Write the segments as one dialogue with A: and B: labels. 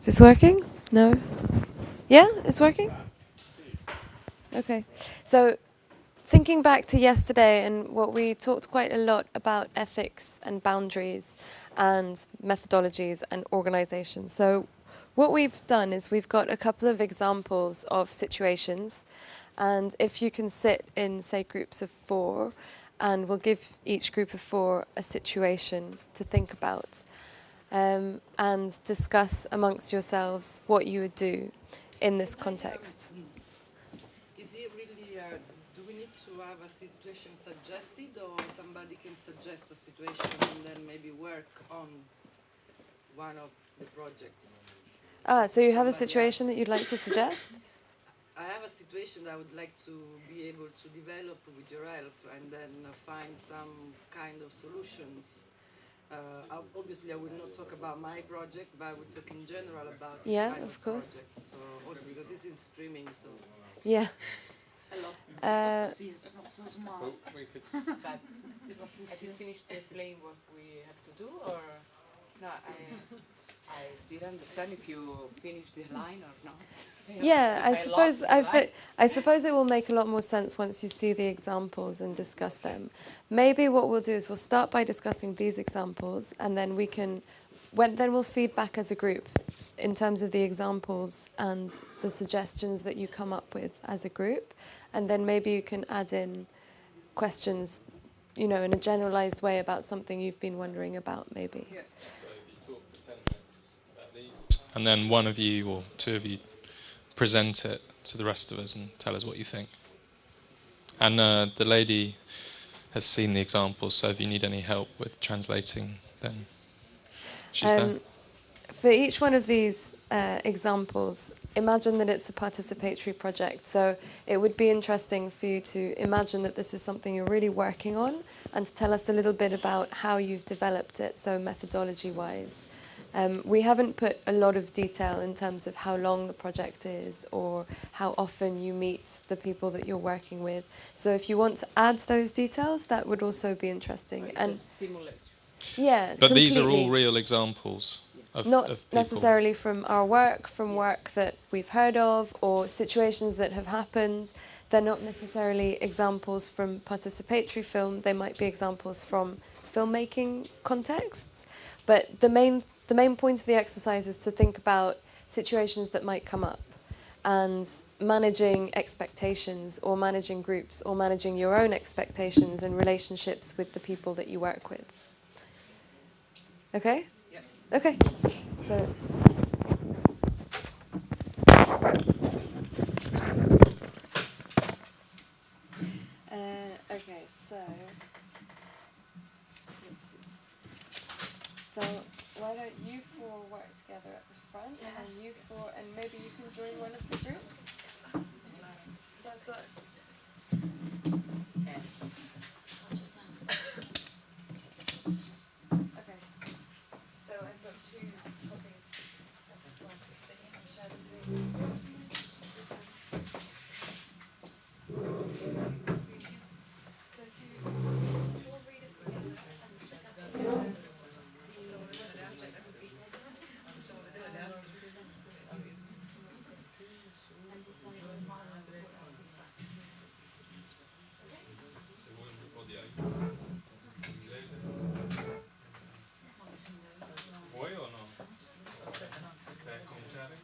A: Is this working? No? Yeah, it's working? Okay. So, thinking back to yesterday and what we talked quite a lot about ethics and boundaries and methodologies and organization. So, what we've done is we've got a couple of examples of situations, and if you can sit in, say, groups of 4, and we'll give each group of 4 a situation to think about. And discuss amongst yourselves what you would do in this context.
B: Is it really, do we need to have a situation suggested, or somebody can suggest a situation and then maybe work on one of the projects?
A: So you have a situation that you'd like to suggest?
B: I have a situation that I would like to be able to develop with your help and then find some kind of solutions. Obviously, I will not talk about my project, but I will talk in general about
A: Yeah,
B: kind
A: of course.
B: project. So also because it's in streaming, so.
A: Yeah.
B: Hello.
C: She's not so smart. But have you finished to explain what we have to do, or no? I didn't understand if you finished the line or not.
A: Yeah, I suppose it will make a lot more sense once you see the examples and discuss them. Maybe what we'll do is we'll start by discussing these examples, and then then we'll feed back as a group in terms of the examples and the suggestions that you come up with as a group, and then maybe you can add in questions, in a generalized way about something you've been wondering about, maybe.
B: Yeah.
D: So you talk for 10 minutes about these, and then one of you or 2 of you present it to the rest of us and tell us what you think. And the lady has seen the examples, so if you need any help with translating, then she's there.
A: For each one of these examples, imagine that it's a participatory project. So it would be interesting for you to imagine that this is something you're really working on, and to tell us a little bit about how you've developed it, so methodology-wise. We haven't put a lot of detail in terms of how long the project is or how often you meet the people that you're working with. So if you want to add those details, that would also be interesting.
C: It's
A: and
C: a simulation.
A: Yeah,
D: But these are all
A: completely.
D: real examples of
A: Not
D: people.
A: necessarily from our work, from work that we've heard of, or situations that have happened. They're not necessarily examples from participatory film. They might be examples from filmmaking contexts. But the main point of the exercise is to think about situations that might come up, and managing expectations, or managing groups, or managing your own expectations and relationships with the people that you work with. Okay?
B: Yeah.
A: Okay. So. Okay, so why don't you 4 work together at the front, and you 4, and maybe you can join one of the groups. So I've got. Okay. So I've got 2 copies of this one that you have shared between you. So if you all read it together and discuss it together.
D: Vuoi o no? Per cominciare?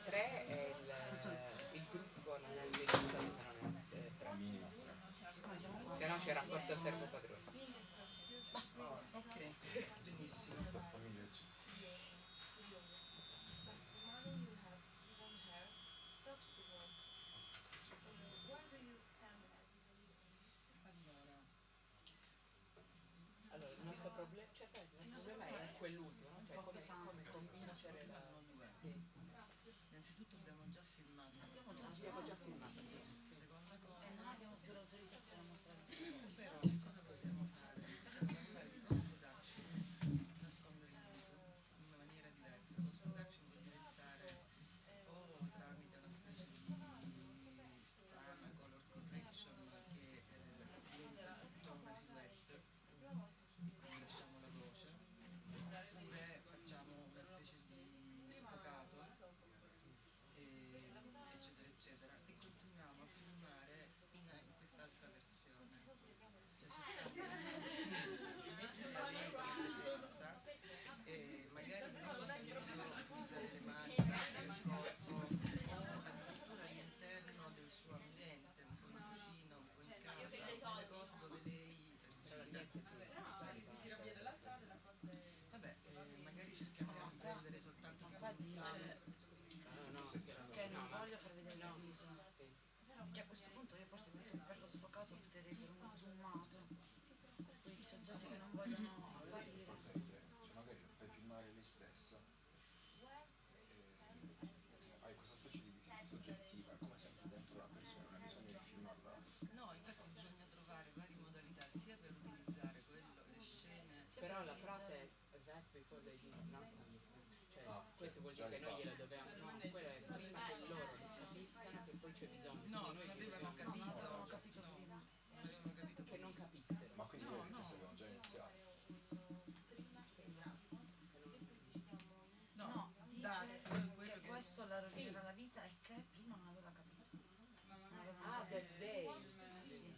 C: 3 è il gruppo non è diritto se non è 3. Se no c'è rapporto servo-padrone.
B: Ok, benissimo.
C: Allora, il nostro problema, è quell'ultimo, no? Cioè come convincere la... Sì.
B: Innanzitutto abbiamo già filmato.
C: Abbiamo già filmato.
B: Seconda cosa,
E: non abbiamo più l'autorizzazione a mostrare il video.
B: però che cosa possiamo fare? Possiamo parlare di post-production, nascondere il viso in una maniera diversa. Post-production può diventare o tramite una specie di strana color correction che diventa tutta una silhouette e quindi lasciamo la voce, oppure facciamo una specie di sfocato, eccetera eccetera, e continuiamo a filmare in quest'altra versione, cioè cercando di mettere a lei in presenza e magari non il viso, utilizzare le mani, parte del corpo o addirittura all'interno del suo ambiente, un po' in cucina, un po' in casa, nelle cose dove lei gira. Vabbè, magari cerchiamo di prendere soltanto tipo
E: Che non voglio far vedere il viso. Che a questo punto io forse per lo sfocato opterei per uno zoomato. Quindi c'è gente che non vogliono apparire.
F: Cioè magari lo fai filmare lei stessa, hai questa specie di visione soggettiva, è come se entri dentro una persona, non hai bisogno di filmarla.
B: No, infatti bisogna trovare varie modalità sia per utilizzare quello, le scene.
C: Però la frase è that before they did not understand. Cioè, questo vuol dire che noi gliela dobbiamo. No, quella è prima che loro capiscano che poi c'è bisogno.
B: No,
C: Noi
B: non
C: gli
B: avevano
C: dobbiamo-
B: capito.
E: Non ho capito prima.
B: Non avevano capito
C: Che non capissero.
F: Ma quindi voi avete avevano già iniziato.
E: No,
B: dai,
E: dice
B: quello
E: che questo la rovinerà la vita e che prima non aveva capito. Non avevano
C: Ah, that day.
E: sì.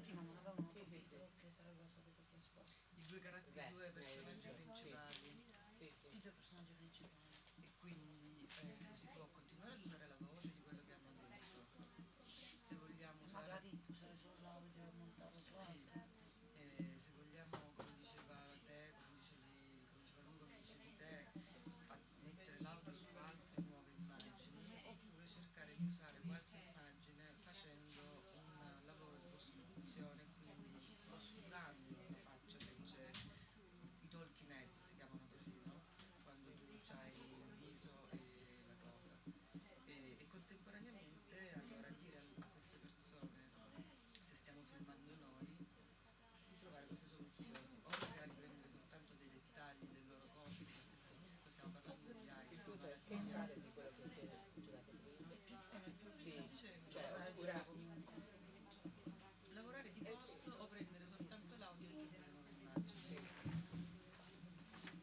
E: Prima non avevano
C: Sì, sì,
E: capito che sarebbero state così esposte.
B: i due caratteri, i due personaggi principali.
C: Sì, sì.
E: I due personaggi principali.
B: E quindi si può continuare ad usare la voce di quello che hanno detto. Se vogliamo usare,
E: Magari usare solo l'audio e montarlo su altro.
B: se vogliamo, come diceva te, come diceva lui, come dicevi te, mettere l'audio su altre nuove immagini, oppure cercare di usare qualche immagine facendo un lavoro di post-produzione, quindi oscurando la faccia se c'è, i talking heads si chiamano così, no? Quando tu hai il viso e la cosa. E contemporaneamente allora dire a queste persone, se stiamo filmando noi, di trovare queste soluzioni, o magari prendere soltanto dei dettagli del loro corpo, perché comunque stiamo parlando di
C: Il
B: eyes,
C: punto è che fare di quello che si è girato prima. Sì, cioè oscurare.
B: lavorare di posto o prendere soltanto l'audio e aggiungere nuove immagini.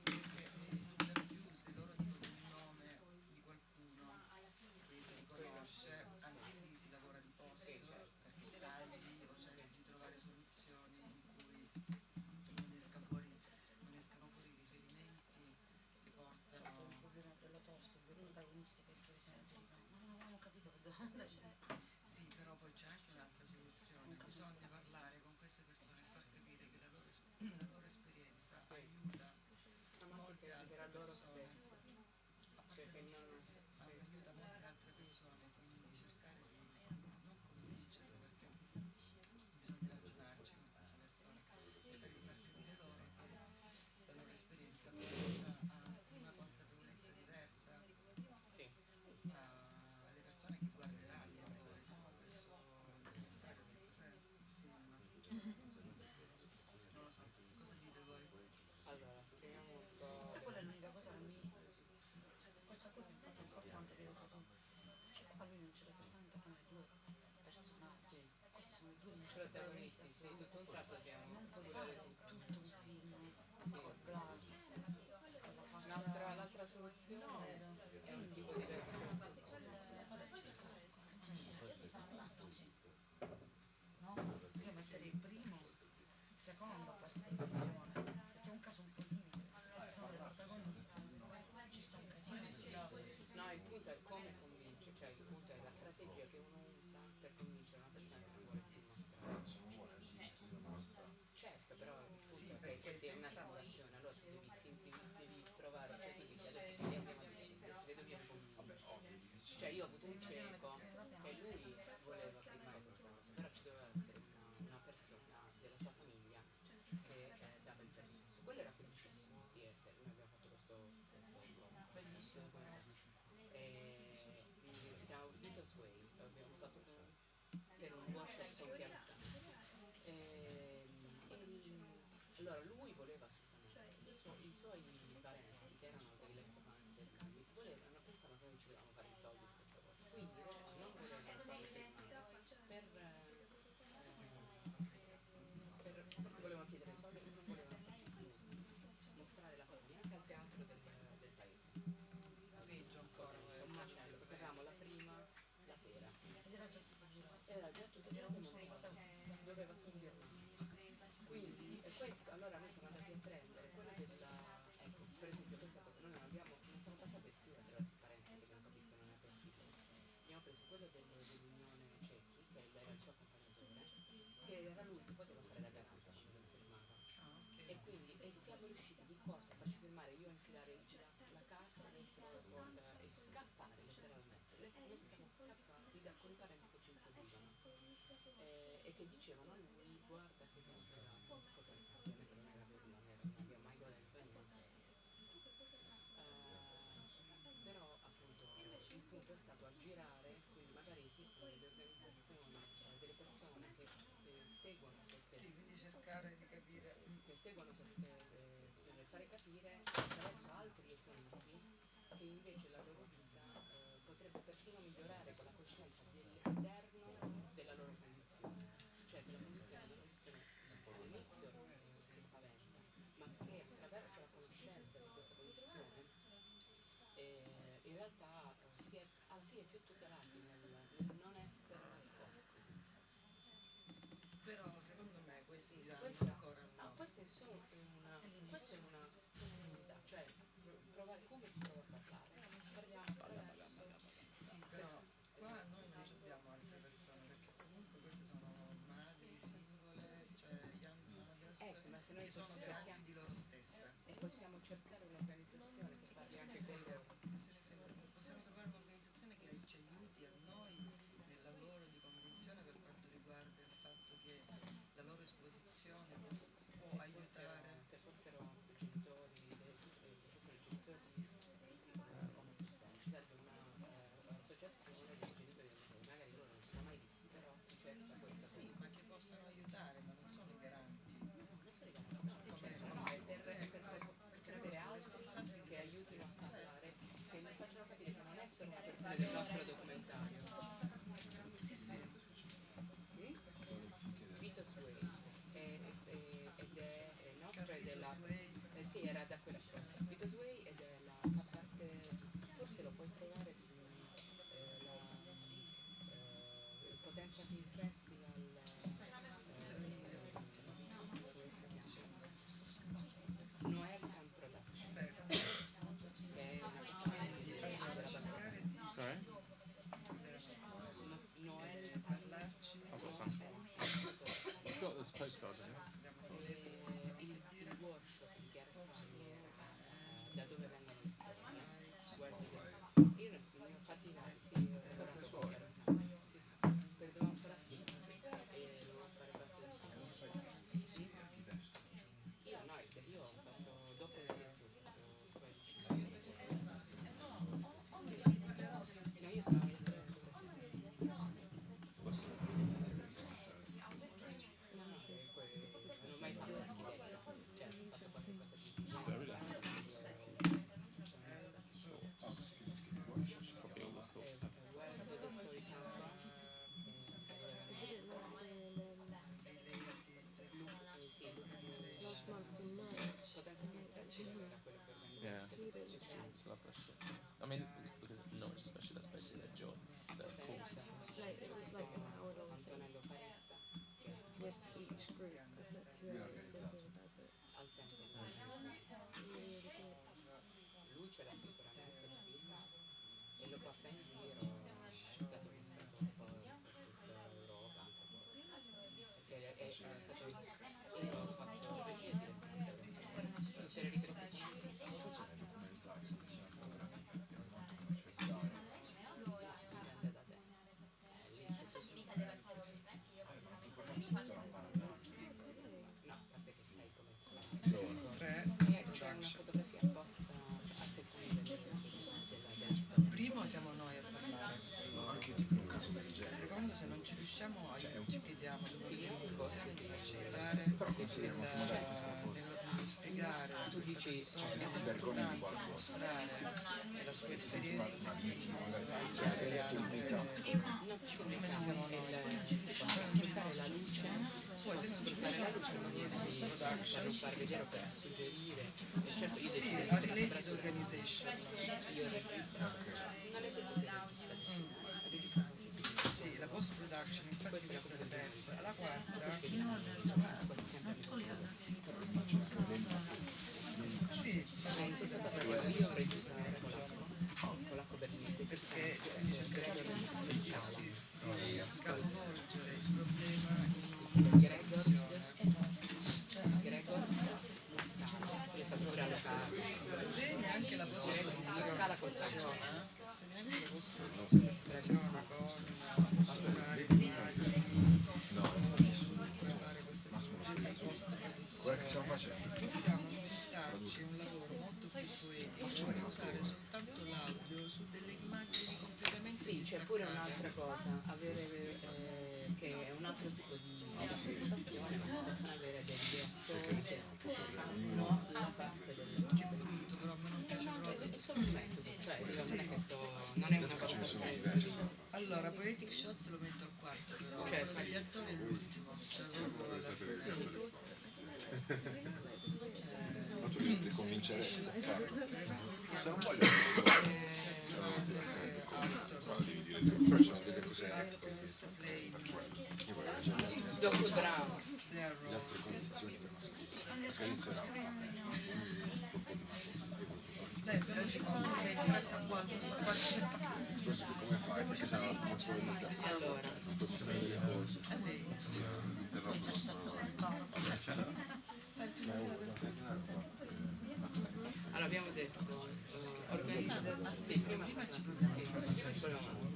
B: Perché tutt'al più se loro dicono il nome di qualcuno che si riconosce, anche lì si lavora di posto per tagli o cerchi di trovare soluzioni in cui non escano fuori riferimenti che portano.
E: C'è un problema bello tosto, due protagonisti che per esempio dicono ma non avevamo capito che domanda c'è.
B: Sì, però poi c'è anche un'altra soluzione, bisogna parlare con queste persone e far capire che la loro esperienza aiuta molte altre persone, a parte loro stesse, ma aiuta molte altre persone, quindi cercare di non convincerle, perché bisogna ragionarci con queste persone, cercare di far capire loro che la loro esperienza porta a una consapevolezza diversa alle persone che guarderanno poi questo documentario, che cos'è? Film. Non lo so, cosa dite voi?
C: Allora, spieghiamo un po'.
E: Sai qual è l'unica cosa che questa cosa infatti è importante che io proprio che qua lui non ci rappresenta come due personaggi. Questi sono due
C: Protagonisti, sì, tutto un tratto abbiamo
E: non puoi fare tutto un film collage con la faccia
C: l'altra soluzione è un tipo diverso.
E: bisogna fare il cercare così, no? Bisogna mettere il primo, il secondo post-produzione, perché è un caso un po' limite, se queste sono le protagoniste ci sta un casino.
C: cioè il punto è la strategia che uno usa per convincere una persona che non vuole più mostrare.
F: non vuole il diritto di non mostrare.
C: Certo, però il punto
B: Sì,
C: è che
B: perché
C: questa è una
B: senza-
C: simulazione, allora tu devi trovare, cioè tu dici adesso ti andiamo a dire, adesso vedo via
F: Vabbè, ovvio, gli dici.
C: cioè io ho avuto un cieco e lui voleva filmare questa cosa, però ci doveva essere una persona della sua famiglia che dava il permesso. Quello era felicissimo di essere, noi abbiamo fatto questo bellissimo e si chiama Vito's Way, l'abbiamo fatto per un workshop con Chiarostano. Allora lui voleva assolutamente, i suoi parenti che erano dei restoranti del Cali volevano, pensavano che noi ci dovevamo fare i soldi su questa cosa, quindi non volevano farlo perché volevano chiedere soldi e non volevano farci più mostrare la cosa neanche al teatro del paese.
B: Peggio ancora.
C: C'è un macello, perché avevamo la prima la sera.
E: Ed era già tutto girato.
C: Era già tutto girato e montato, doveva solo dirlo. Quindi questo, allora noi siamo andati a prendere quello della, ecco, per esempio questa cosa, noi non siamo passati più attraverso i parenti che abbiamo capito che non è possibile. Abbiamo preso quello dell'Unione Cechi, che era il suo accompagnatore, che era lui che poteva fare la garante quando lo firmava. E quindi siamo riusciti di corsa a farci firmare, io a infilare la carta dentro la cosa e scappare letteralmente. Letteralmente siamo scappati da quei parenti che ci inseguivano e che dicevano a lui guarda che non era potenza, ovviamente non era vero, non abbiamo mai guadagnato niente. Però appunto il punto è stato a girare, quindi magari esistono delle organizzazioni, delle persone che seguono queste,
B: Sì, quindi cercare di capire.
C: che seguono queste fare capire attraverso altri esempi che invece la loro vita potrebbe persino migliorare con la coscienza dell'esterno della loro condizione, cioè che la condizione è una condizione all'inizio che spaventa, ma che attraverso la conoscenza di questa condizione in realtà si è alla fine più tutelati nel non essere nascosti.
B: Però secondo me questi danno
C: Questa,
B: ancora
C: no,
B: no.
C: questa è solo questa è una possibilità, cioè provare come si prova a parlare. Parliamo.
B: Sì, però qua noi non abbiamo altre persone perché comunque queste sono madri singole, cioè young mothers,
C: Ma se noi
B: che sono garanti di loro stesse.
C: e possiamo cercare un'organizzazione che parli
B: Se ne
C: anche con
B: frega,
C: loro.
B: che se ne frega. Possiamo trovare un'organizzazione che ci aiuti a noi nel lavoro di convinzione per quanto riguarda il fatto che la loro esposizione può aiutare.
C: Se fossero genitori, di omosessuali, ci sarebbe un'associazione dei genitori omosessuali, magari loro non si sono mai visti, però si cerca questa
B: Sì, ma che possano aiutare, ma non sono i garanti.
C: non so per avere altri che aiutino a parlare, che mi facciano capire che non è solo una questione del nostro documentario.
B: Sì, sì.
C: Vito's Way ed è nostro ed è la sì, era da quella Vito's Way ed è fa parte, forse lo puoi trovare su il Potenza Film Festival Noel and Production, che è una cosa
D: Sorry?
C: Noel
B: Parlarci.
D: I've got this postcard, haven't
C: il workshop di Chiarostani da dove vengono le storie, io ne ho fatti vari, sì, ho lavorato con Chiarostani, sì, per dove ancora film e devo fare parte del film. Io no, io ho fatto dopo che tu ho fatto 15 no, io sono non ho mai fatto l'architetto, cioè ho fatto qualche cosa di
D: Very nice.
C: Where the story come from, Potenza Film Festival era quello che
D: Yeah,
C: organizzava
D: it's love that shit. I mean, because Norwich especially their job, their course.
C: Antonello Faretta che
A: With each group, that's what you
C: al tempo lui ce l'ha sicuramente il film e lo porta in giro io ho fatto regia e produzione ripresa.
F: Funzione documentaria, iniziando veramente piano piano come cercare.
C: Dipende da te.
F: L'importante è tutta la banda anche.
C: No, a parte che sai come
F: Tre,
C: c'è una fotografia apposta a seconda della destra.
B: Primo siamo noi a parlare,
F: No, anche tipo in un caso del genere.
B: secondo se non ci riusciamo ci chiediamo all'organizzazione di farci aiutare
F: Consideriamo che magari questa cosa.
B: nello spiegare a
C: Tu
B: questa
C: dici,
B: persona
F: se ti vergogni di
B: l'importanza di
F: qualcosa.
B: mostrare la sua esperienza sempre di
F: Magari
B: aiutare le altre.
C: non ci siamo sfruttare la luce,
B: Poi se non
C: sfruttare la luce in maniera di far vedere o per suggerire. E certo io
B: sì,
C: decido
B: a related organization.
C: io regista, non è detto che regista.
B: Sì, la post production, infatti questa è la terza. La quarta, sì,
C: Sono stata fatta io registrare polacco berlinese
B: perché cercare di sconvolgere il problema in
C: Gregor è stato pure allocare
B: se neanche la post
C: scala col
B: produzione se neanche la post produzione funziona con oscurare le immagini puoi fare queste tipologie di post
F: Guarda che stiamo
B: produzione
F: facendo.
B: possiamo inventarci un lavoro molto più poetico e usare soltanto l'audio su delle immagini completamente
C: sì, c'è pure
B: distaccate.
C: un'altra cosa, avere che è un altro tipo di rappresentazione, ma si possono avere degli attori che fanno la parte del
B: Che brutto, però a me non piace proprio.
C: è solo un metodo, cioè non è che non è una valutazione.
B: Allora, Poetic Shots lo metto al quarto, però
C: Cioè,
B: quello degli attori è l'ultimo. Cioè, proprio
F: Ma tu li convinceresti a farlo? Se non voglio però devi dire tu. Però ci sono delle cose etiche. Io vorrei già le altre
C: Dopo bravo.
F: le altre condizioni per una schifo. Perché all'inizio era un po' di una cosa. Scusa, tu come fai? Perché se no non so come fai.
C: Allora,
F: Non puoi mostrare delle cose.
C: allora abbiamo detto organizzazione, sì, prima ci proviamo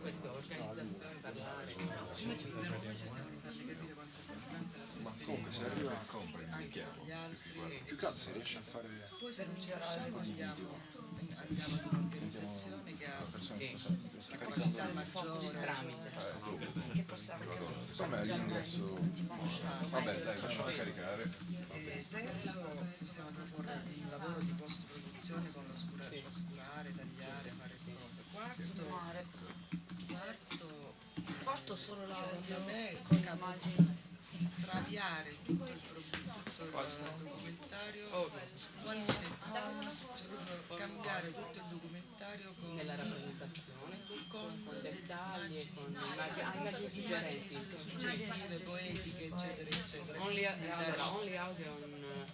C: questo, organizzazione, parlare,
B: Prima ci proviamo, poi cerchiamo di farle capire quanto è importante la sua
F: Ma come? Se arriva a comprare,
B: anche
F: spieghiamo.
B: gli altri.
F: Più che altro se riesci a fare
B: Poi se non ci riusciamo andiamo ad un'organizzazione che ha capacità maggiore.
C: tramite.
E: Che possiamo
F: insomma l'ingresso. Vabbè dai, facciamo caricare.
B: E terzo possiamo proporre un lavoro di post produzione con l'oscurare, tagliare, fare cose.
E: Quarto solo l'audio
B: Secondo me
E: con le immagini.
B: traviare tutto il documentario, cioè proprio cambiare tutto il documentario con
C: Nella rappresentazione, con dettagli e con immagini suggerenti.
B: suggestive, poetiche, eccetera, eccetera.
C: Only audio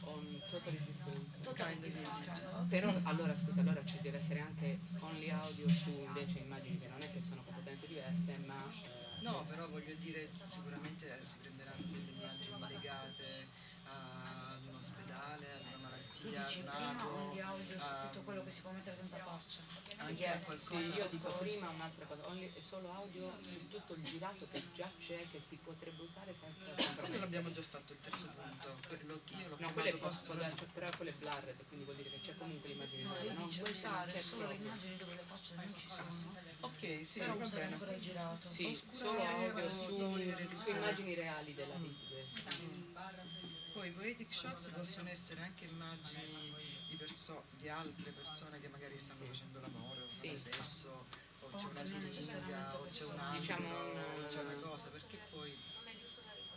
C: on totally different.
B: Kind of images.
C: Però allora scusa, allora ci deve essere anche only audio su invece immagini che non è che sono completamente diverse, ma
B: No, però voglio dire, sicuramente si prenderanno delle immagini legate ad un ospedale, ad una
E: Tu
B: malattia,
E: dici
B: ad un
E: prima
B: ago,
E: con gli audio su tutto quello che si può mettere senza faccia.
B: anche a
C: sì,
B: qualcosa.
C: io dico prima un'altra cosa, è solo audio su tutto il girato che già c'è, che si potrebbe usare senza
B: Quello
C: compromettere.
B: l'abbiamo già fatto il terzo punto, io l'ho
C: No, quello è
B: chiamato
C: post,
B: post
C: cioè, però quello è blurred, quindi vuol dire che c'è comunque l'immagine
E: No,
C: nuova,
E: io
C: no?
E: dice
C: Questo non
E: usare
C: c'è
E: solo le
C: proprio.
E: immagini dove le facce non ci sono.
B: Ok, sì,
E: Però
B: va
E: usare
B: bene.
E: ancora il girato.
C: Sì, solo audio su immagini reali della vita.
B: Poi i poetic shots possono essere anche immagini di altre persone che magari stanno facendo l'amore o
C: Sì.
B: sesso, o c'è una siringa, o c'è un albero,
C: Diciamo
B: o c'è una cosa, perché poi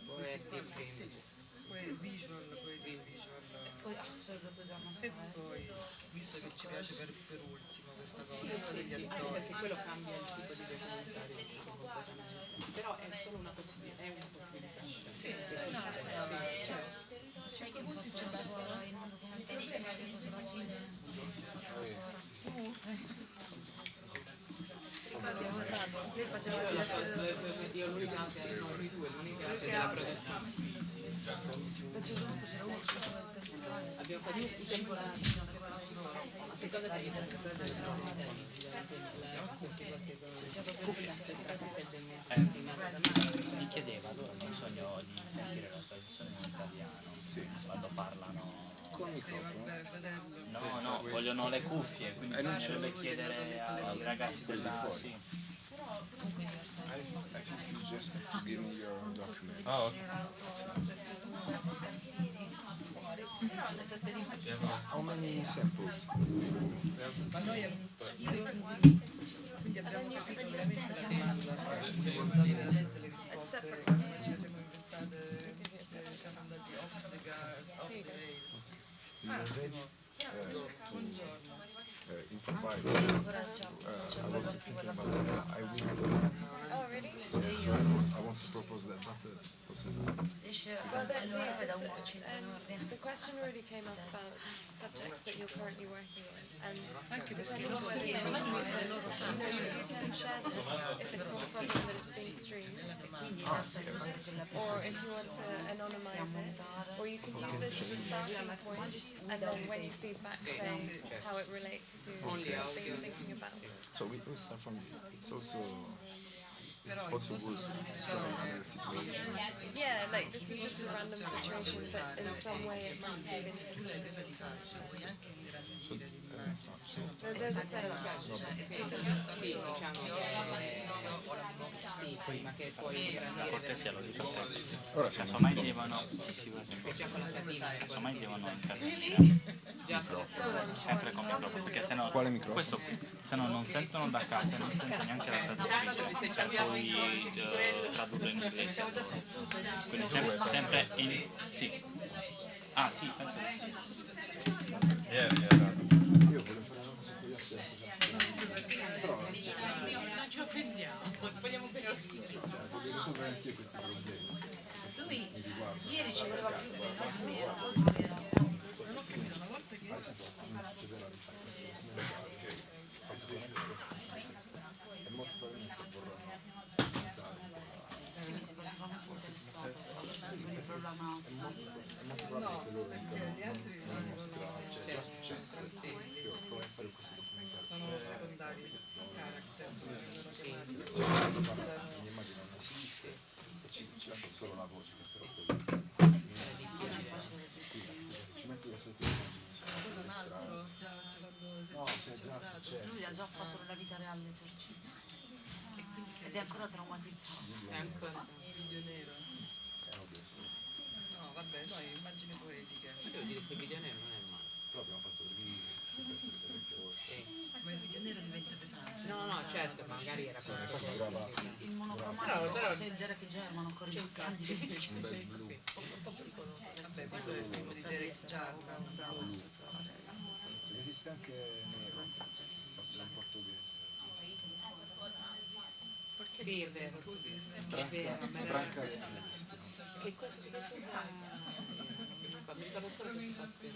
C: Poetic
B: sì,
C: images.
B: poi poetic visual.
E: Poi altro dopo da
B: E
E: mostrare.
B: poi, visto che ci piace per ultimo questa cosa,
C: Sì,
B: quello
C: sì,
B: degli
C: sì, anche
B: attori.
C: perché quello cambia il tipo di documentario completamente. Però è solo una possibilità, è una possibilità.
B: Sì, certo.
E: Sai che ho fatto la scuola in un documentario che mi cosa la sigla? Lei faceva la direzione.
C: Io l'unica che noi due, l'unica che della produzione.
E: A un certo punto c'era uno che faceva il tempo.
C: Abbiamo fatto
E: Io
C: il
E: uscivo
C: tempo
E: da Sino, arrivavo loro.
C: secondo te io posso prendere
E: Sia proprio
G: Mi chiedeva, loro hanno bisogno di sentire la traduzione in italiano quando parlano.
F: Col microfono?
G: No, no, vogliono le cuffie, quindi bisognerebbe chiedere ai ragazzi della... Sì.
F: I think you just have to give me your document.
D: Oh, okay.
E: Però alle 7 di maggio.
F: How many samples?
B: Ma noi quindi abbiamo capito veramente la domanda, abbiamo dato veramente le risposte, come ce le siamo inventate, siamo andati off the rails. Massimo, buongiorno.
F: Improvise. I was thinking about something. I
A: Oh, really?
F: I want to propose that, but
E: Riesce
A: Well,
E: a lavorare da 1 a 5 ore.
A: the question really came up about subjects that you're currently working in, and
B: Anche perché
A: depending on
B: loro
A: whether you
B: sono
A: want to use it,
B: loro
A: so you can share this if it's not a problem that it's being streamed,
E: Quindi in realtà il nostro che la
A: or if you want to anonymize it, or you can use this as a starting point, and then when you feed back, say how it relates to
C: Only
A: something you're
C: audio.
A: thinking about.
F: so we start from. It's also
B: però in
F: also
B: post
F: good
B: produzione
F: situation.
A: Yeah, like this is just a random situation, but in some way it might feed into
B: tu l'hai
A: the
B: prima di faccia, puoi anche ingrandire l'immagine.
A: So they're the same.
C: sì, diciamo che sì, ma che puoi ingrandire
G: Cortesia lo dico a te.
F: Ora
G: Casomai devono... Sì, sì,
C: già con la cartina,
G: casomai devono intervenire.
C: già
G: Sempre con microfono, perché sennò
F: Quale microfono?
G: questo se no non sentono da casa, non sente neanche la traduttrice per poi tradurlo in inglese. Quindi sempre in sì. Ah sì, penso di sì.
D: Yeah.
F: Io volevo fare una cosa con gli altri associazioni. Però
C: non ci offendiamo, vogliamo bene lo stesso.
F: voglio risolvere anche io questi problemi.
E: Lui ieri ci voleva più bene, oggi era.
B: Non ho capito, una volta che
F: E molto probabilmente vorranno
E: Quindi sei particolarmente interessato al centro di problematico.
B: gli altri
F: non mostrare, cioè già successo. Io provo a fare questo documentario.
B: sono secondari character, sono chiamati.
F: L'immagine non esiste e ci lascia solo la voce, che però quello
E: Non è facile descrivere.
F: ci metti le sue immagini
B: Quello un altro, già il secondo
F: no,
B: esercizio
F: c'è già successo.
E: Lui ha già fatto nella vita reale l'esercizio ed è ancora traumatizzato.
C: È ancora
B: video nero. No, vabbè, noi immagini poetiche.
C: devo dire che il video nero non è male.
F: Però abbiamo fatto il video,
C: Sì.
B: Ma il video nero diventa pesante.
C: No, certo, magari era quello
E: Il monocromatico se vedere che germano ancora i canti.
F: un bel blu.
B: Vabbè, quello è il film di Derek Jarman.
F: Esiste anche nero, fatto in portoghese.
C: Sì, è vero. È vero, me
F: Branca
C: la...
F: e Inglese.
C: Che questo cosa... Mi ricordo solo che si fa per...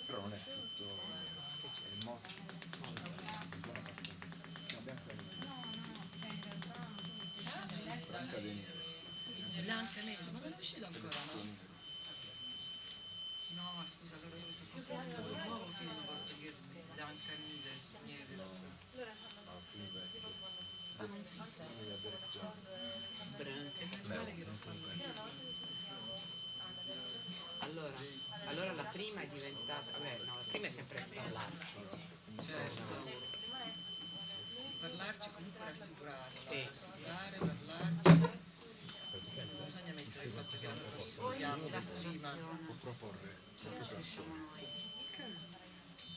F: Però non è tutto è molto Branca e Inglese.
B: Bianca Neves, ma non è uscito ancora, no? No, scusa, allora io mi sto confondendo con un nuovo film portoghese di Bianca Neves.
F: Più vecchio.
E: Stanno in fissa.
F: Famiglia Derek Jarman.
C: Branca.
B: Che lo fanno
C: Allora la prima è diventata... Vabbè, no, la prima è sempre parlarci.
B: certo. Parlarci comunque rassicurato.
C: Sì.
B: Rassicurare, parlarci. Bisogna mettere il fatto che l'anno prossimo
E: Poi
B: abbiamo prima.
E: l'associazione,
F: Può proporre sempre
E: ci siamo noi.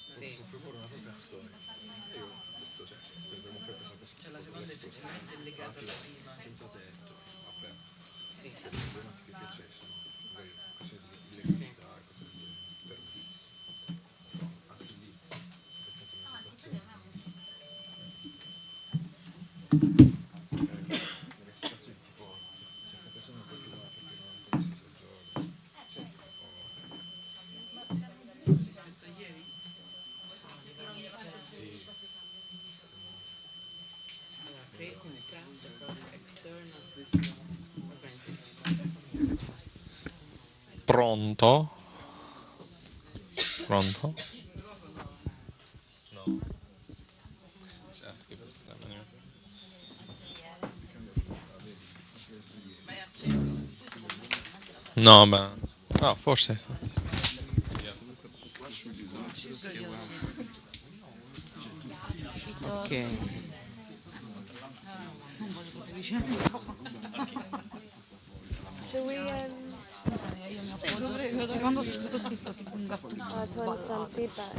C: Sì.
F: può proporre una propria storia. E io ho detto, cioè, abbiamo preso questo
B: Cioè la seconda effettivamente è legata alla prima.
F: senza tetto, vabbè.
C: Sì.
F: Le problematiche che c'è sono magari questioni di illegalità e cose del genere, permessi. Però anche lì, per esempio, una situazione nelle situazioni tipo certe persone non vogliono perché non hanno permesso di soggiorno.
B: Rispetto a ieri?
C: Allora, create contrast across external visual organization.
D: Pronto? Pronto? No. No, ma... No, forse...
C: Ok.
A: Shall we,
E: Scusami, io mi appoggio quando sto così sto tipo un gattuccio
A: to understand feedback?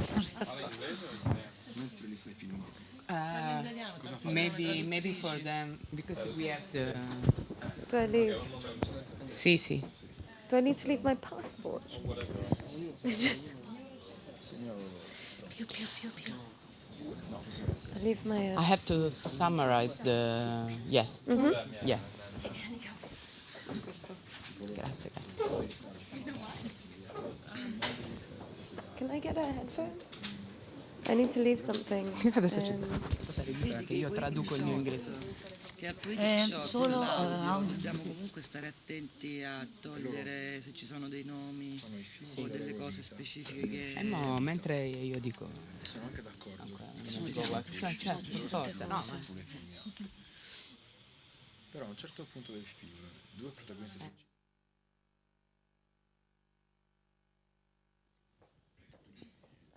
C: Maybe for them because we have the.
A: Do I leave?
C: Sì, sì.
A: Do I need to leave my passport? I leave my...
C: I have to summarize the. Yes. Yes. Grazie.
A: Can I get a headphone? I need to leave something.
C: Adesso c'è. Che io traduco il mio inglese.
B: Che al shot
E: solo
B: dobbiamo comunque stare attenti a togliere se ci sono dei nomi o delle cose specifiche che...
C: No, mentre io dico.
F: Sono anche d'accordo.
C: Cioè, certo, forte, no,
F: Però a un certo punto del film, due protagonisti principali.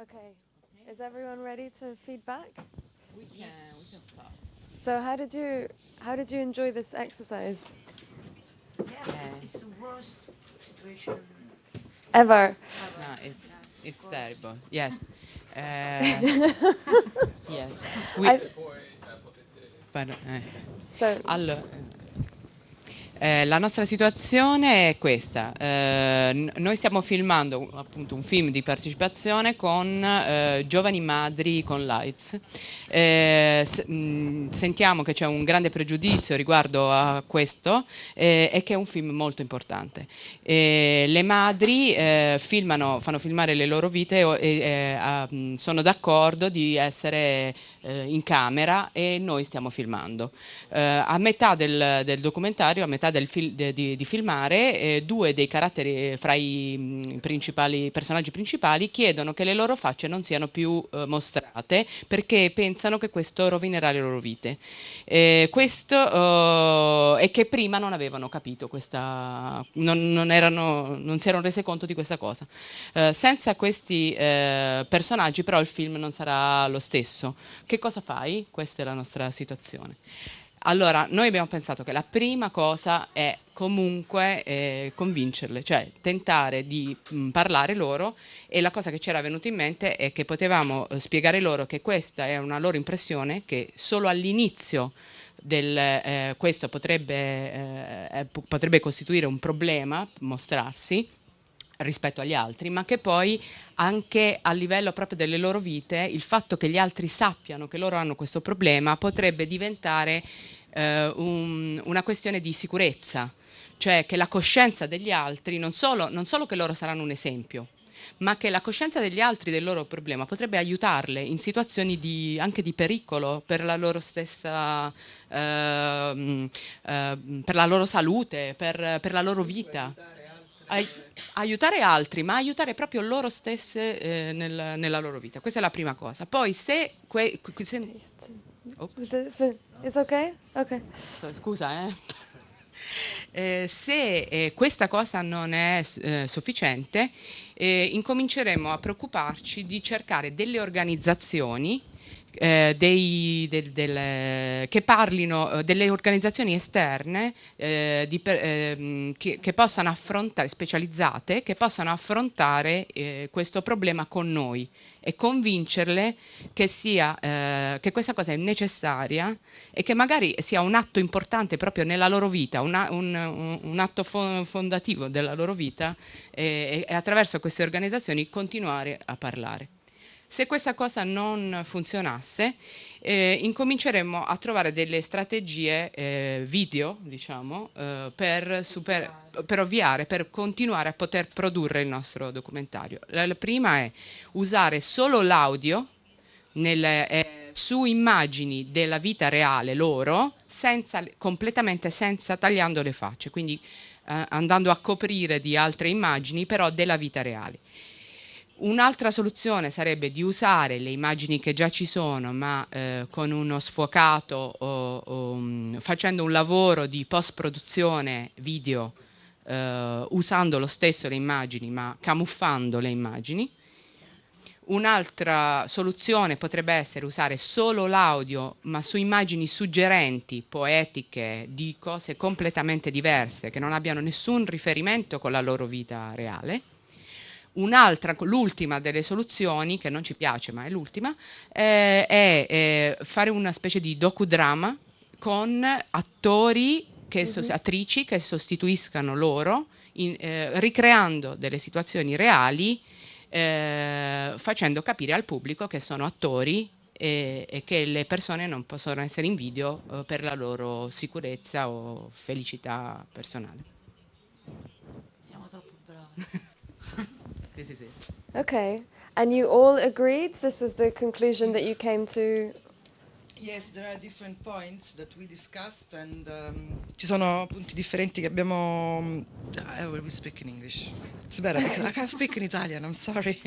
A: Okay. Is everyone ready to feedback?
C: we can start.
A: So how did you enjoy this exercise?
E: Yes, it's the worst situation.
A: Ever?
C: No, it's terrible. Yes. Yes.
A: So
C: Allora, la nostra situazione è questa. Noi stiamo filmando appunto un film di partecipazione con giovani madri con l'AIDS. Sentiamo che c'è un grande pregiudizio riguardo a questo e che è un film molto importante. Le madri fanno filmare le loro vite e sono d'accordo di essere in camera e noi stiamo filmando. A metà del documentario, a metà di filmare, due dei caratteri fra i personaggi principali chiedono che le loro facce non siano più mostrate perché pensano che questo rovinerà le loro vite. E che prima non avevano capito questa, non si erano rese conto di questa cosa. Senza questi personaggi però il film non sarà lo stesso. Che cosa fai? Questa è la nostra situazione. Allora, noi abbiamo pensato che la prima cosa è comunque convincerle, cioè tentare di parlare loro, e la cosa che ci era venuta in mente è che potevamo spiegare loro che questa è una loro impressione, che solo all'inizio questo potrebbe costituire un problema, mostrarsi rispetto agli altri, ma che poi anche a livello proprio delle loro vite il fatto che gli altri sappiano che loro hanno questo problema potrebbe diventare una questione di sicurezza, cioè che la coscienza degli altri non solo che loro saranno un esempio, ma che la coscienza degli altri del loro problema potrebbe aiutarle in situazioni anche di pericolo per la loro stessa per la loro salute, per la loro vita. Aiutare altri, ma aiutare proprio loro stesse nella loro vita. Questa è la prima cosa. Poi
A: It's okay? Okay.
C: Scusa, se questa cosa non è sufficiente, incominceremo a preoccuparci di cercare delle organizzazioni che parlino, delle organizzazioni esterne che possano affrontare, specializzate, che possano affrontare questo problema con noi e convincerle che questa cosa è necessaria e che magari sia un atto importante proprio nella loro vita, un atto fondativo della loro vita, e attraverso queste organizzazioni continuare a parlare. Se questa cosa non funzionasse, incominceremmo a trovare delle strategie video, diciamo, per ovviare, per continuare a poter produrre il nostro documentario. La prima è usare solo l'audio
H: su immagini della vita reale loro, completamente tagliando le facce, quindi andando a coprire di altre immagini, però della vita reale. Un'altra soluzione sarebbe di usare le immagini che già ci sono, ma con uno sfocato facendo un lavoro di post-produzione video, usando lo stesso le immagini, ma camuffando le immagini. Un'altra soluzione potrebbe essere usare solo l'audio, ma su immagini suggerenti, poetiche, di cose completamente diverse, che non abbiano nessun riferimento con la loro vita reale. L'ultima delle soluzioni, che non ci piace ma è l'ultima, è fare una specie di docudrama con attori, attrici che sostituiscano loro, ricreando delle situazioni reali, facendo capire al pubblico che sono attori e che le persone non possono essere in video per la loro sicurezza o felicità personale.
E: Siamo troppo bravi.
H: This is it.
A: Okay. And you all agreed? This was the conclusion that you came to?
B: Yes, there are different points that we discussed, and ci sono punti differenti che abbiamo. I will speak in English. It's better. I can't speak in Italian. I'm sorry.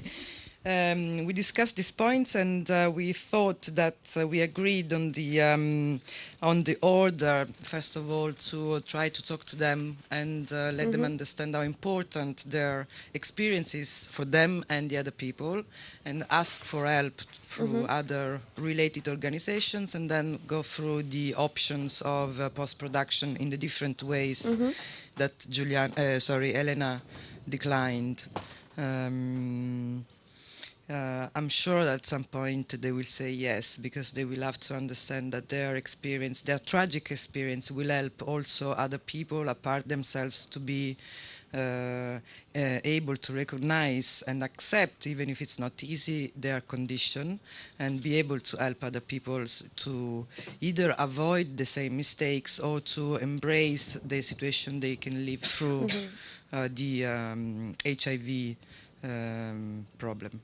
B: We discussed these points, and we thought that we agreed on the order. First of all, to try to talk to them and let them understand how important their experience is for them and the other people, and ask for help through other related organizations, and then go through the options of post-production in the different ways that Elena declined. I'm sure that at some point they will say yes, because they will have to understand that their experience, their tragic experience, will help also other people apart themselves to be able to recognize and accept, even if it's not easy, their condition, and be able to help other people to either avoid the same mistakes or to embrace the situation they can live through the HIV problem.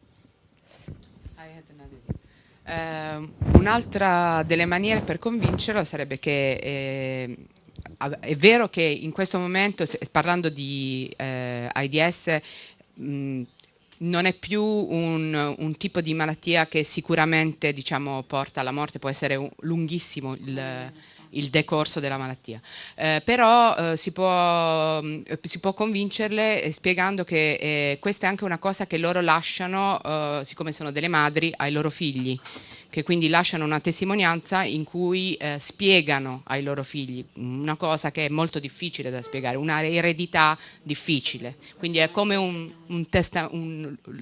H: Un'altra delle maniere per convincerlo sarebbe che è vero che in questo momento, parlando di AIDS, non è più un tipo di malattia che sicuramente, diciamo, porta alla morte, può essere lunghissimo il decorso della malattia, però si può convincerle spiegando che questa è anche una cosa che loro lasciano, siccome sono delle madri, ai loro figli, che quindi lasciano una testimonianza in cui spiegano ai loro figli una cosa che è molto difficile da spiegare, una eredità difficile, quindi è come un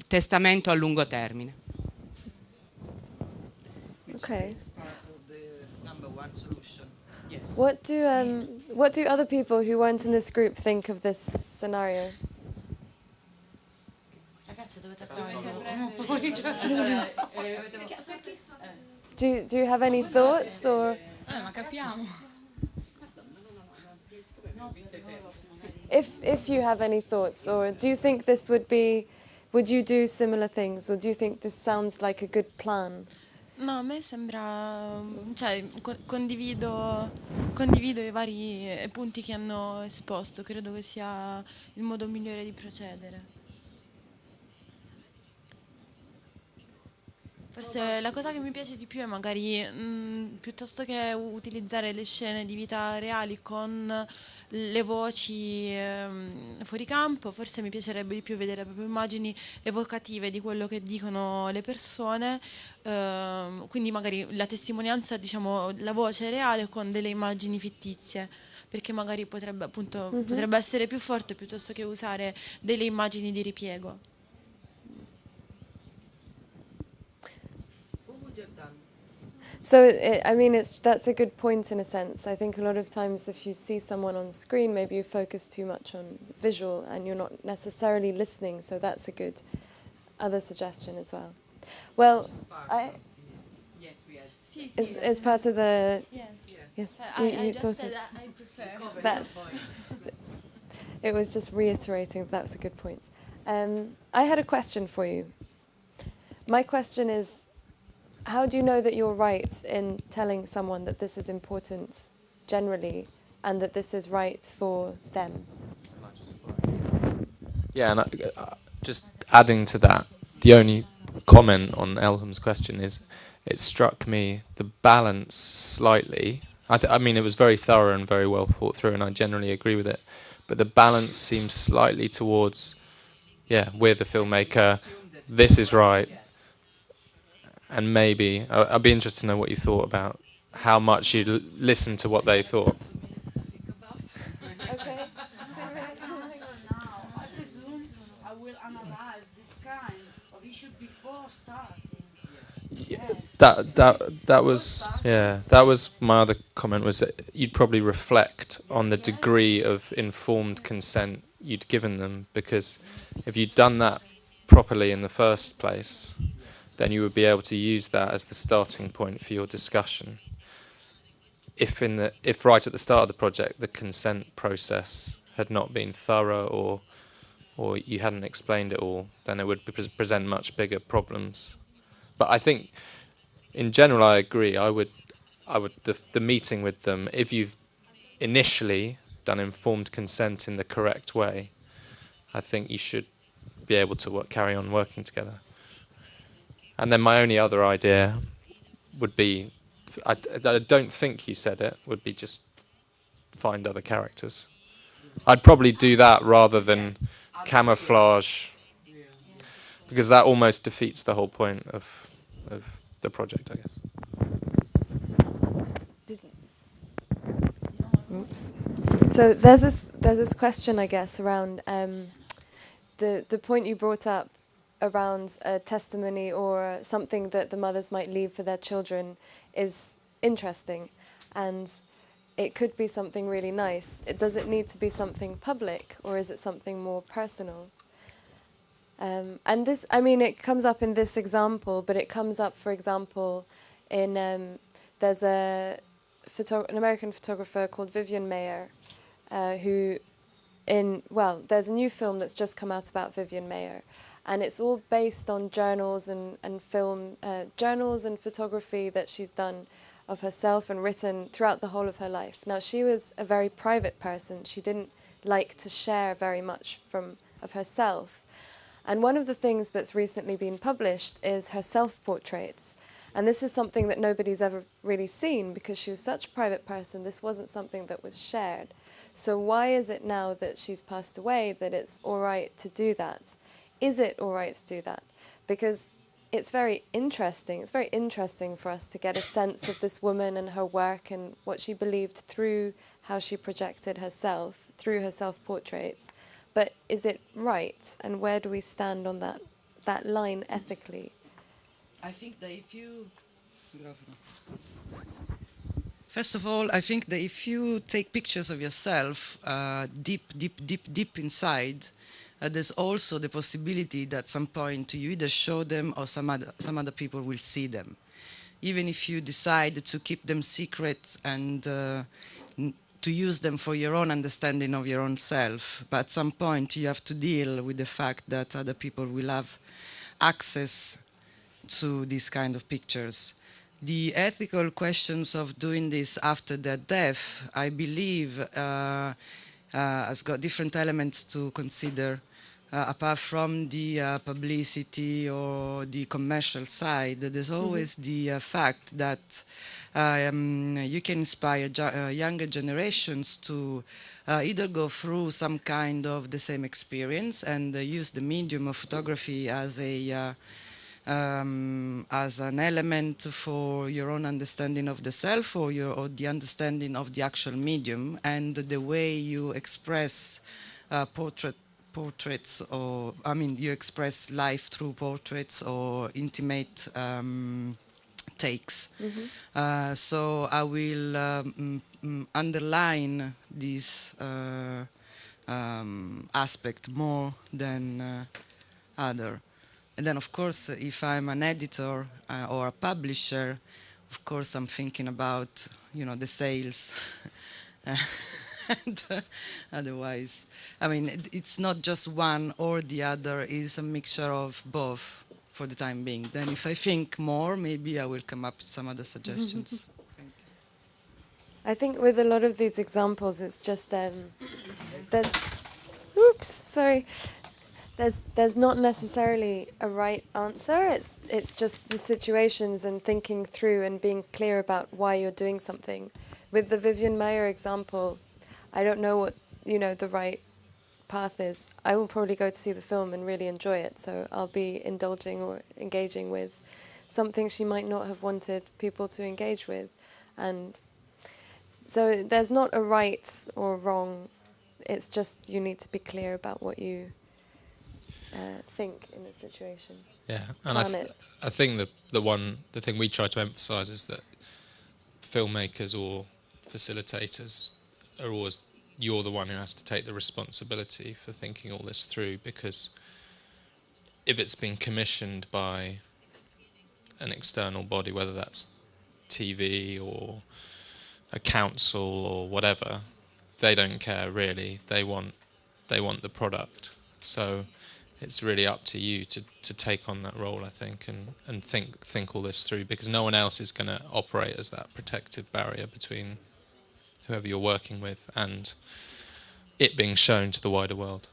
H: testamento a lungo termine.
A: Okay.
B: Number one solution.
H: Yes.
A: What do other people who weren't in this group think of this scenario?
E: Ragazzi, dovete
A: Do you have any thoughts or?
E: ma capiamo.
A: If you have any thoughts, or do you think this would you do similar things, or do you think this sounds like a good plan?
E: No, a me sembra, cioè condivido i vari punti che hanno esposto, credo che sia il modo migliore di procedere. Forse la cosa che mi piace di più è magari piuttosto che utilizzare le scene di vita reali con le voci fuori campo, forse mi piacerebbe di più vedere proprio immagini evocative di quello che dicono le persone, quindi magari la testimonianza, diciamo, la voce reale con delle immagini fittizie, perché magari potrebbe essere più forte piuttosto che usare delle immagini di ripiego.
A: So, I mean, that's a good point in a sense. I think a lot of times if you see someone on screen, maybe you focus too much on visual and you're not necessarily listening, so that's a good other suggestion as well. Well,
H: Yes, we had.
A: as part of the...
E: Yes.
A: Yes,
E: I
A: thought
E: just said
A: it.
E: I prefer.
A: That's, it was just reiterating that was a good point. I had a question for you. My question is, how do you know that you're right in telling someone that this is important generally and that this is right for them?
D: Yeah, and just adding to that, the only comment on Elhum's question is, it struck me the balance slightly. I mean, it was very thorough and very well thought through, and I generally agree with it. But the balance seems slightly towards, yeah, we're the filmmaker, this is right, and maybe I'd be interested to know what you thought about how much you listened to what they thought.
A: Okay.
I: So now, I presume I will analyze this kind of issue before starting.
D: Yeah, that was my other comment, was that you'd probably reflect on the degree of informed consent you'd given them, because if you'd done that properly in the first place, then you would be able to use that as the starting point for your discussion. If right at the start of the project the consent process had not been thorough, or you hadn't explained it all, then it would present much bigger problems. But I think, in general, I agree. I would the meeting with them, if you've initially done informed consent in the correct way, I think you should be able to carry on working together. And then my only other idea would be, I don't think you said it, would be just find other characters. I'd probably do that rather than camouflage, because that almost defeats the whole point of the project, I guess.
A: Oops. So there's this question, I guess, around the point you brought up around a testimony or something that the mothers might leave for their children is interesting, and it could be something really nice. Does it need to be something public, or is it something more personal? And this, I mean, it comes up in this example, but it comes up, for example, in there's an American photographer called Vivian Mayer, who, there's a new film that's just come out about Vivian Mayer, and it's all based on journals and film, journals and photography that she's done of herself and written throughout the whole of her life. Now, she was a very private person. She didn't like to share very much of herself. And one of the things that's recently been published is her self-portraits. And this is something that nobody's ever really seen, because she was such a private person. This wasn't something that was shared. So why is it now that she's passed away that it's all right to do that? Is it all right to do that? Because it's very interesting. It's very interesting for us to get a sense of this woman and her work and what she believed through how she projected herself, through her self-portraits. But is it right? And where do we stand on that line ethically?
J: I think that first of all, I think that if you take pictures of yourself deep inside, there's also the possibility that at some point you either show them or some other people will see them. Even if you decide to keep them secret and to use them for your own understanding of your own self, but at some point you have to deal with the fact that other people will have access to these kind of pictures. The ethical questions of doing this after their death, I believe, has got different elements to consider, apart from the publicity or the commercial side. There's always the fact that you can inspire younger generations to either go through some kind of the same experience and use the medium of photography as an element for your own understanding of the self, or the understanding of the actual medium, and the way you express portraits, or you express life through portraits or intimate takes. So I will underline this aspect more than other. And then, of course, if I'm an editor or a publisher, of course, I'm thinking about, the sales. And otherwise, it's not just one or the other, it's a mixture of both for the time being. Then if I think more, maybe I will come up with some other suggestions. Thank you.
A: I think with a lot of these examples, it's just there's, oops, sorry. There's not necessarily a right answer. It's just the situations and thinking through and being clear about why you're doing something. With the Vivian Mayer example, I don't know what the right path is. I will probably go to see the film and really enjoy it, so I'll be indulging or engaging with something she might not have wanted people to engage with. And so there's not a right or wrong, it's just you need to be clear about what you think in a situation.
D: Yeah, and I think the thing we try to emphasise is that filmmakers or facilitators are always, you're the one who has to take the responsibility for thinking all this through, because if it's been commissioned by an external body, whether that's TV or a council or whatever, they don't care really. They want the product. So it's really up to you to take on that role, I think, and think all this through, because no one else is going to operate as that protective barrier between whoever you're working with and it being shown to the wider world.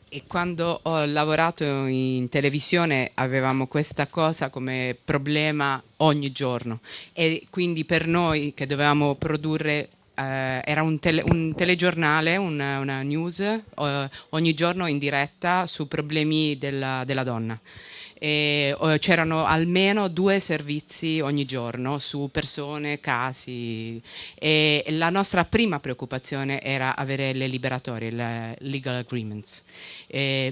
H: E quando ho lavorato in televisione avevamo questa cosa come problema ogni giorno, e quindi per noi che dovevamo produrre era un telegiornale, una news ogni giorno in diretta su problemi della donna. E c'erano almeno 2 servizi ogni giorno su persone, casi, e la nostra prima preoccupazione era avere le liberatorie, le legal agreements.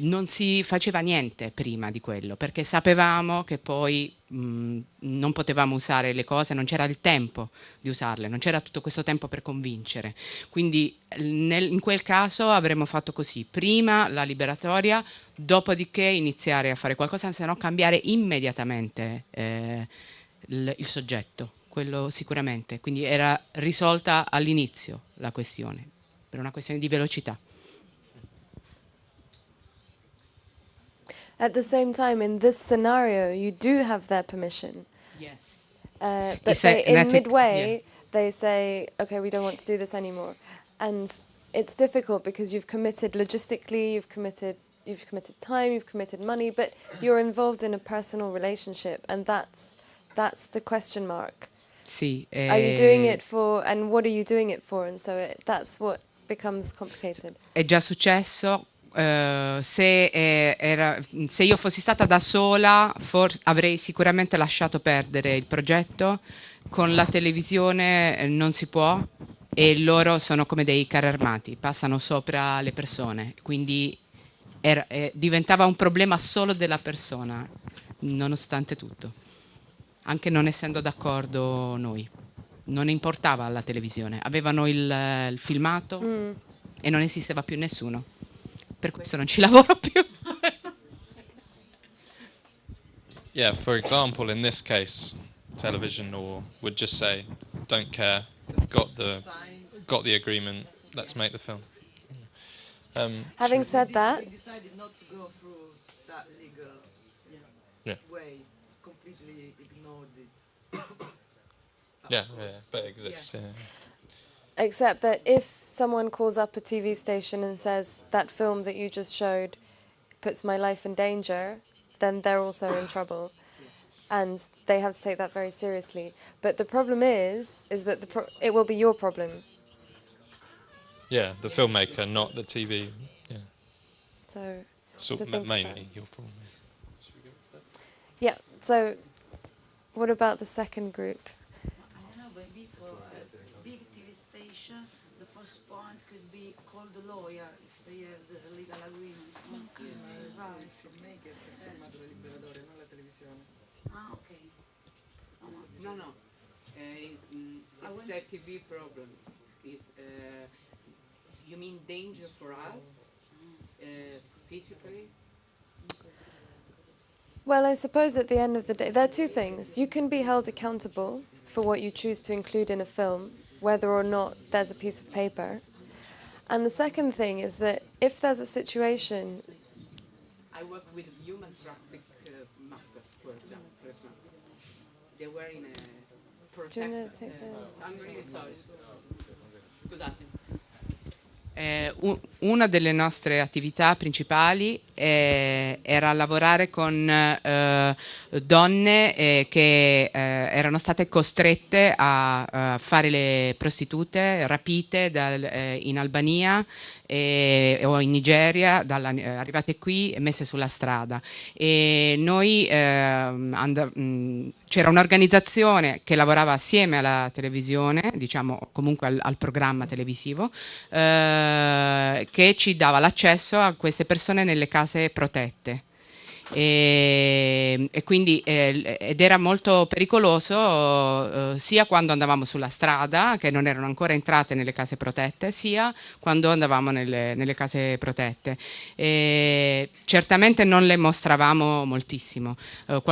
H: Non si faceva niente prima di quello, perché sapevamo che poi non potevamo usare le cose, non c'era il tempo di usarle, non c'era tutto questo tempo per convincere. Quindi in quel caso avremmo fatto così: prima la liberatoria, dopodiché iniziare a fare qualcosa, se no cambiare immediatamente il soggetto, quello sicuramente. Quindi era risolta all'inizio la questione, per una questione di velocità.
A: At the same time, in this scenario, you do have their permission.
H: Yes.
A: But in midway, they say, okay, we don't want to do this anymore. And it's difficult because you've committed logistically, you've committed time, you've committed money, but you're involved in a personal relationship, and that's the question mark.
H: Sì.
A: Are you doing it for, and what are you doing it for? And so that's what becomes complicated.
H: È già successo. Se io fossi stata da sola avrei sicuramente lasciato perdere il progetto. Con la televisione non si può, e loro sono come dei carri armati, passano sopra le persone, quindi diventava un problema solo della persona, nonostante tutto, anche non essendo d'accordo noi. Non importava alla televisione, avevano il filmato e non esisteva più nessuno. Per questo non ci lavoro più.
D: Yeah, for example, in this case, television would just say, don't care, got the agreement, let's make the film.
A: Having said that,
B: we decided not to go through that legal way, completely ignored it.
D: Yeah, but it exists. Yeah.
A: except that if someone calls up a TV station and says, that film that you just showed puts my life in danger, then they're also in trouble. And they have to take that very seriously. But the problem is that it will be your problem.
D: Yeah, the filmmaker, not the TV. Yeah.
A: So
D: mainly your problem.
A: Yeah, so what about the second group?
I: I don't know, maybe for a big TV station, the first point could be call the lawyer if they have the legal agreement. Right.
B: Filmmaker che ferma il liberatore, non la televisione.
I: Ah, ok.
C: No. It's the TV problem. You mean danger for us, physically?
A: Well, I suppose at the end of the day, there are two things. You can be held accountable for what you choose to include in a film, whether or not there's a piece of paper. And the second thing is that if there's a situation,
C: I work with human traffic matters, for example. They were in a
A: do you
C: protected.
A: want to take the...
C: I'm really sorry. Scusate.
H: Una delle nostre attività principali era lavorare con donne che erano state costrette a fare le prostitute, rapite in Albania o in Nigeria, arrivate qui e messe sulla strada. E noi c'era un'organizzazione che lavorava assieme alla televisione, diciamo comunque al programma televisivo, che ci dava l'accesso a queste persone nelle case protette. E quindi ed era molto pericoloso sia quando andavamo sulla strada, che non erano ancora entrate nelle case protette, sia quando andavamo nelle case protette. Certamente non le mostravamo moltissimo. Il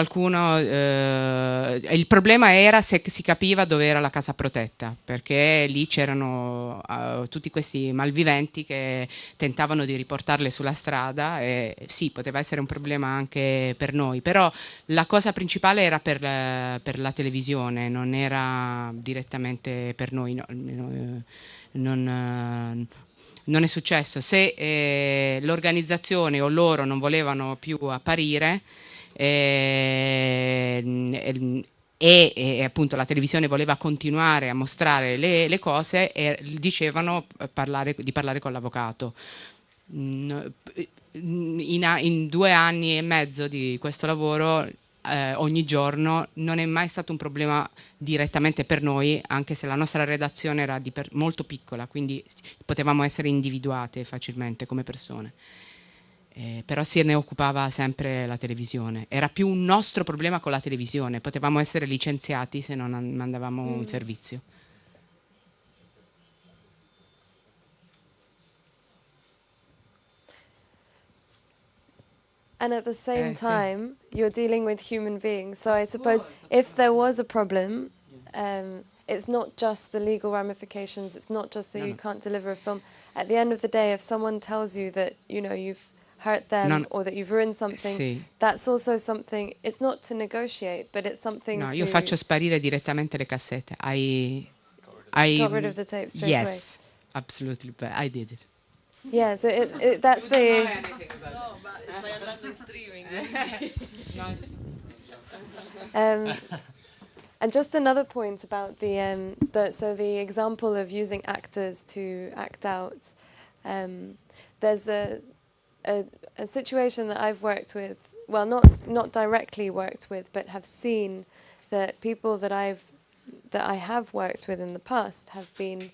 H: problema era se si capiva dove era la casa protetta, perché lì c'erano tutti questi malviventi che tentavano di riportarle sulla strada, e sì, poteva essere un problema anche per noi, però la cosa principale era per la televisione, non era direttamente per noi. Non è successo. Se l'organizzazione o loro non volevano più apparire e appunto la televisione voleva continuare a mostrare le cose, e dicevano di parlare con l'avvocato. In 2 anni e mezzo di questo lavoro, ogni giorno, non è mai stato un problema direttamente per noi, anche se la nostra redazione era molto piccola, quindi potevamo essere individuate facilmente come persone. Però se ne occupava sempre la televisione. Era più un nostro problema con la televisione, potevamo essere licenziati se non mandavamo il servizio.
A: And at the same time, you're dealing with human beings. So I suppose if there was a problem, it's not just the legal ramifications. It's not just that you can't deliver a film. At the end of the day, if someone tells you that, you know, you've hurt them or that you've ruined something, that's also something. It's not to negotiate, but it's something.
H: No, io faccio sparire direttamente le cassette. I
A: got rid of the tape straight away.
H: Yes, absolutely. But I did it.
A: Yeah, so that's the.
B: No, ma stai andando in streaming.
A: And just another point about the example of using actors to act out. There's a situation that I've worked with. Well, not directly worked with, but have seen that people that I have worked with in the past have been.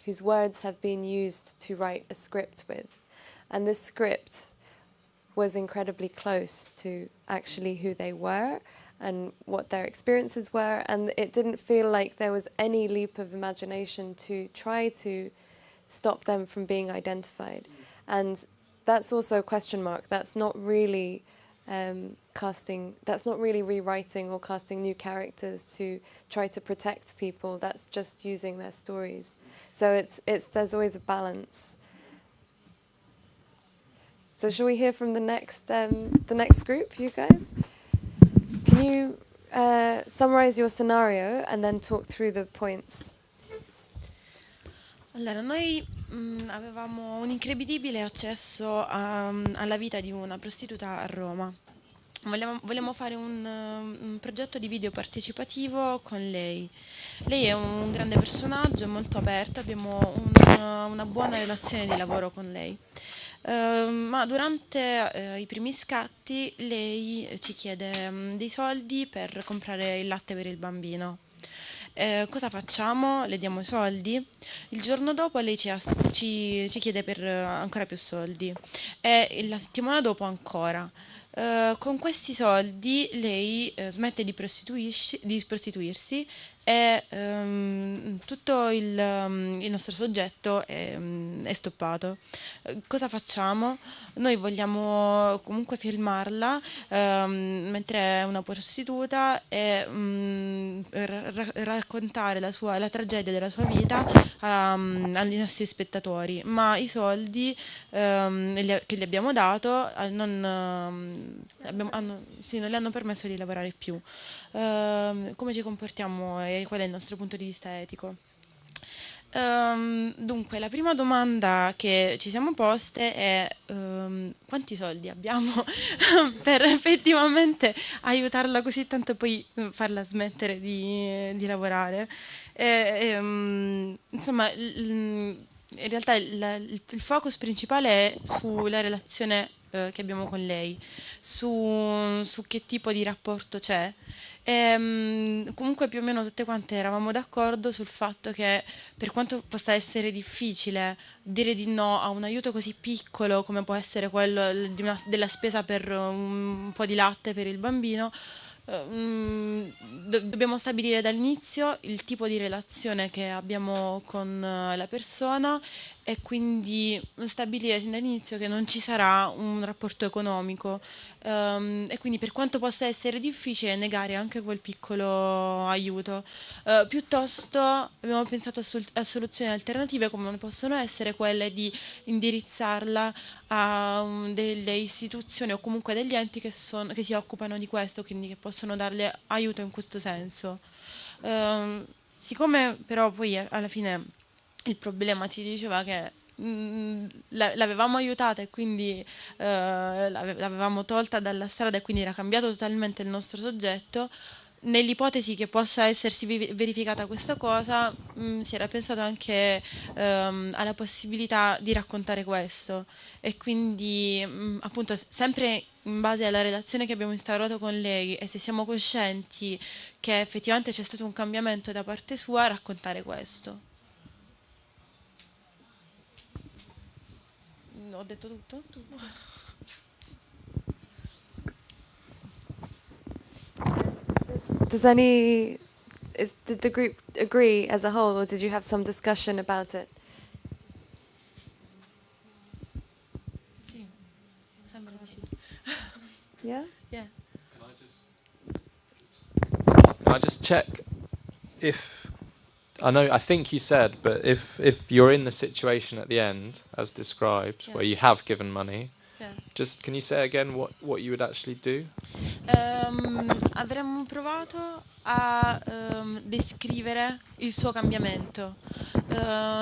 A: Whose words have been used to write a script with. And this script was incredibly close to actually who they were and what their experiences were, and it didn't feel like there was any leap of imagination to try to stop them from being identified. And that's also a question mark. That's not really casting, that's not really rewriting or casting new characters to try to protect people. That's just using their stories. So there's always a balance. So shall we hear from the next group, you guys? Can you summarize your scenario and then talk through the points?
E: Allora, noi avevamo un incredibile accesso alla vita di una prostituta a Roma. Vogliamo fare un progetto di video partecipativo con lei. Lei è un grande personaggio, molto aperto, abbiamo una buona relazione di lavoro con lei. Ma durante i primi scatti lei ci chiede dei soldi per comprare il latte per il bambino. Cosa facciamo? Le diamo i soldi. Il giorno dopo lei ci chiede per ancora più soldi, e la settimana dopo ancora. Con questi soldi lei smette di prostituirsi e tutto il nostro soggetto è stoppato. Cosa facciamo? Noi vogliamo comunque filmarla mentre è una prostituta e raccontare la tragedia della sua vita ai nostri spettatori, ma i soldi che gli abbiamo dato non le hanno permesso di lavorare più. Come ci comportiamo e qual è il nostro punto di vista etico? Dunque, la prima domanda che ci siamo poste è quanti soldi abbiamo per effettivamente aiutarla così tanto e poi farla smettere di lavorare. Insomma, in realtà il focus principale è sulla relazione che abbiamo con lei, su che tipo di rapporto c'è. Comunque più o meno tutte quante eravamo d'accordo sul fatto che per quanto possa essere difficile dire di no a un aiuto così piccolo come può essere quello della spesa per un po' di latte per il bambino, dobbiamo stabilire dall'inizio il tipo di relazione che abbiamo con la persona e quindi stabilire sin dall'inizio che non ci sarà un rapporto economico. E quindi per quanto possa essere difficile negare anche quel piccolo aiuto. Piuttosto abbiamo pensato a soluzioni alternative come possono essere quelle di indirizzarla a delle istituzioni o comunque degli enti che si occupano di questo, quindi che possono darle aiuto in questo senso. Siccome però poi alla fine il problema ci diceva che l'avevamo aiutata e quindi l'avevamo tolta dalla strada e quindi era cambiato totalmente il nostro soggetto. Nell'ipotesi che possa essersi verificata questa cosa, si era pensato anche alla possibilità di raccontare questo e quindi appunto sempre in base alla relazione che abbiamo instaurato con lei e se siamo coscienti che effettivamente c'è stato un cambiamento da parte sua, raccontare questo. Ho detto tutto?
A: Did the group agree as a whole, or did you have some discussion about it?
E: Sì, sembra di sì.
A: Yeah?
E: Yeah.
D: Can I just check if I think you said, but if you're in the situation at the end, as described,
E: Yeah.
D: where you have given money,
E: Yeah.
D: just can you say again what you would actually do?
E: Avremmo provato a descrivere il suo cambiamento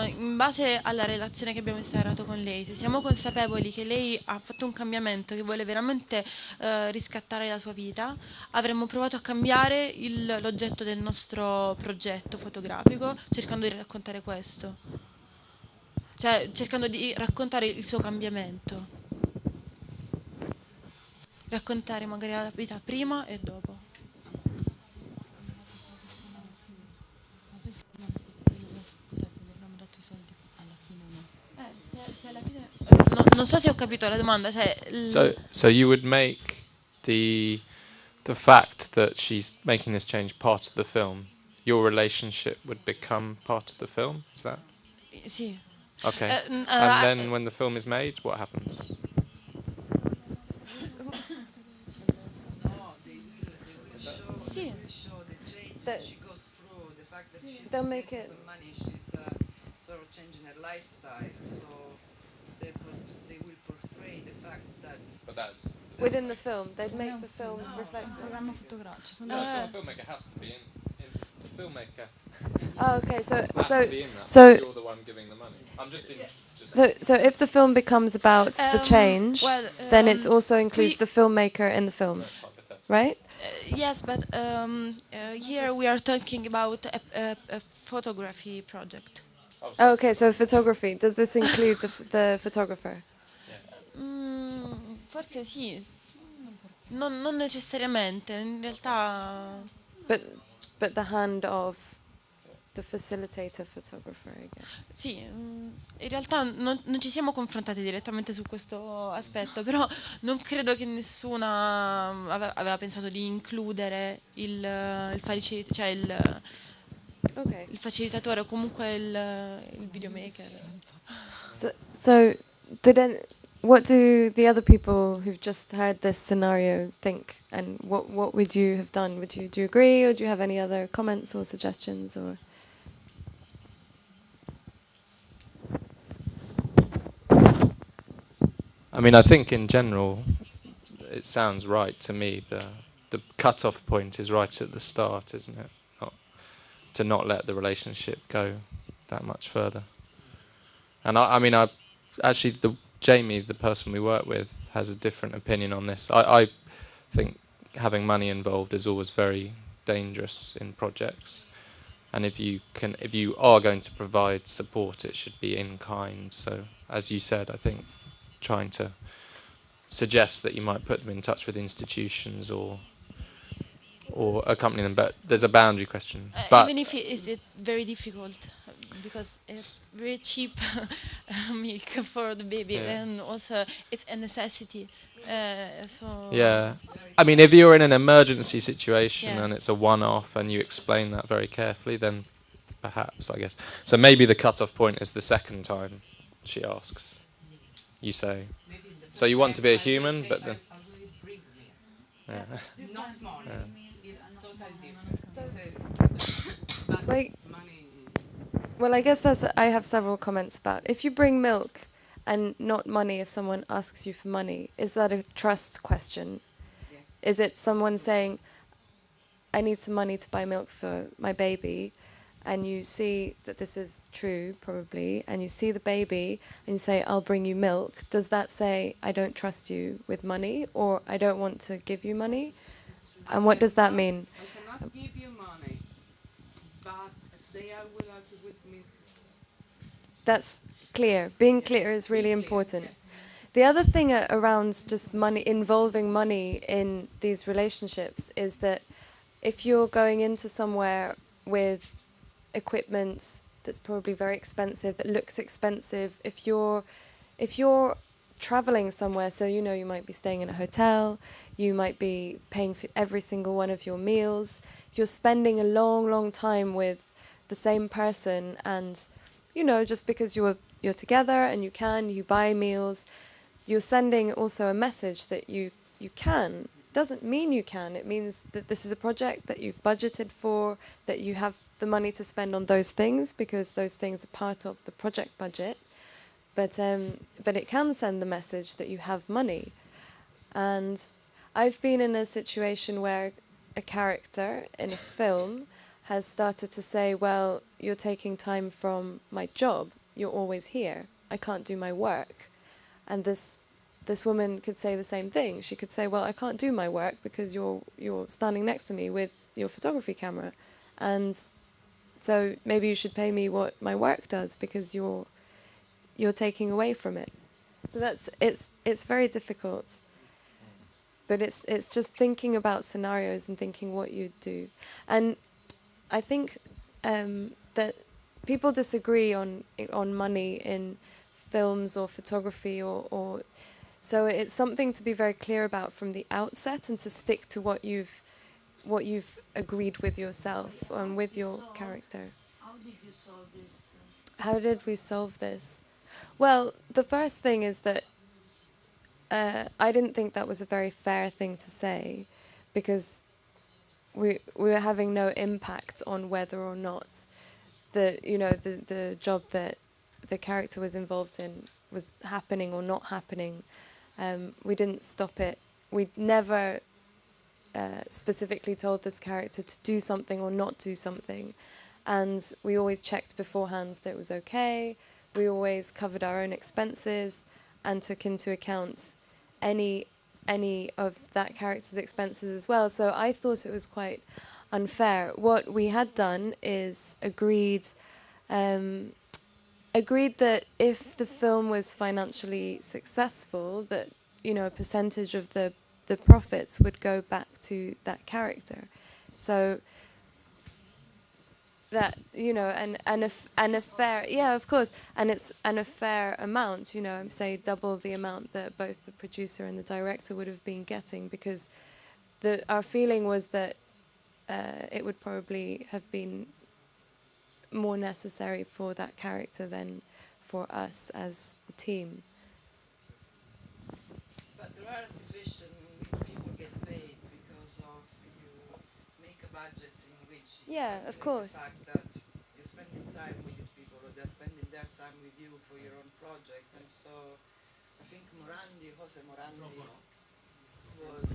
E: in base alla relazione che abbiamo instaurato con lei. Se siamo consapevoli che lei ha fatto un cambiamento, che vuole veramente riscattare la sua vita, avremmo provato a cambiare l'oggetto del nostro progetto fotografico cercando di raccontare questo, cioè cercando di raccontare il suo cambiamento. Raccontare magari la vita prima e dopo. Non so se ho capito la domanda.
D: So you would make the fact that she's making this change part of the film. Your relationship would become part of the film. Is that
E: Sì.
D: okay? And then when the film is made, what happens?
E: Sì.
B: She goes through the fact that she's
A: They'll make
B: making
A: it.
B: some money, she's sort of changing her lifestyle, so they will portray the fact that.
D: But that's
A: Within the film, they'd make the film reflect it.
E: Programma fotografico.
D: no. So the filmmaker has to be in the filmmaker.
A: Oh, okay. So
D: Has to be in that.
A: so
D: You're the one giving the money. I'm just
A: so if the film becomes about the change, then it also includes the filmmaker in the film,
D: That's hypothetical.
A: right?
E: Yes, but here we are talking about a photography project.
A: Oh, okay. So photography. Does this include the photographer?
E: Forse sì. Non necessariamente, in realtà.
A: But the hand of the facilitator photographer, I guess.
E: Sì, in realtà non ci siamo confrontati direttamente su questo aspetto, però non credo che nessuna aveva pensato di includere cioè il facilitatore o comunque il videomaker.
A: So what do the other people who've just heard this scenario think, and what would you have done? Do you agree, or do you have any other comments or suggestions, or?
D: I mean, I think in general, it sounds right to me. The cut-off point is right at the start, isn't it? To not let the relationship go that much further. And I mean, actually, Jamie, the person we work with, has a different opinion on this. I think having money involved is always very dangerous in projects. And if you are going to provide support, it should be in kind. So, as you said, I think trying to suggest that you might put them in touch with institutions or accompany them, but there's a boundary question. But
E: Even if it's very difficult, because it's very cheap milk for the baby, and also it's a necessity.
D: Yeah, I mean, if you're in an emergency situation and it's a one-off, and you explain that very carefully, then perhaps, I guess. So maybe the cut-off point is the second time she asks. You say, so you want to be a human, but then. Yeah.
C: Not money.
D: Yeah.
C: It's totally different.
A: Well, I guess I have several comments about. If you bring milk and not money, if someone asks you for money, is that a trust question?
C: Yes.
A: Is it someone saying, I need some money to buy milk for my baby, and you see that this is true, probably, and you see the baby, and you say, I'll bring you milk, does that say, I don't trust you with money, or I don't want to give you money? And what does that mean?
C: I cannot give you money, but today I will have to with me.
A: That's clear. Being clear is really important.
C: Yes.
A: The other thing around just money, involving money in these relationships, is that if you're going into somewhere with equipment that's probably very expensive, that looks expensive, if you're traveling somewhere, so you might be staying in a hotel, you might be paying for every single one of your meals, you're spending a long time with the same person, and just because you're together and you buy meals, you're sending also a message that you can. Doesn't mean you can. It means that this is a project that you've budgeted for, that you have the money to spend on those things, because those things are part of the project budget. But it can send the message that you have money. And I've been in a situation where a character in a film has started to say, well, you're taking time from my job. You're always here. I can't do my work. And this woman could say the same thing. She could say, well, I can't do my work because you're standing next to me with your photography camera. And so maybe you should pay me what my work does, because you're taking away from it. So it's very difficult. But it's just thinking about scenarios and thinking what you'd do. And I think that people disagree on money in films or photography, or so it's something to be very clear about from the outset, and to stick to what you've agreed with yourself and with your character.
I: How did you solve this?
A: How did we solve this? Well, the first thing is that I didn't think that was a very fair thing to say, because we were having no impact on whether or not the job that the character was involved in was happening or not happening. We didn't stop it. We never specifically told this character to do something or not do something, and we always checked beforehand that it was okay. We always covered our own expenses and took into account any of that character's expenses as well. So I thought it was quite unfair. What we had done is agreed that if the film was financially successful, that a percentage of the profits would go back to that character. So that, you know, and a fair, yeah, of course, and it's a fair amount, you know, say double the amount that both the producer and the director would have been getting, because our feeling was that it would probably have been more necessary for that character than for us as the team.
B: But there are situations in which people get paid because of you make a budget in which you
A: Yeah, of
B: calculate
A: course.
B: the fact that you're spending time with these people or they're spending their time with you for your own project. And so I think Jose Morandi was...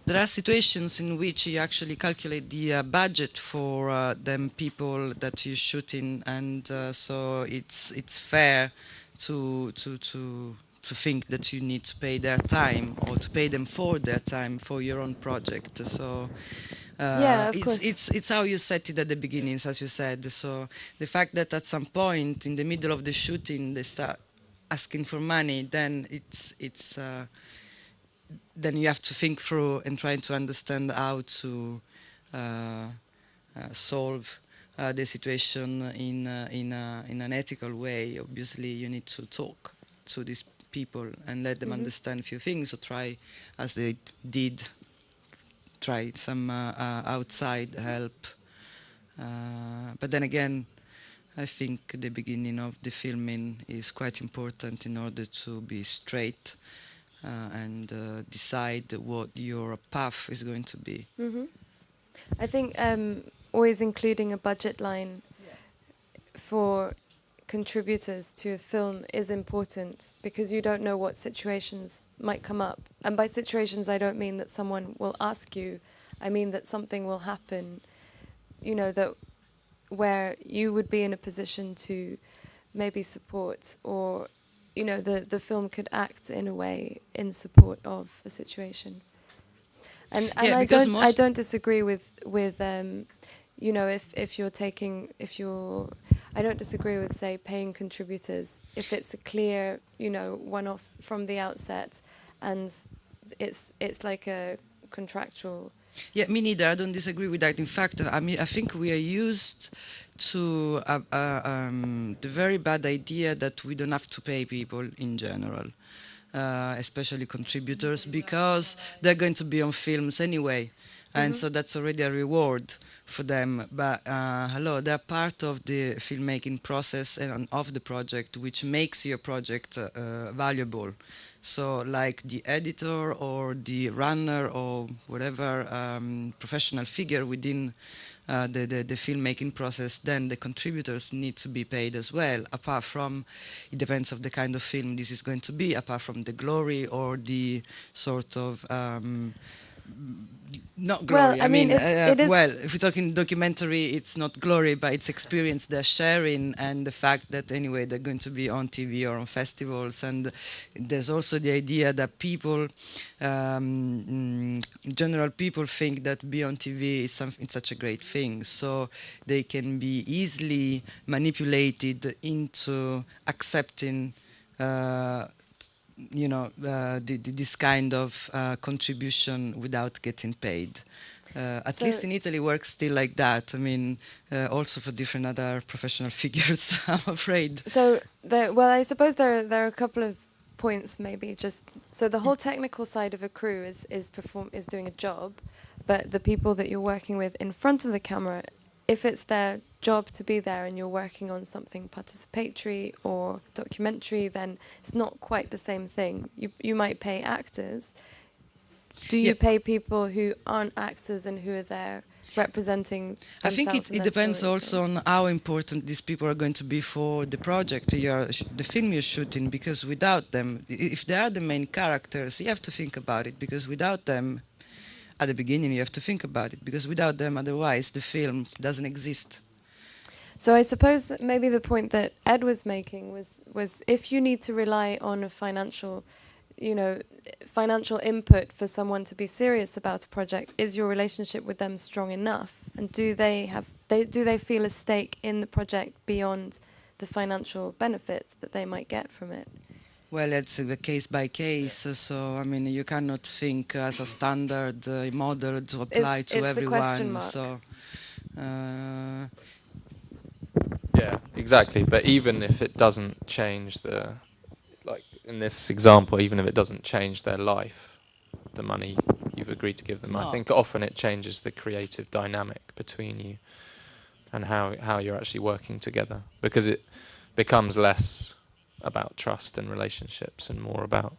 B: There are situations in which you actually calculate the budget for them people that you're shooting, and so it's fair to think that you need to pay their time or to pay them for their time for your own project. So
A: Yeah, of course.
B: it's how you set it at the beginnings, as you said. So the fact that at some point in the middle of the shooting they start asking for money, then then you have to think through and try to understand how to solve the situation in an ethical way. Obviously, you need to talk to these people and let them understand a few things, or try, as they did, try some outside help. But then again, I think the beginning of the filming is quite important in order to be straight and decide what your path is going to be.
A: I think always including a budget line for contributors to a film is important, because you don't know what situations might come up. And by situations, I don't mean that someone will ask you. I mean that something will happen, you know, that where you would be in a position to maybe support, or, you know, the film could act in a way in support of a situation. And
B: Yeah,
A: I don't disagree with you know, I don't disagree with, say, paying contributors if it's a clear, you know, one-off from the outset, and it's like a contractual.
B: Yeah, me neither. I don't disagree with that. In fact, I mean, I think we are used to the very bad idea that we don't have to pay people in general, especially contributors, because they're going to be on films anyway. And so that's already a reward for them. But hello, they're part of the filmmaking process and of the project, which makes your project valuable. So like the editor or the runner or whatever professional figure within the filmmaking process, then the contributors need to be paid as well, apart from, it depends on the kind of film this is going to be, apart from the glory or the sort of not glory.
A: Well, I mean, it is.
B: Well, if we're talking documentary, it's not glory, but it's experience they're sharing, and the fact that anyway they're going to be on TV or on festivals. And there's also the idea that people, in general, people think that be on TV is something, such a great thing, so they can be easily manipulated into accepting. You know, this kind of contribution without getting paid. At least in Italy works still like that. I mean, also for different other professional figures, I'm afraid.
A: So, well, I suppose there are a couple of points maybe. Just so the whole technical side of a crew is doing a job, but the people that you're working with in front of the camera, if it's their job to be there and you're working on something participatory or documentary, then it's not quite the same thing. You might pay actors. Do you pay people who aren't actors and who are there representing
B: I think
A: themselves
B: it
A: and their
B: depends
A: stories?
B: also on how important these people are going to be for the project, the film you're shooting, because without them, if they are the main characters, you have to think about it, because without them, at the beginning you have to think about it, because without them, otherwise the film doesn't exist.
A: So I suppose that maybe the point that Ed was making was if you need to rely on a financial input for someone to be serious about a project, is your relationship with them strong enough? And do they feel a stake in the project beyond the financial benefits that they might get from it?
J: Well, it's a case by case, so I mean, you cannot think as a standard model to apply to
A: It's the question
J: everyone.
A: mark.
J: So,
D: Yeah, exactly. But even if it doesn't change like in this example, even if it doesn't change their life, the money you've agreed to give them, I
J: No.
D: think often it changes the creative dynamic between you and how you're actually working together, because it becomes less about trust and relationships and more about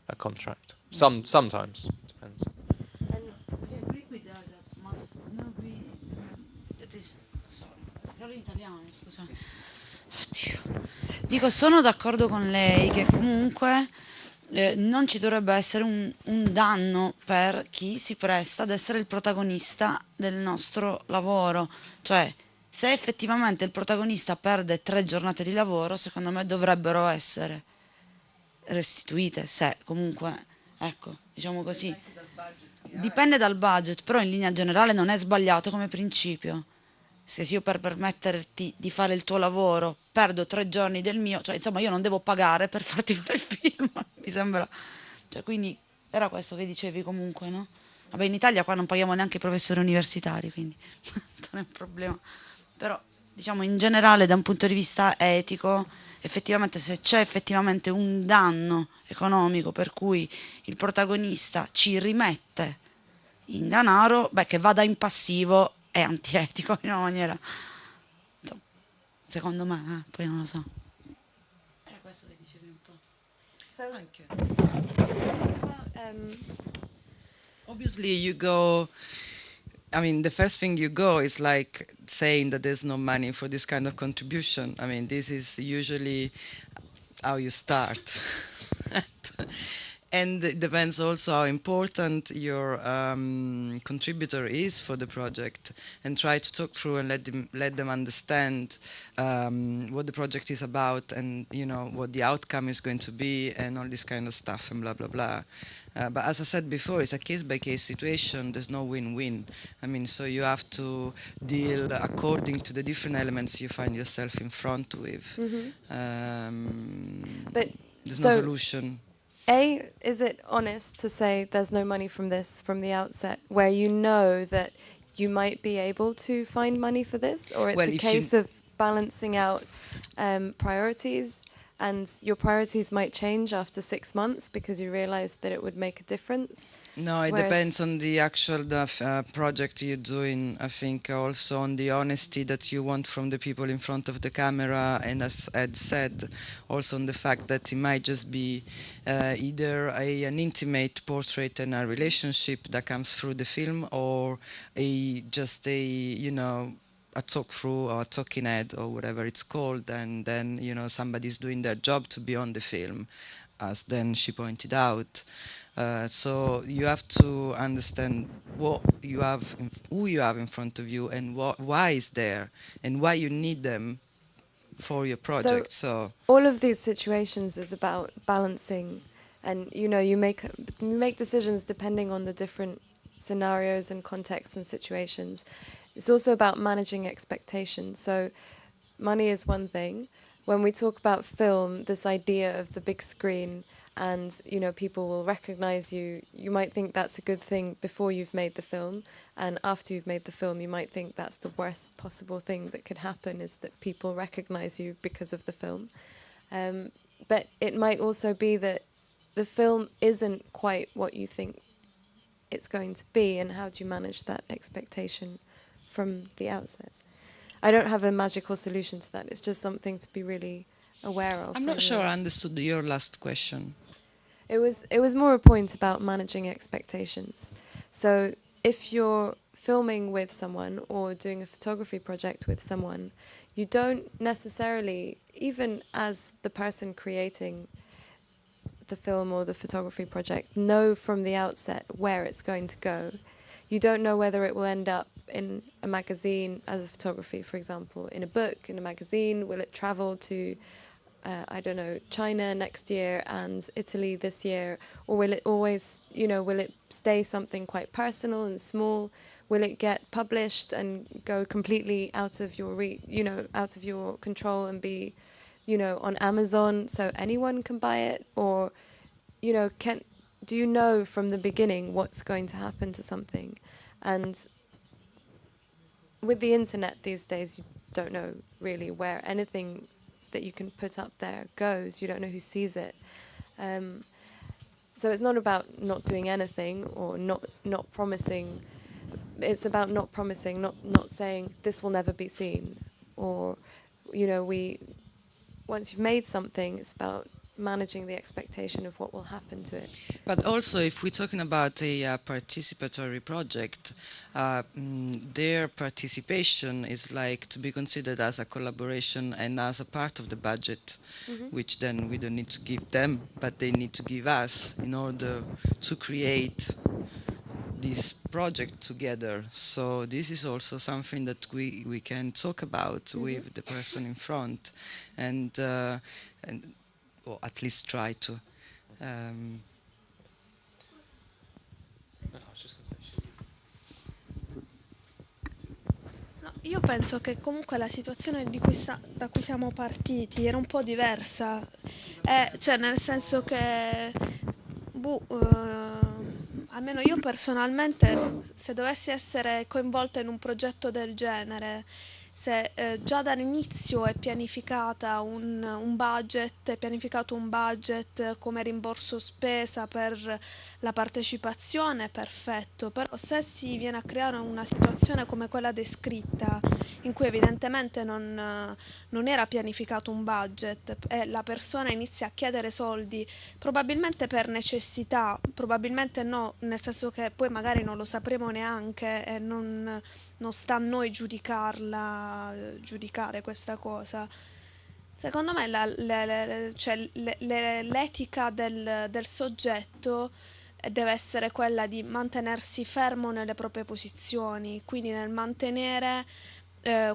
D: a contract. Sometimes depends.
I: I agree with that. That must not be. That is. Sorry. Parlo in italiano, scusa. Oddio. Dico, sono d'accordo con lei che comunque non ci dovrebbe essere un danno per chi si presta ad essere il protagonista del nostro lavoro. Cioè, se effettivamente il protagonista perde 3 giornate di lavoro, secondo me dovrebbero essere restituite, se comunque, ecco, diciamo così. Dipende dal budget, però in linea generale non è sbagliato come principio. Se io per permetterti di fare il tuo lavoro perdo 3 giorni del mio, cioè insomma io non devo pagare per farti fare il film, mi sembra. Cioè quindi era questo che dicevi comunque, no? Vabbè, in Italia qua non paghiamo neanche i professori universitari, quindi non è un problema. Però diciamo in generale da un punto di vista etico, effettivamente se c'è effettivamente un danno economico per cui il protagonista ci rimette in denaro, beh, che vada in passivo è antietico in una maniera, insomma, secondo me, poi non lo so. Era questo che dicevi un po'.
J: Anche. Obviously, you go. I mean, the first thing you go is like saying that there's no money for this kind of contribution. I mean, this is usually how you start. And it depends also how important your contributor is for the project, and try to talk through and let them understand what the project is about, and you know what the outcome is going to be, and all this kind of stuff, and blah blah blah. But as I said before, it's a case-by-case situation. There's no win-win. I mean, so you have to deal according to the different elements you find yourself in front with.
A: But
J: there's no solution.
A: Is it honest to say there's no money from this from the outset, where you know that you might be able to find money for this, or it's a case of balancing out priorities, and your priorities might change after 6 months because you realize that it would make a difference?
J: No, it depends on the actual project you're doing. I think also on the honesty that you want from the people in front of the camera, and as Ed said, also on the fact that it might just be either an intimate portrait and a relationship that comes through the film, or just a talk through or a talking head or whatever it's called, and then somebody's doing their job to be on the film, as then she pointed out. So you have to understand what you have, who you have in front of you, and why is there, and why you need them for your project. So
A: all of these situations is about balancing, and you make decisions depending on the different scenarios and contexts and situations. It's also about managing expectations. So money is one thing. When we talk about film, this idea of the big screen, and people will recognize you. You might think that's a good thing before you've made the film, and after you've made the film, you might think that's the worst possible thing that could happen, is that people recognize you because of the film. But it might also be that the film isn't quite what you think it's going to be, and how do you manage that expectation from the outset? I don't have a magical solution to that. It's just something to be really aware of.
J: I'm not sure I understood your last question.
A: It was more a point about managing expectations. So if you're filming with someone or doing a photography project with someone, you don't necessarily, even as the person creating the film or the photography project, know from the outset where it's going to go. You don't know whether it will end up in a magazine as a photography, for example, in a book, in a magazine. Will it travel to China next year and Italy this year? Or will it always, will it stay something quite personal and small? Will it get published and go completely out of your out of your control and be on Amazon so anyone can buy it? Or, do you know from the beginning what's going to happen to something? And with the internet these days, you don't know really where anything that you can put up there goes. You don't know who sees it. So it's not about not doing anything or not promising. It's about not promising, not saying this will never be seen, or once you've made something, it's about managing the expectation of what will happen to it.
J: But also, if we're talking about a participatory project, their participation is like to be considered as a collaboration and as a part of the budget, which then we don't need to give them, but they need to give us in order to create this project together. So this is also something that we can talk about with the person in front, and or at least try to.
K: No, io penso che comunque la situazione da cui siamo partiti era un po' diversa, cioè nel senso che almeno io personalmente, se dovessi essere coinvolta in un progetto del genere, se già dall'inizio è pianificata un budget, è pianificato un budget come rimborso spesa per la partecipazione, perfetto, però se si viene a creare una situazione come quella descritta, in cui evidentemente non era pianificato un budget e la persona inizia a chiedere soldi, probabilmente per necessità, probabilmente no, nel senso che poi magari non lo sapremo neanche e non sta a noi giudicare questa cosa. Secondo me l'etica del soggetto deve essere quella di mantenersi fermo nelle proprie posizioni, quindi nel mantenere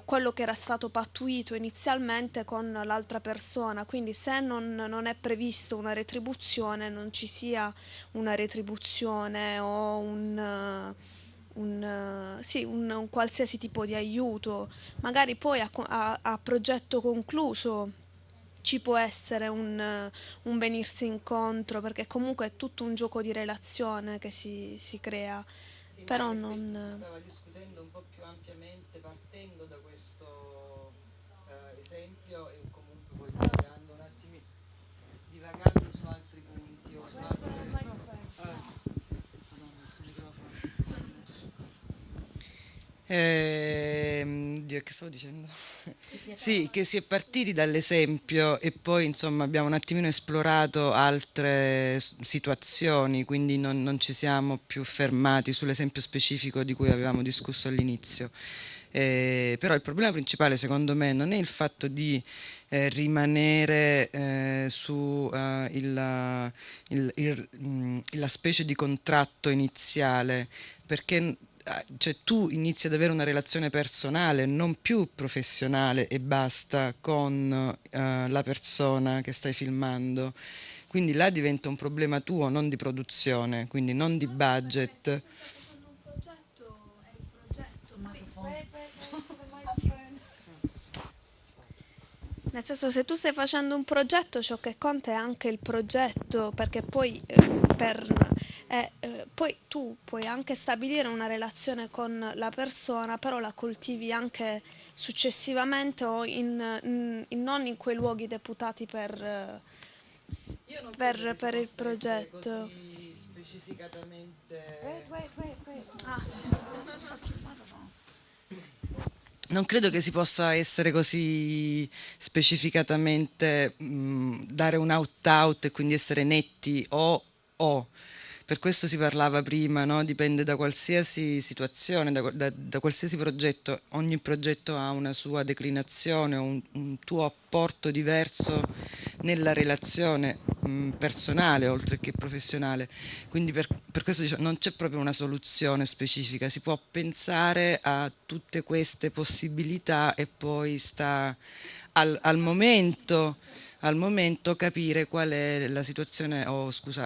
K: quello che era stato pattuito inizialmente con l'altra persona, quindi se non è previsto una retribuzione, non ci sia una retribuzione o un qualsiasi tipo di aiuto. Magari poi a progetto concluso ci può essere un venirsi incontro, perché comunque è tutto un gioco di relazione che si crea,
J: Sì,
K: però
J: ma
K: non...
J: stava discutendo un po' più ampiamente partendo da questo esempio e comunque poi divagando un attimino, divagando su altri punti o su altre... Dio, che stavo dicendo? Sì, che si è partiti dall'esempio e poi insomma abbiamo un attimino esplorato altre situazioni, quindi non ci siamo più fermati sull'esempio specifico di cui avevamo discusso all'inizio. Però il problema principale secondo me non è il fatto di rimanere su la specie di contratto iniziale, perché cioè tu inizi ad avere una relazione personale, non più professionale e basta, con la persona che stai filmando. Quindi là diventa un problema tuo, non di produzione, quindi non di budget.
K: Nel senso, se tu stai facendo un progetto, ciò che conta è anche il progetto, perché poi, poi tu puoi anche stabilire una relazione con la persona, però la coltivi anche successivamente o non in quei luoghi deputati per il progetto.
J: Così specificatamente... Non credo che si possa essere così specificatamente dare un out-out e quindi essere netti o. Per questo si parlava prima, no? Dipende da qualsiasi situazione, da qualsiasi progetto. Ogni progetto ha una sua declinazione, un tuo apporto diverso nella relazione personale oltre che professionale. Quindi per questo dicevo, non c'è proprio una soluzione specifica, si può pensare a tutte queste possibilità e poi sta al momento capire qual è la situazione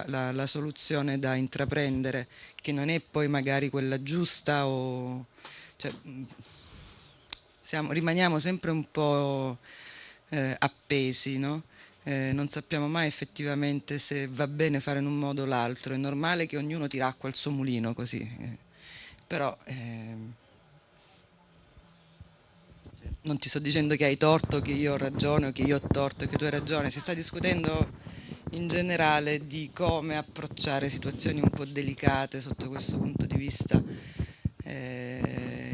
J: la soluzione da intraprendere, che non è poi magari quella giusta rimaniamo sempre un po' appesi, no? Non sappiamo mai effettivamente se va bene fare in un modo o l'altro, è normale che ognuno tira acqua al suo mulino così, però non ti sto dicendo che hai torto, che io ho ragione o che io ho torto e che tu hai ragione, si sta discutendo in generale di come approcciare situazioni un po' delicate sotto questo punto di vista.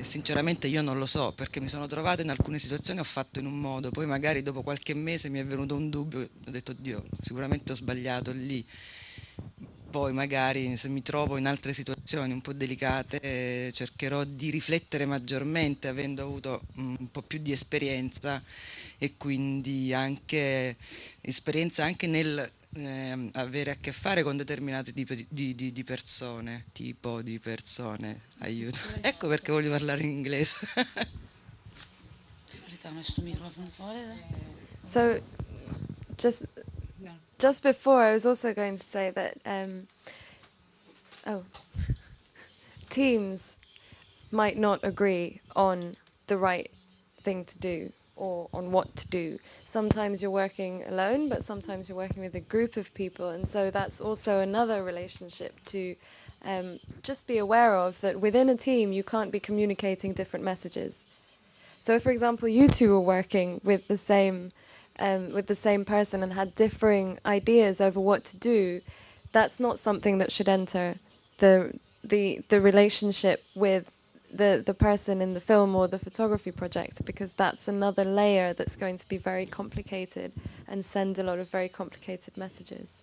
J: Sinceramente io non lo so, perché mi sono trovata in alcune situazioni, ho fatto in un modo, poi magari dopo qualche mese mi è venuto un dubbio, ho detto Dio, sicuramente ho sbagliato lì. Poi magari se mi trovo in altre situazioni un po' delicate cercherò di riflettere maggiormente avendo avuto un po' più di esperienza e quindi anche esperienza anche nel avere a che fare con determinati tipi di persone, tipo di persone, aiuto. Ecco perché voglio parlare in inglese.
A: So, just just before, I was also going to say that teams might not agree on the right thing to do or on what to do. Sometimes you're working alone, but sometimes you're working with a group of people, and so that's also another relationship to just be aware of, that within a team you can't be communicating different messages. So, if, for example, you two were working with the same person and had differing ideas over what to do, that's not something that should enter the relationship with the person in the film or the photography project, because that's another layer that's going to be very complicated and send a lot of very complicated messages.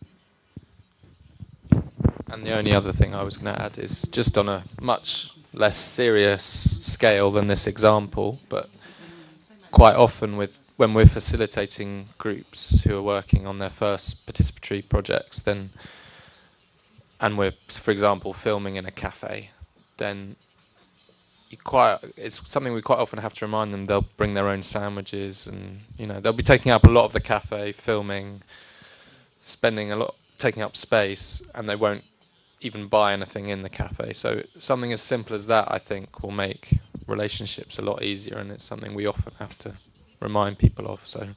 D: And the only other thing I was going to add is just on a much less serious scale than this example, but quite often when we're facilitating groups who are working on their first participatory projects, and we're, for example, filming in a cafe, then it's something we quite often have to remind them. They'll bring their own sandwiches, and they'll be taking up a lot of the cafe, filming, taking up space, and they won't even buy anything in the cafe. So something as simple as that, I think, will make relationships a lot easier, and it's something we often have to remind people of. So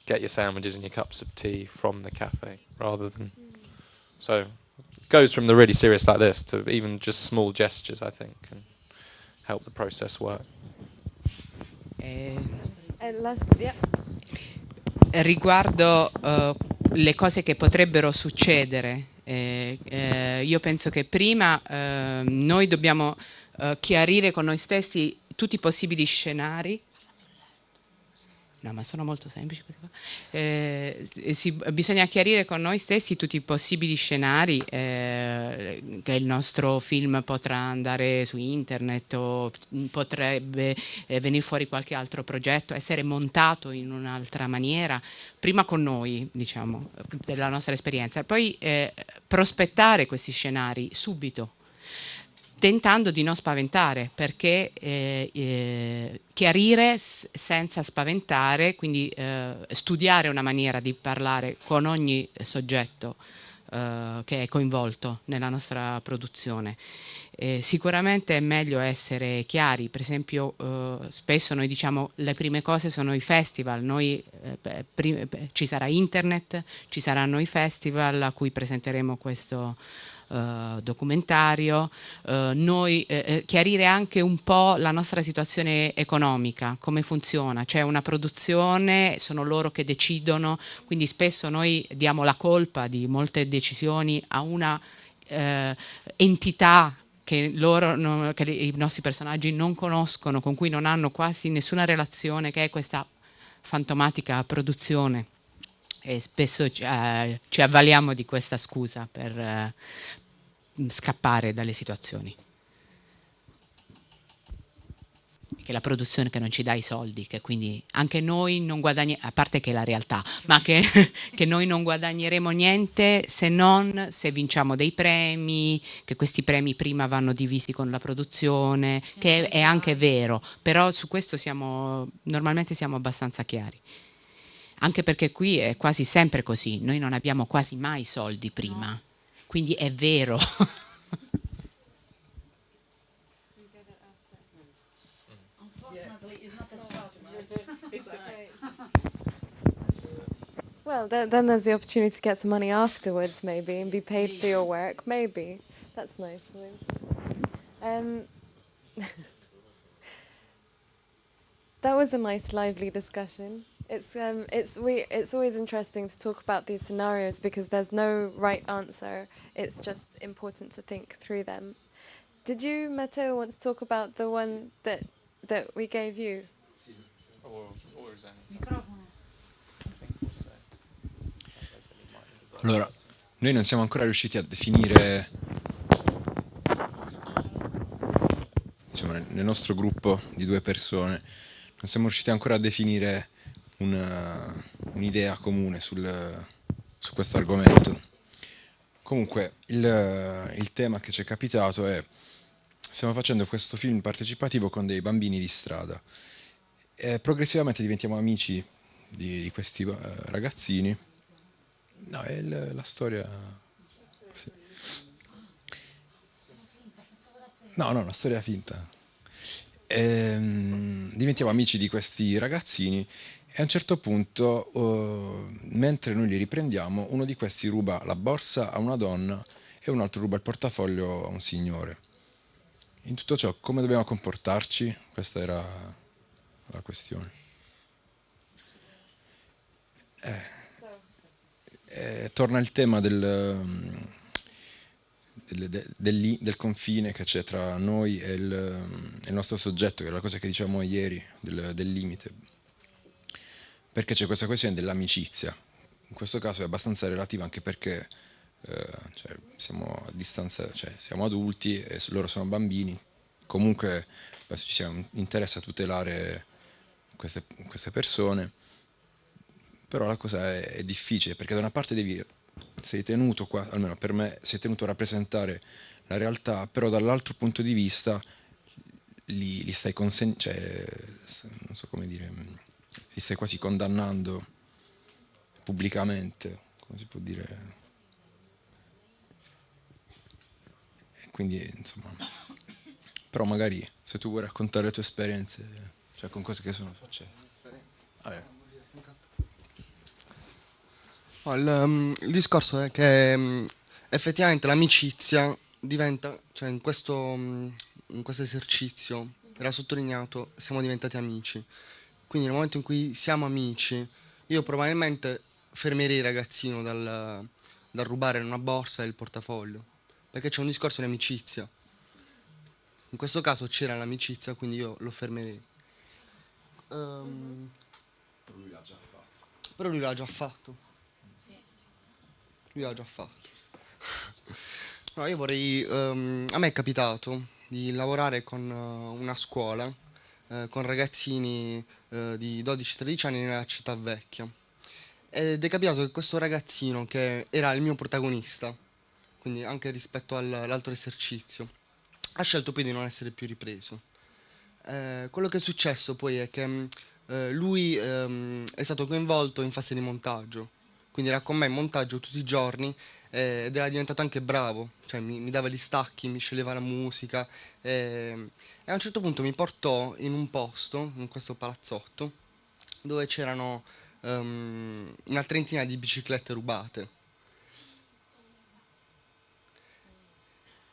D: get your sandwiches and your cups of tea from the cafe rather than... So it goes from the really serious like this to even just small gestures, I think, can help the process work.
H: Riguardo le cose che potrebbero succedere, io penso che prima noi dobbiamo chiarire con noi stessi tutti i possibili scenari. No, ma sono molto semplici queste qua. Bisogna chiarire con noi stessi tutti i possibili scenari che il nostro film potrà andare su internet o potrebbe venire fuori qualche altro progetto, essere montato in un'altra maniera, prima con noi, diciamo, della nostra esperienza, poi prospettare questi scenari subito, tentando di non spaventare, perché chiarire senza spaventare, quindi studiare una maniera di parlare con ogni soggetto che è coinvolto nella nostra produzione. Sicuramente è meglio essere chiari. Per esempio, spesso noi diciamo le prime cose sono i festival, ci sarà internet, ci saranno i festival a cui presenteremo questo documentario, chiarire anche un po' la nostra situazione economica, come funziona. C'è una produzione, sono loro che decidono, quindi spesso noi diamo la colpa di molte decisioni a una entità che i nostri personaggi non conoscono, con cui non hanno quasi nessuna relazione, che è questa fantomatica produzione. E spesso ci avvaliamo di questa scusa per scappare dalle situazioni. Che la produzione che non ci dà i soldi, che quindi anche noi non guadagniamo, a parte che è la realtà, ma che noi non guadagneremo niente se non se vinciamo dei premi, che questi premi prima vanno divisi con la produzione, che è anche vero, però su questo normalmente siamo abbastanza chiari. Anche perché qui è quasi sempre così, noi non abbiamo quasi mai soldi prima, quindi è vero.
A: Well, then there's the opportunity to get some money afterwards, maybe, and be paid for your work, maybe. That's nice. That was a nice, lively discussion. It's always interesting to talk about these scenarios because there's no right answer. It's just important to think through them. Did you, Matteo, want to talk about the one that we gave you?
F: Allora, noi non siamo ancora riusciti a definire, diciamo, nel nostro gruppo di 2 persone, non siamo riusciti ancora a definire un'idea comune su questo argomento. Comunque, il tema che ci è capitato è: stiamo facendo questo film partecipativo con dei bambini di strada. E progressivamente diventiamo amici di questi ragazzini. No, è la storia. Sì. No, una storia finta. Diventiamo amici di questi ragazzini e a un certo punto, mentre noi li riprendiamo, uno di questi ruba la borsa a una donna e un altro ruba il portafoglio a un signore. In tutto ciò, come dobbiamo comportarci? Questa era la questione. Torna il tema del confine che c'è tra noi e il nostro soggetto, che è la cosa che dicevamo ieri, del limite. Perché c'è questa questione dell'amicizia. In questo caso è abbastanza relativa anche perché siamo a distanza, siamo adulti e loro sono bambini. Comunque ci interessa tutelare queste persone. Però la cosa è difficile, perché da una parte sei tenuto qua, almeno per me, sei tenuto a rappresentare la realtà, però dall'altro punto di vista li stai non so come dire, li stai quasi condannando pubblicamente, come si può dire. E quindi, insomma, però magari se tu vuoi raccontare le tue esperienze, cioè con cose che sono successe. Vabbè.
L: Il discorso è che effettivamente l'amicizia diventa, cioè in questo esercizio era sottolineato, siamo diventati amici. Quindi nel momento in cui siamo amici, io probabilmente fermerei il ragazzino dal rubare una borsa e il portafoglio, perché c'è un discorso di amicizia. In questo caso c'era l'amicizia, quindi io lo fermerei. Però lui l'ha già fatto. Però lui l'ha già fatto. Io l'ho già fatto. No, io vorrei. A me è capitato di lavorare con una scuola con ragazzini di 12-13 anni nella città vecchia. Ed è capitato che questo ragazzino, che era il mio protagonista, quindi anche rispetto all'altro esercizio, ha scelto poi di non essere più ripreso. Quello che è successo poi è che lui è stato coinvolto in fase di montaggio. Quindi era con me in montaggio tutti i giorni ed era diventato anche bravo, cioè mi dava gli stacchi, mi sceglieva la musica e a un certo punto mi portò in un posto, in questo palazzotto, dove c'erano una trentina di biciclette rubate.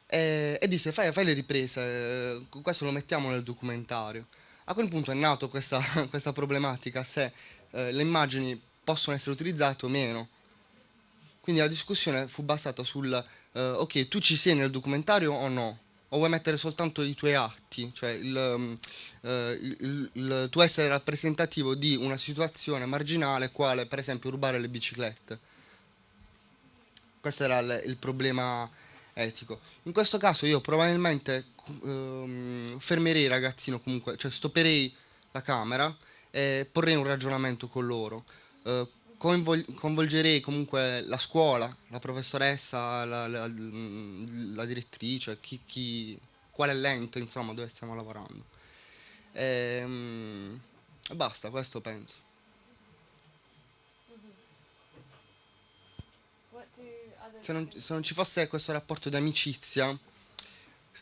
L: E disse fai le riprese, questo lo mettiamo nel documentario. A quel punto è nato questa problematica, se le immagini possono essere utilizzate o meno. Quindi la discussione fu basata sul ok, tu ci sei nel documentario o no? O vuoi mettere soltanto i tuoi atti, cioè il tuo essere rappresentativo di una situazione marginale, quale per esempio rubare le biciclette. Questo era il problema etico. In questo caso io probabilmente fermerei il ragazzino, comunque, cioè stopperei la camera e porrei un ragionamento con loro. Coinvolgerei comunque la scuola, la professoressa, la direttrice, quale l'ente, insomma, dove stiamo lavorando. E basta, questo penso. Se non ci fosse questo rapporto di amicizia,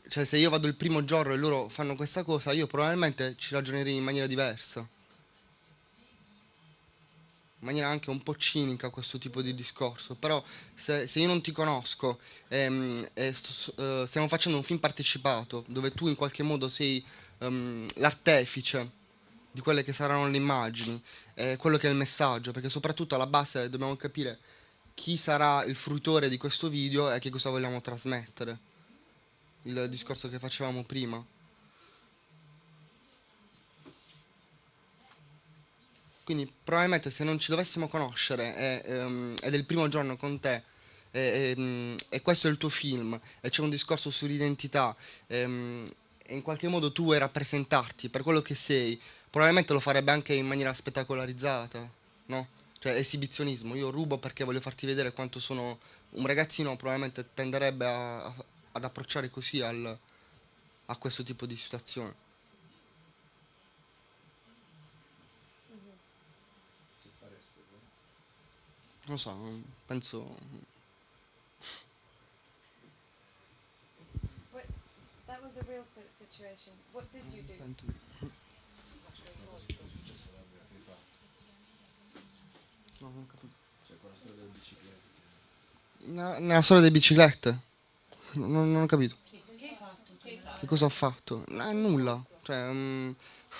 L: cioè se io vado il primo giorno e loro fanno questa cosa, io probabilmente ci ragionerei in maniera diversa. maniera anche un po' cinica questo tipo di discorso, però se io non ti conosco stiamo facendo un film partecipato dove tu in qualche modo sei l'artefice di quelle che saranno le immagini, quello che è il messaggio, perché soprattutto alla base dobbiamo capire chi sarà il fruitore di questo video e che cosa vogliamo trasmettere, il discorso che facevamo prima. Quindi probabilmente se non ci dovessimo conoscere ed è il primo giorno con te e questo è il tuo film e c'è un discorso sull'identità e in qualche modo tu vuoi rappresentarti per quello che sei, probabilmente lo farebbe anche in maniera spettacolarizzata, no? Cioè esibizionismo, io rubo perché voglio farti vedere quanto sono un ragazzino, probabilmente tenderebbe ad approcciare così a questo tipo di situazione. Non so, penso...
A: That was a real situation. What did you do?
L: No, non ho capito. Cioè, con la storia delle biciclette. Nella storia delle biciclette? Non ho capito.
I: Che hai fatto tu?
L: Che cosa ho fatto? Nulla. Cioè,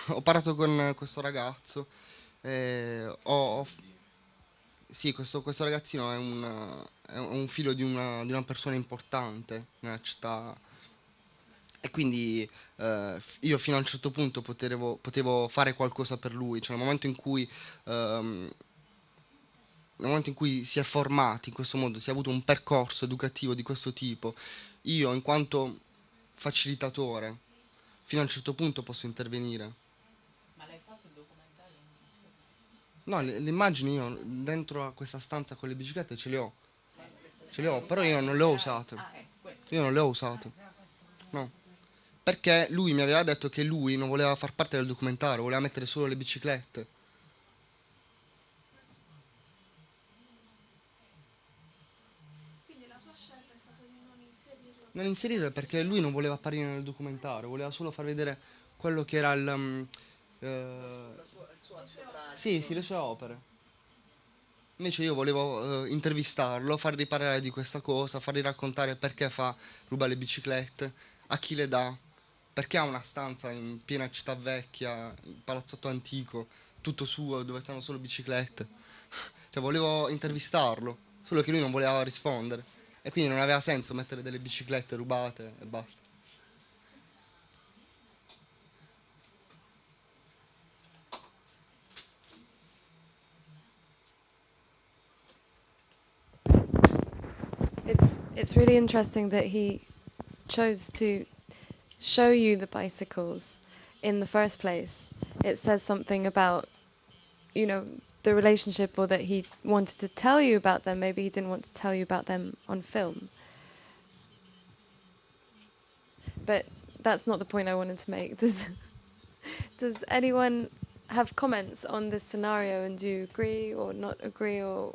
L: ho parlato con questo ragazzo. Sì, questo ragazzino è un figlio di una persona importante nella città. E quindi io fino a un certo punto potevo fare qualcosa per lui. Cioè, nel momento in cui si è formati in questo modo, si è avuto un percorso educativo di questo tipo, io in quanto facilitatore, fino a un certo punto posso intervenire.
C: Ma l'hai fatto il documentario?
L: No, le immagini io dentro a questa stanza con le biciclette ce le ho. Ce le ho, però io non le ho usate. Io non le ho usate. No. Perché lui mi aveva detto che lui non voleva far parte del documentario, voleva mettere solo le biciclette.
K: Quindi la tua scelta è stata di non inserirlo?
L: Non inserire perché lui non voleva apparire nel documentario, voleva solo far vedere quello che era il sì, le sue opere. Invece io volevo intervistarlo, fargli parlare di questa cosa, fargli raccontare perché ruba le biciclette, a chi le dà, perché ha una stanza in piena città vecchia, in palazzotto antico, tutto suo, dove stanno solo biciclette. Cioè volevo intervistarlo, solo che lui non voleva rispondere. E quindi non aveva senso mettere delle biciclette rubate e basta.
A: It's really interesting that he chose to show you the bicycles in the first place. It says something about, you know, the relationship, or that he wanted to tell you about them. Maybe he didn't want to tell you about them on film. But that's not the point I wanted to make. Does anyone have comments on this scenario, and do you agree or not agree, or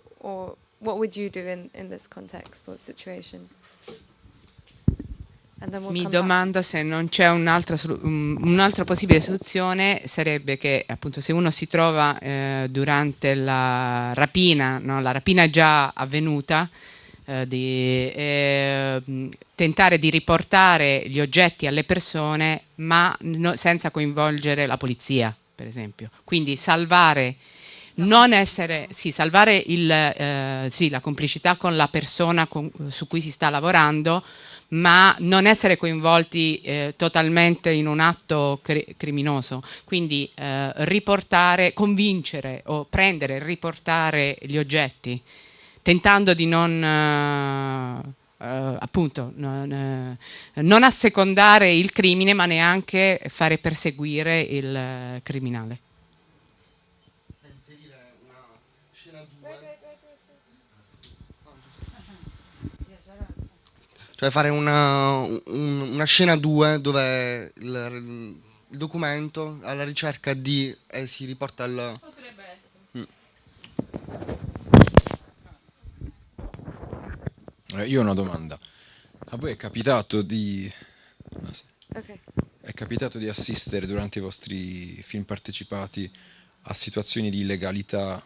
A: what would you do in this context or situation? And then we'll
H: Mi
A: come back.
H: domando se non c'è un'altra possibile soluzione, sarebbe che appunto se uno si trova durante la rapina, no, la rapina già avvenuta, tentare di riportare gli oggetti alle persone, ma senza coinvolgere la polizia, per esempio. Quindi salvare la complicità con la persona su cui si sta lavorando, ma non essere coinvolti totalmente in un atto criminoso. Quindi convincere o prendere e riportare gli oggetti, tentando di non assecondare il crimine, ma neanche fare perseguire il criminale.
L: Inserire una scena 2. Cioè fare una scena 2 dove il documento alla ricerca di si riporta al...
C: Potrebbe essere.
F: Io ho una domanda. A voi è capitato di...
A: Okay.
F: È capitato di assistere durante i vostri film partecipati a situazioni di illegalità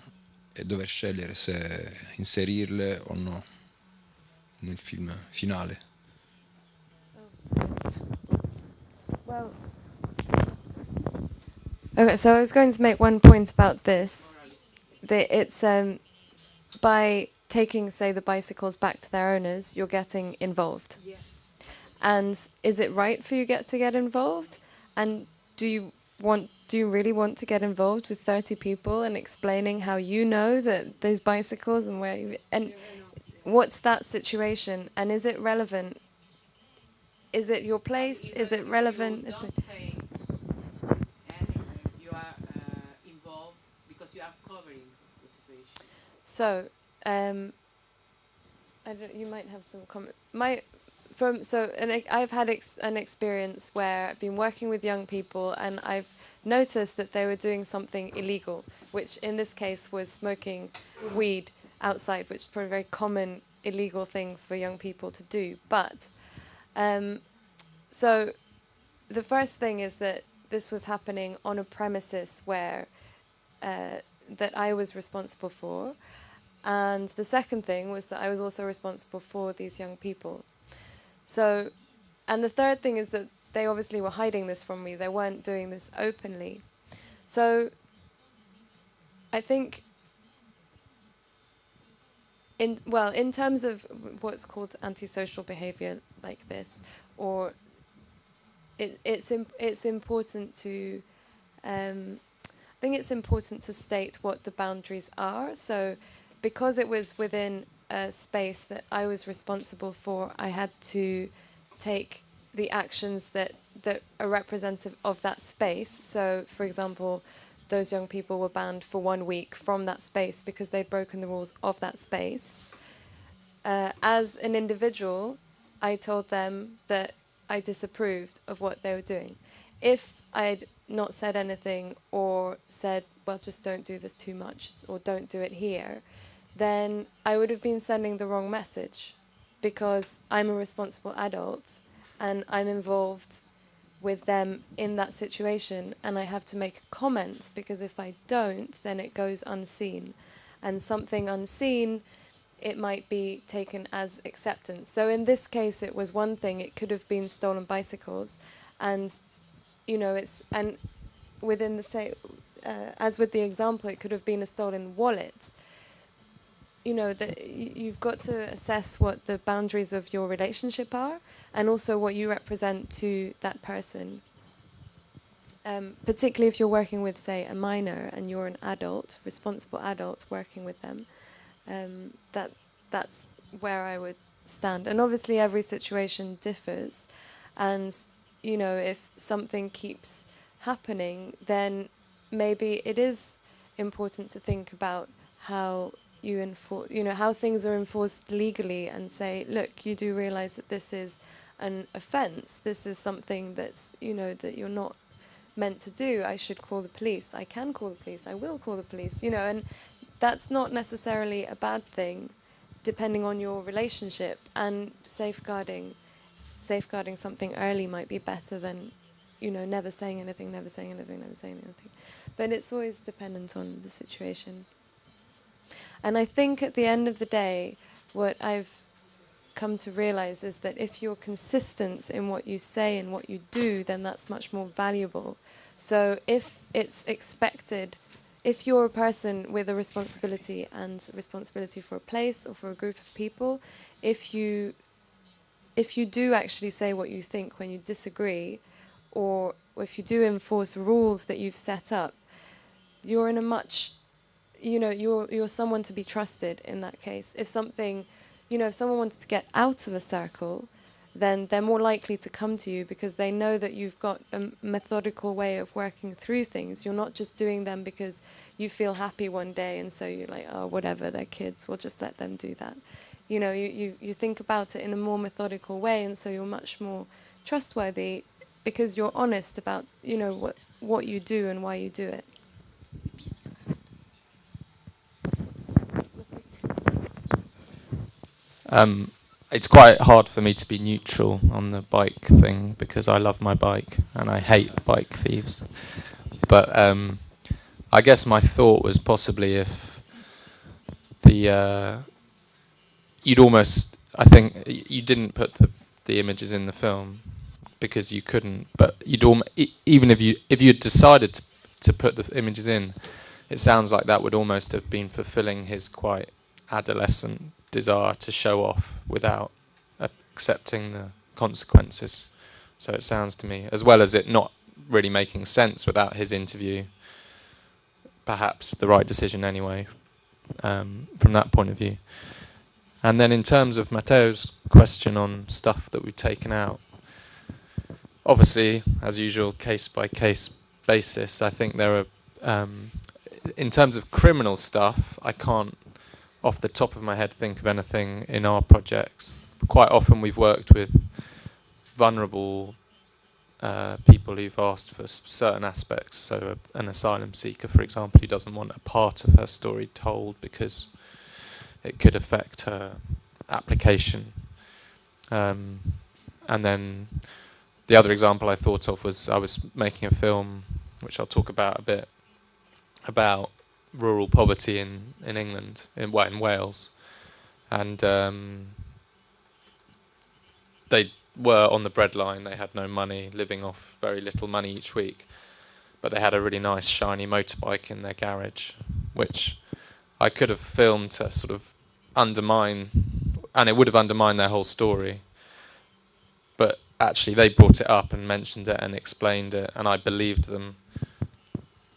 F: e dover scegliere se inserirle o no nel film finale.
A: Well, okay, so I was going to make one point about this. That it's by taking, say, the bicycles back to their owners, you're getting involved.
I: Yes.
A: And is it right for you to get involved? And do you really want to get involved with 30 people and explaining how you know that those bicycles and what's that situation? And is it relevant? Is it your place? Is it relevant?
C: You don't say anything. You are involved because you are covering the situation.
A: So, I don't. You might have some comment. I've had an experience where I've been working with young people, and I've noticed that they were doing something illegal, which in this case was smoking weed outside, which is probably a very common illegal thing for young people to do. But so the first thing is that this was happening on a premises where that I was responsible for. And the second thing was that I was also responsible for these young people. So, and the third thing is that they obviously were hiding this from me. They weren't doing this openly. So, I think, in terms of what's called antisocial behavior like this, or it's important to, I think it's important to state what the boundaries are. So, because it was within a space that I was responsible for, I had to take the actions that are representative of that space. So, for example, those young people were banned for 1 week from that space because they'd broken the rules of that space. As an individual, I told them that I disapproved of what they were doing. If I'd not said anything or said, well, just don't do this too much or don't do it here, then I would have been sending the wrong message, because I'm a responsible adult and I'm involved with them in that situation, and I have to make a comment, because if I don't, then it goes unseen. And something unseen, it might be taken as acceptance. So in this case, it was one thing. It could have been stolen bicycles, and and within the same, as with the example, it could have been a stolen wallet. That you've got to assess what the boundaries of your relationship are, and also what you represent to that person. Particularly if you're working with, say, a minor, and you're an adult, responsible adult working with them, that's where I would stand. And obviously every situation differs, and if something keeps happening, then maybe it is important to think about how you enforce, how things are enforced legally, and say, look, you do realize that this is an offense. This is something that's, that you're not meant to do. I should call the police. I can call the police. I will call the police, and that's not necessarily a bad thing, depending on your relationship. And safeguarding something early might be better than, never saying anything. But it's always dependent on the situation. And I think at the end of the day, what I've come to realize is that if you're consistent in what you say and what you do, then that's much more valuable. So if it's expected, if you're a person with a responsibility, and responsibility for a place or for a group of people, if you do actually say what you think when you disagree, or if you do enforce rules that you've set up, you're in a much, you're someone to be trusted in that case. If something, if someone wants to get out of a circle, then they're more likely to come to you, because they know that you've got a methodical way of working through things. You're not just doing them because you feel happy one day, and so you're like, oh, whatever, they're kids, we'll just let them do that. You think about it in a more methodical way, and so you're much more trustworthy, because you're honest about, what you do and why you do it.
D: It's quite hard for me to be neutral on the bike thing, because I love my bike and I hate bike thieves. But I guess my thought was possibly if you'd almost, I think, you didn't put the images in the film because you couldn't, but you'd even if you'd decided to put the images in, it sounds like that would almost have been fulfilling his quite adolescent desire to show off without accepting the consequences. So it sounds to me, as well as it not really making sense without his interview, perhaps the right decision anyway, from that point of view. And then in terms of Matteo's question on stuff that we've taken out, obviously, as usual, case-by-case basis, I think there are, in terms of criminal stuff, I can't, off the top of my head, think of anything in our projects. Quite often we've worked with vulnerable people who've asked for certain aspects. So an asylum seeker, for example, who doesn't want a part of her story told because it could affect her application. And then the other example I thought of was I was making a film, which I'll talk about a bit, about rural poverty in England, in Wales. And they were on the breadline, they had no money, living off very little money each week. But they had a really nice shiny motorbike in their garage, which I could have filmed to sort of undermine, and it would have undermined their whole story. But actually they brought it up and mentioned it and explained it, and I believed them.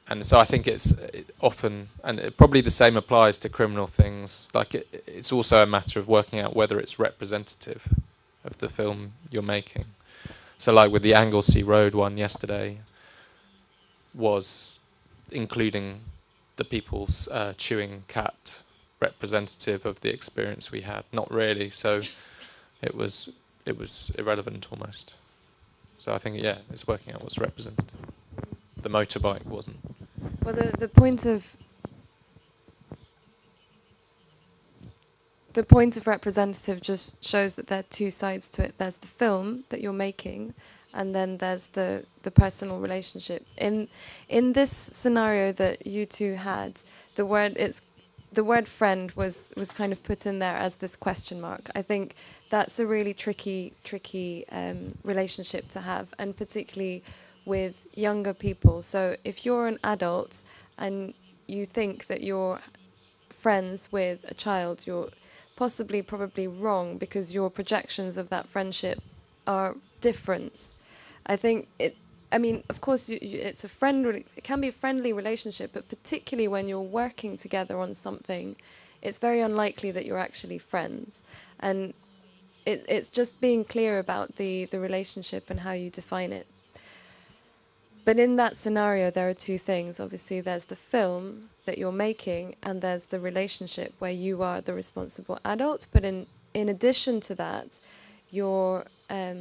D: And so I think it's often, and probably the same applies to criminal things, like it's also a matter of working out whether it's representative of the film you're making. So like with the Anglesey Road one yesterday, was including the people's chewing cat representative of the experience we had? Not really, so it was irrelevant almost. So I think, yeah, it's working out what's representative. The motorbike wasn't.
A: Well, the point of representative just shows that there are two sides to it. There's the film that you're making, and then there's the personal relationship. In this scenario that you two had, the word friend was kind of put in there as this question mark. I think that's a really tricky relationship to have, and particularly with younger people. So if you're an adult and you think that you're friends with a child, you're probably wrong, because your projections of that friendship are different. I think of course, it can be a friendly relationship, but particularly when you're working together on something, it's very unlikely that you're actually friends. And it's just being clear about the relationship and how you define it. But in that scenario, there are two things. Obviously, there's the film that you're making, and there's the relationship where you are the responsible adult. But in addition to that, you're a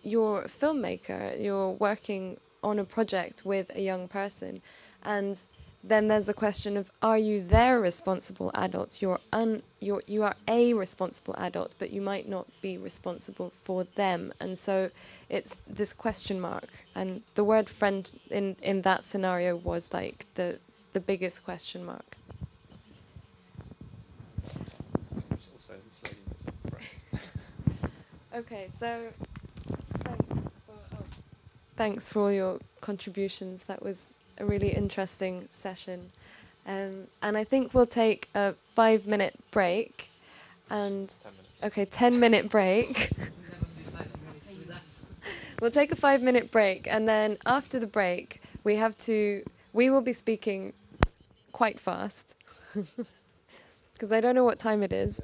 A: filmmaker. You're working on a project with a young person, and then there's the question of, are you their responsible adult? You are a responsible adult, but you might not be responsible for them. And so it's this question mark. And the word friend in that scenario was like the biggest question mark. Okay, so thanks for all your contributions. That was a really interesting session. And I think we'll take a 5-minute break. And 10-minute break. We'll take a 5-minute break, and then after the break, we will be speaking quite fast, because I don't know what time it is.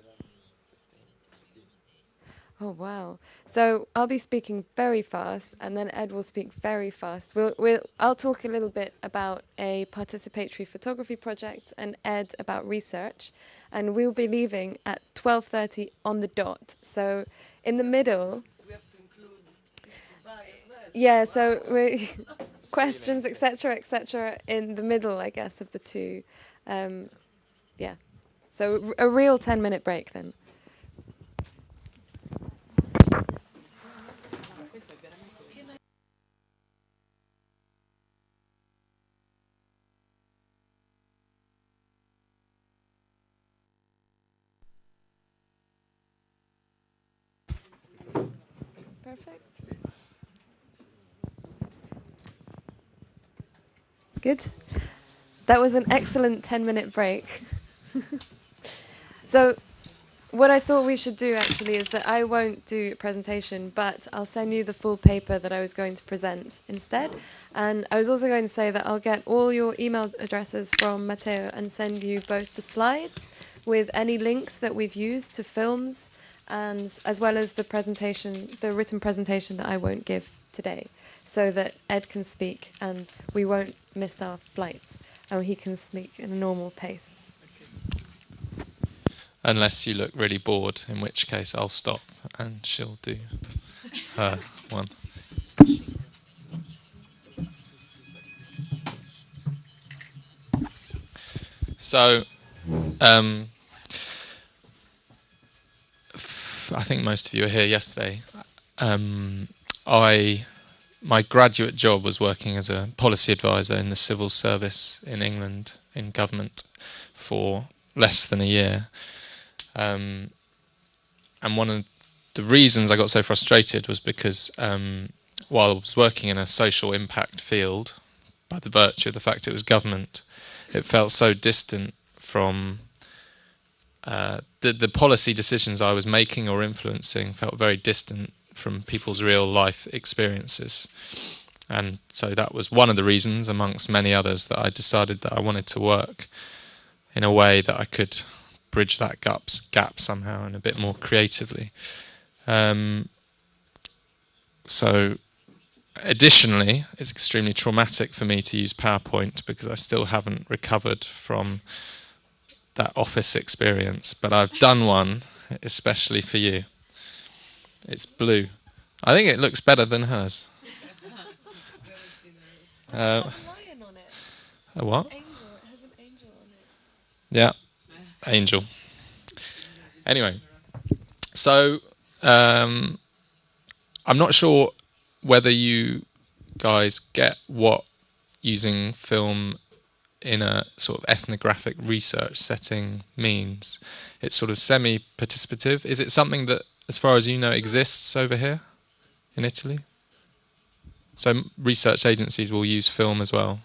A: Oh, wow. So I'll be speaking very fast, and then Ed will speak very fast. I'll talk a little bit about a participatory photography project, and Ed about research, and we'll be leaving at 12:30 on the dot. So in the middle...
B: We have to include Bari as well.
A: Yeah, so questions, etc., in the middle, I guess, of the two. Yeah. So a real 10-minute break then. Perfect. Good. That was an excellent 10-minute break. So what I thought we should do actually is that I won't do a presentation, but I'll send you the full paper that I was going to present instead. And I was also going to say that I'll get all your email addresses from Matteo and send you both the slides with any links that we've used to films, and as well as the presentation, the written presentation that I won't give today, so that Ed can speak and we won't miss our flight, and he can speak in a normal pace.
D: Unless you look really bored, in which case I'll stop and she'll do her one. So, I think most of you were here yesterday. My graduate job was working as a policy advisor in the civil service in England, in government, for less than a year. And one of the reasons I got so frustrated was because while I was working in a social impact field, by the virtue of the fact it was government, it felt so distant from the policy decisions I was making or influencing, felt very distant from people's real life experiences. And so that was one of the reasons, amongst many others, that I decided that I wanted to work in a way that I could bridge that gap somehow and a bit more creatively. So additionally, it's extremely traumatic for me to use PowerPoint because I still haven't recovered from that office experience, but I've done one especially for you. It's blue. I think it looks better than hers.
A: A lion on it.
D: A what?
A: Angel. It has an angel on it.
D: Yeah, angel. Anyway, so I'm not sure whether you guys get what using film in a sort of ethnographic research setting means. It's sort of semi-participative. Is it something that, as far as you know, exists over here in Italy? So research agencies will use film as well.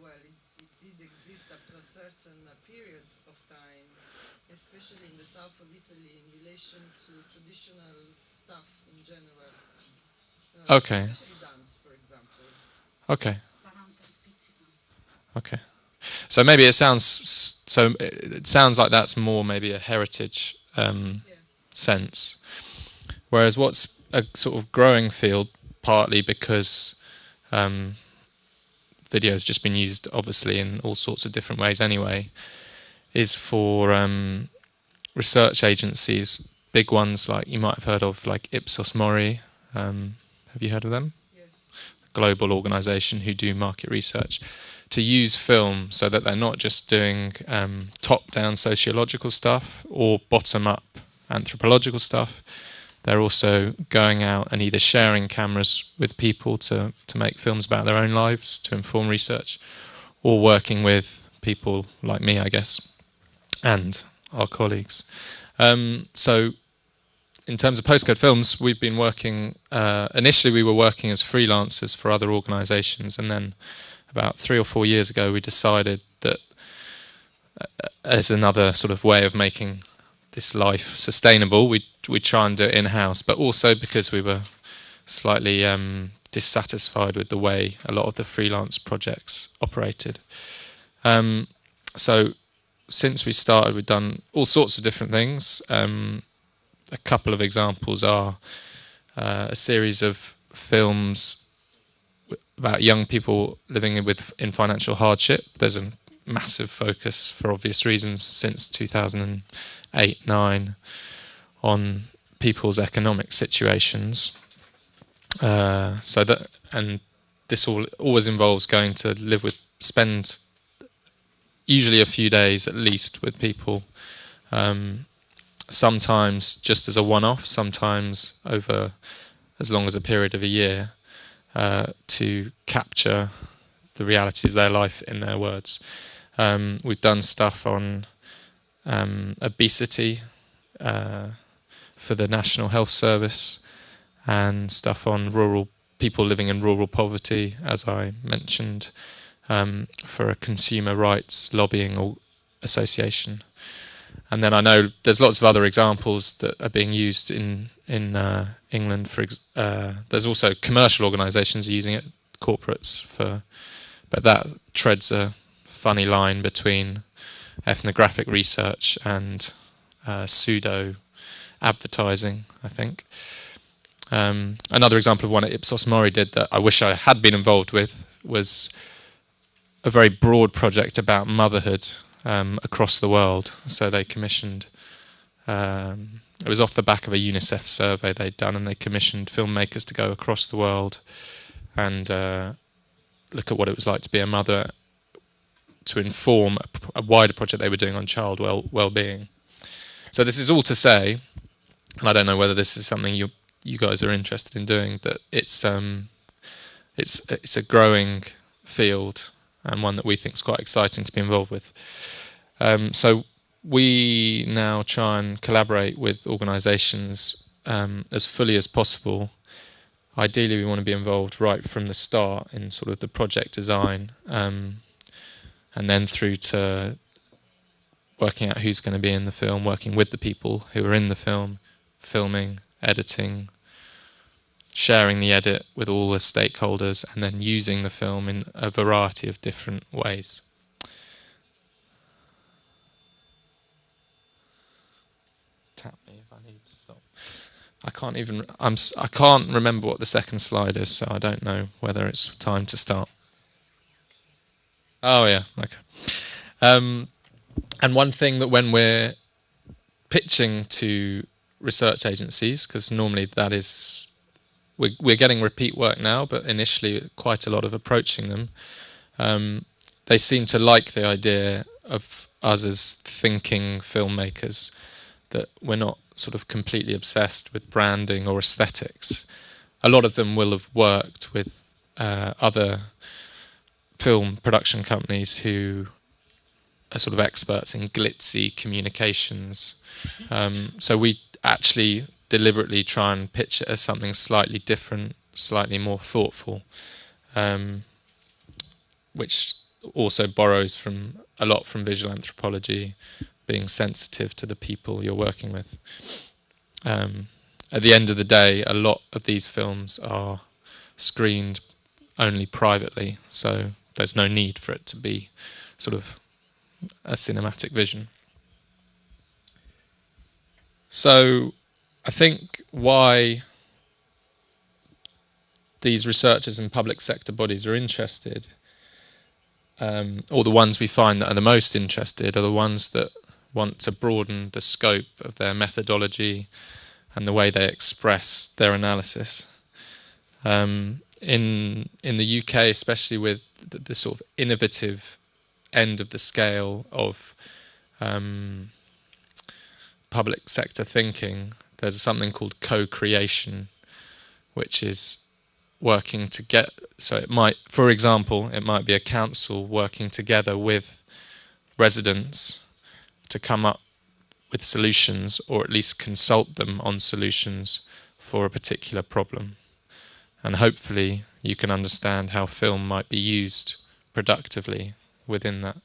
B: Well, it did exist up to a certain period of time, especially in the south of Italy, in relation to traditional stuff in general.
D: Okay.
B: Especially dance, for example.
D: Okay. Okay. So maybe it sounds like that's more maybe a heritage sense, whereas what's a sort of growing field, partly because video has just been used obviously in all sorts of different ways anyway, is for research agencies, big ones like you might have heard of, like Ipsos Mori. Have you heard of them?
B: Yes.
D: Global organisation who do market research, to use film so that they're not just doing top-down sociological stuff or bottom-up anthropological stuff. They're also going out and either sharing cameras with people to make films about their own lives, to inform research, or working with people like me, I guess, and our colleagues. So in terms of postcode films, we've been working, initially we were working as freelancers for other organisations, and then about 3 or 4 years ago we decided that as another sort of way of making this life sustainable, we try and do it in-house, but also because we were slightly dissatisfied with the way a lot of the freelance projects operated. So since we started, we've done all sorts of different things. A couple of examples are a series of films about young people living in financial hardship. There's a massive focus, for obvious reasons, since 2008-9 on people's economic situations. And this always involves going to spend usually a few days at least with people. Sometimes just as a one-off, sometimes over as long as a period of a year, to capture the realities of their life in their words. We've done stuff on obesity, for the National Health Service and stuff on rural people living in rural poverty, as I mentioned, for a consumer rights lobbying association. And then I know there's lots of other examples that are being used in England. There's also commercial organisations using it, corporates, but that treads a funny line between ethnographic research and pseudo advertising, I think. Another example of one that Ipsos Mori did that I wish I had been involved with was a very broad project about motherhood across the world. So they commissioned, it was off the back of a UNICEF survey they'd done, and they commissioned filmmakers to go across the world and look at what it was like to be a mother, to inform a wider project they were doing on child well-being. So this is all to say, and I don't know whether this is something you guys are interested in doing, that it's a growing field and one that we think is quite exciting to be involved with. So we now try and collaborate with organisations as fully as possible. Ideally, we want to be involved right from the start in sort of the project design, and then through to working out who's going to be in the film, working with the people who are in the film, filming, editing, sharing the edit with all the stakeholders, and then using the film in a variety of different ways. Tap me if I need to stop. I can't remember what the second slide is, so I don't know whether it's time to start. Oh yeah, okay. And one thing that when we're pitching to research agencies, because normally that is, we're getting repeat work now, but initially quite a lot of approaching them, they seem to like the idea of us as thinking filmmakers, that we're not sort of completely obsessed with branding or aesthetics. A lot of them will have worked with other film production companies who are sort of experts in glitzy communications. So we actually deliberately try and pitch it as something slightly different, slightly more thoughtful, which also borrows from a lot from visual anthropology, being sensitive to the people you're working with. At the end of the day, a lot of these films are screened only privately, so there's no need for it to be sort of a cinematic vision. So I think why these researchers and public sector bodies are interested, or the ones we find that are the most interested, are the ones that want to broaden the scope of their methodology and the way they express their analysis. In the UK, especially with the sort of innovative end of the scale of public sector thinking, there's something called co-creation, which is working to get, so it might, for example, it might be a council working together with residents to come up with solutions, or at least consult them on solutions for a particular problem. And hopefully you can understand how film might be used productively within that.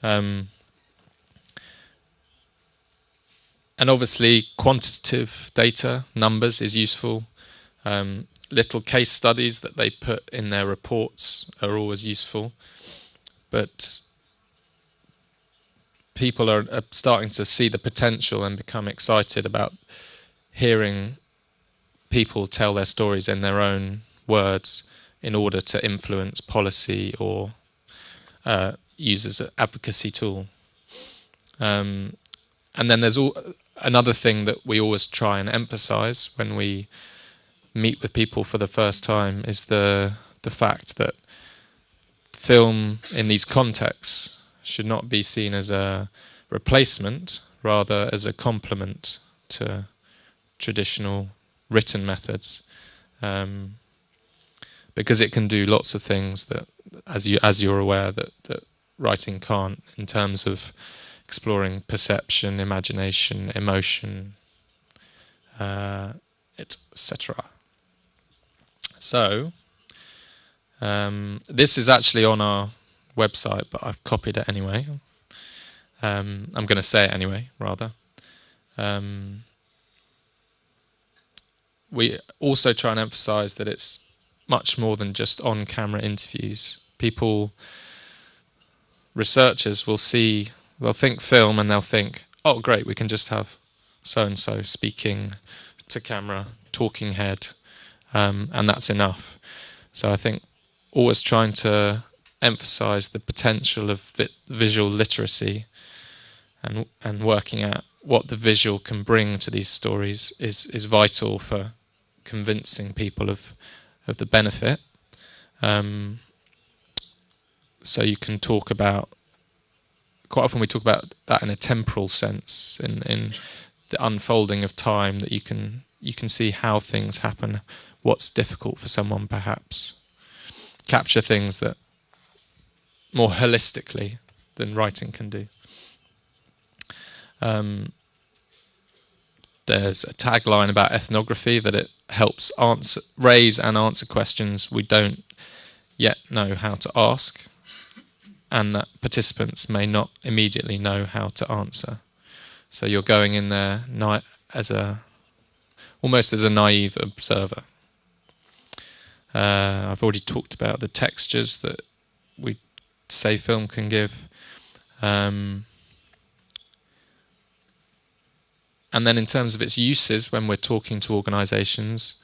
D: And obviously quantitative data, numbers, is useful. Little case studies that they put in their reports are always useful. But people are starting to see the potential and become excited about hearing people tell their stories in their own words in order to influence policy or use as an advocacy tool. And then there's another thing that we always try and emphasize when we meet with people for the first time is the fact that film in these contexts should not be seen as a replacement, rather as a complement to traditional written methods, because it can do lots of things that, as you're aware, that writing can't, in terms of exploring perception, imagination, emotion, etc. So, this is actually on our website, but I've copied it anyway. I'm going to say it anyway, rather. We also try and emphasize that it's much more than just on-camera interviews. Researchers will they'll think film and they'll think, oh great, we can just have so-and-so speaking to camera, talking head, and that's enough. So I think always trying to emphasize the potential of visual literacy and working out what the visual can bring to these stories is vital for convincing people of the benefit. So you can talk about, quite often we talk about that in a temporal sense, in the unfolding of time, that you can see how things happen, what's difficult for someone perhaps. Capture things that more holistically than writing can do. There's a tagline about ethnography that it helps raise and answer questions we don't yet know how to ask, and that participants may not immediately know how to answer. So you're going in there almost as a naive observer. I've already talked about the textures that we say film can give. And then in terms of its uses, when we're talking to organisations,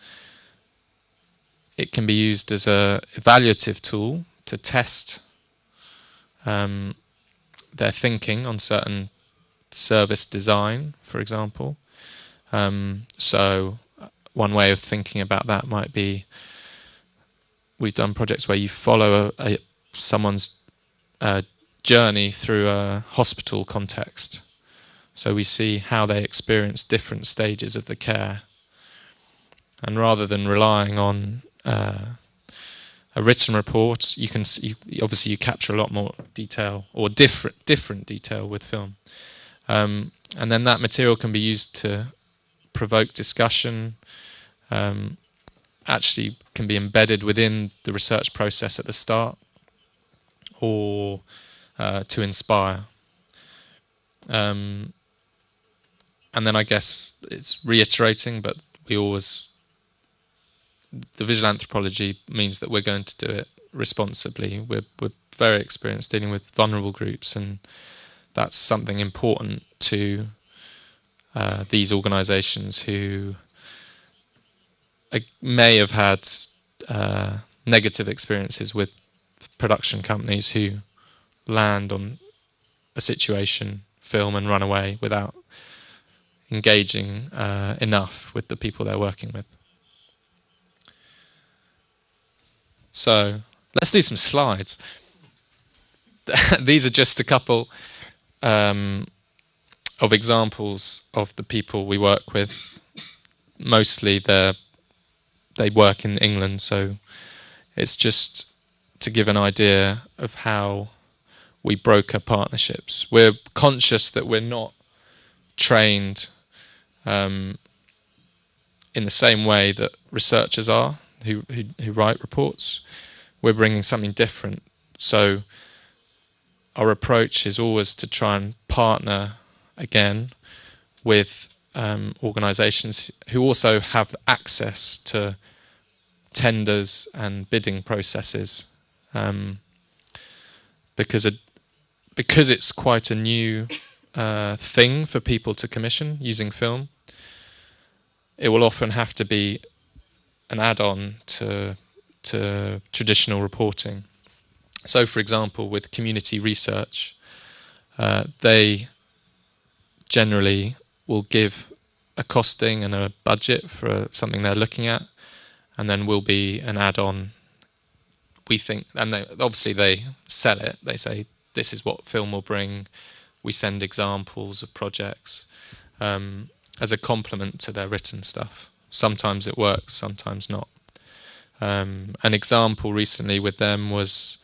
D: it can be used as an evaluative tool to test their thinking on certain service design, for example. So one way of thinking about that might be, we've done projects where you follow someone's journey through a hospital context. So we see how they experience different stages of the care. And rather than relying on a written report, you can see, obviously you capture a lot more detail, or different detail with film. And then that material can be used to provoke discussion, actually can be embedded within the research process at the start, or to inspire. And then I guess it's reiterating, but the visual anthropology means that we're going to do it responsibly. We're very experienced dealing with vulnerable groups, and that's something important to these organisations who may have had negative experiences with production companies who land on a situation, film and run away without engaging enough with the people they're working with. So let's do some slides. These are just a couple of examples of the people we work with. Mostly they work in England, so it's just to give an idea of how we broker partnerships. We're conscious that we're not trained in the same way that researchers are who write reports. We're bringing something different. So our approach is always to try and partner again with organisations who also have access to tenders and bidding processes, because it's quite a new thing for people to commission using film. It will often have to be an add-on to traditional reporting. So, for example, with community research, they generally will give a costing and a budget for something they're looking at, and then will be an add-on, we think, and obviously they sell it. They say, this is what film will bring. We send examples of projects as a complement to their written stuff. Sometimes it works, sometimes not. An example recently with them was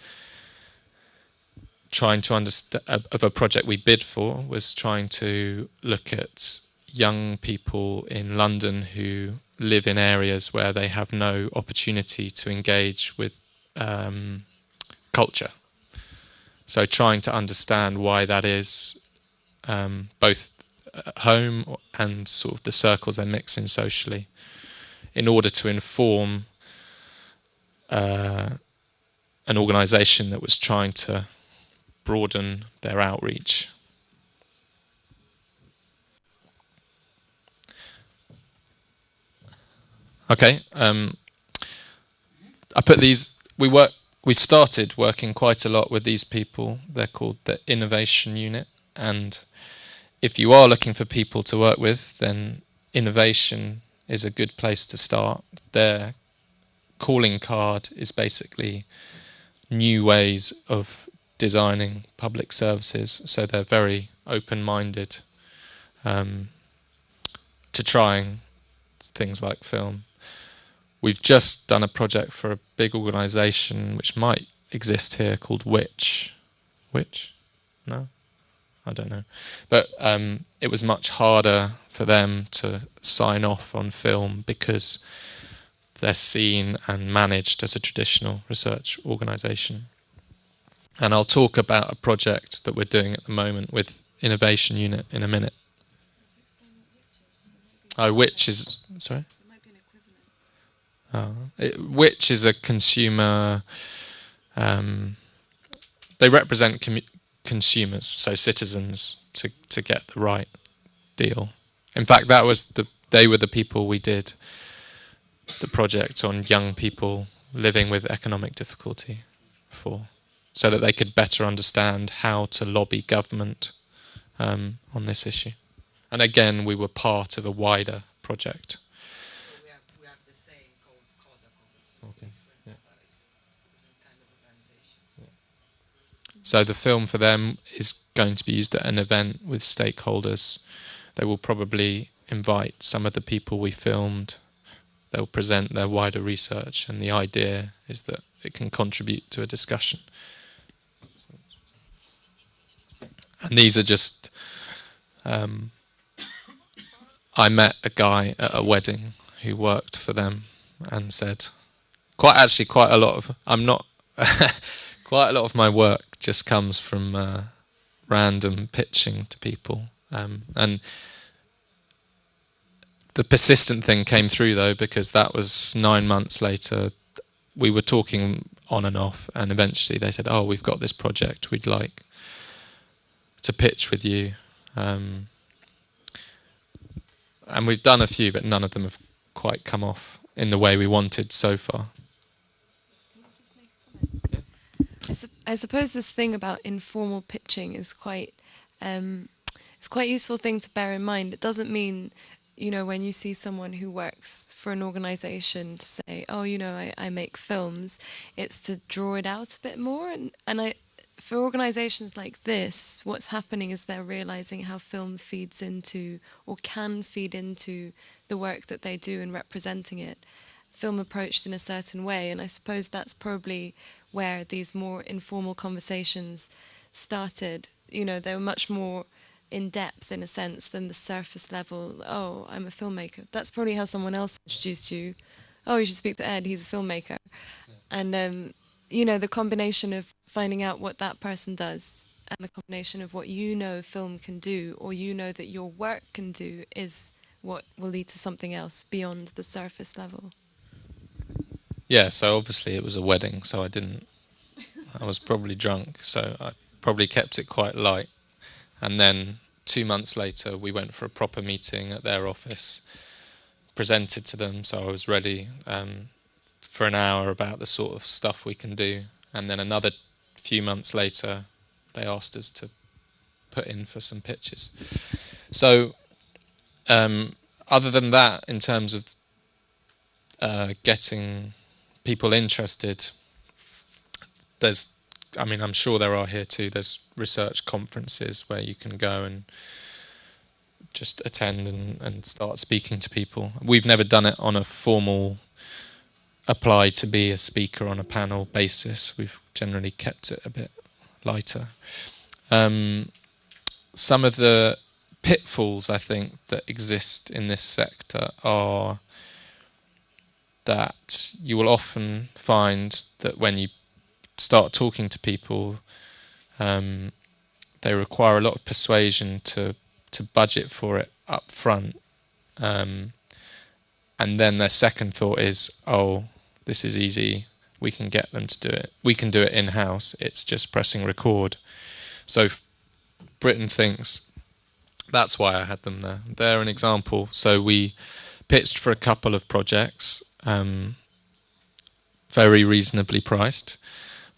D: trying to understand, of a project we bid for, was trying to look at young people in London who live in areas where they have no opportunity to engage with culture. So trying to understand why that is, both at home and sort of the circles they mix in socially, in order to inform an organisation that was trying to broaden their outreach. Okay, I put these. We started working quite a lot with these people. They're called the Innovation Unit, and if you are looking for people to work with, then innovation is a good place to start. Their calling card is basically new ways of designing public services, so they're very open-minded to trying things like film. We've just done a project for a big organisation which might exist here called Which? No? I don't know. But it was much harder for them to sign off on film because they're seen and managed as a traditional research organisation. And I'll talk about a project that we're doing at the moment with Innovation Unit in a minute. Oh, Which is... Sorry? Which is a consumer... they represent consumers, so citizens, to get the right deal. In fact, they were the people we did the project on young people living with economic difficulty for, so that they could better understand how to lobby government on this issue. And again, we were part of a wider project.
J: We have the same code of
D: okay. Yeah.
J: kind of organization.
D: Yeah. So the film for them is going to be used at an event with stakeholders. They will probably invite some of the people we filmed. They'll present their wider research, and the idea is that it can contribute to a discussion. And these are just... I met a guy at a wedding who worked for them and said, quite a lot of... quite a lot of my work just comes from random pitching to people. And the persistent thing came through, though, because that was 9 months later. We were talking on and off, and eventually they said, we've got this project we'd like to pitch with you. And we've done a few, but none of them have quite come off in the way we wanted so far.
A: I suppose this thing about informal pitching is quite useful thing to bear in mind. It doesn't mean, when you see someone who works for an organisation to say, I make films, it's to draw it out a bit more. And for organisations like this, what's happening is they're realising how film feeds into, or can feed into, the work that they do in representing it. Film approached in a certain way, and I suppose that's probably where these more informal conversations started. They were much more in depth, in a sense, than the surface level, I'm a filmmaker. That's probably how someone else introduced you. You should speak to Ed, he's a filmmaker. Yeah. And, the combination of finding out what that person does and the combination of what film can do, or that your work can do, is what will lead to something else beyond the surface level.
D: Yeah, so obviously it was a wedding, so I was probably drunk, so I probably kept it quite light. And then 2 months later, we went for a proper meeting at their office, presented to them, so I was ready for an hour about the sort of stuff we can do. And then another few months later, they asked us to put in for some pitches. So, other than that, in terms of getting people interested, I'm sure there are here too, there's research conferences where you can go and just attend and start speaking to people. We've never done it on a formal apply to be a speaker on a panel basis. We've generally kept it a bit lighter. Some of the pitfalls I think that exist in this sector are that you will often find that when you start talking to people, they require a lot of persuasion to budget for it up front. And then their second thought is, oh, this is easy, we can get them to do it. We can do it in-house, it's just pressing record. So Britain thinks, that's why I had them there. They're an example. So we pitched for a couple of projects, very reasonably priced,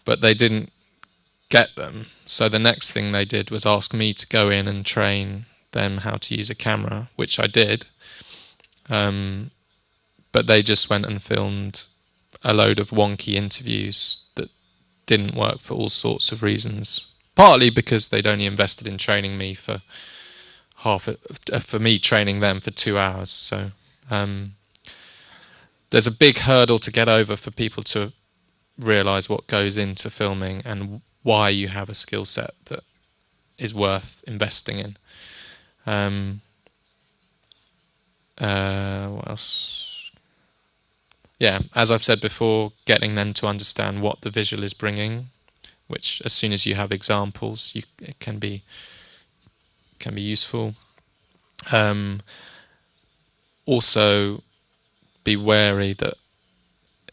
D: but they didn't get them. So the next thing they did was ask me to go in and train them how to use a camera, which I did. But they just went and filmed a load of wonky interviews that didn't work for all sorts of reasons. Partly because they'd only invested in training me for me training them for 2 hours. So there's a big hurdle to get over for people to realise what goes into filming and why you have a skill set that is worth investing in. What else? Yeah, as I've said before, getting them to understand what the visual is bringing, which as soon as you have examples, it can be useful. Also, be wary that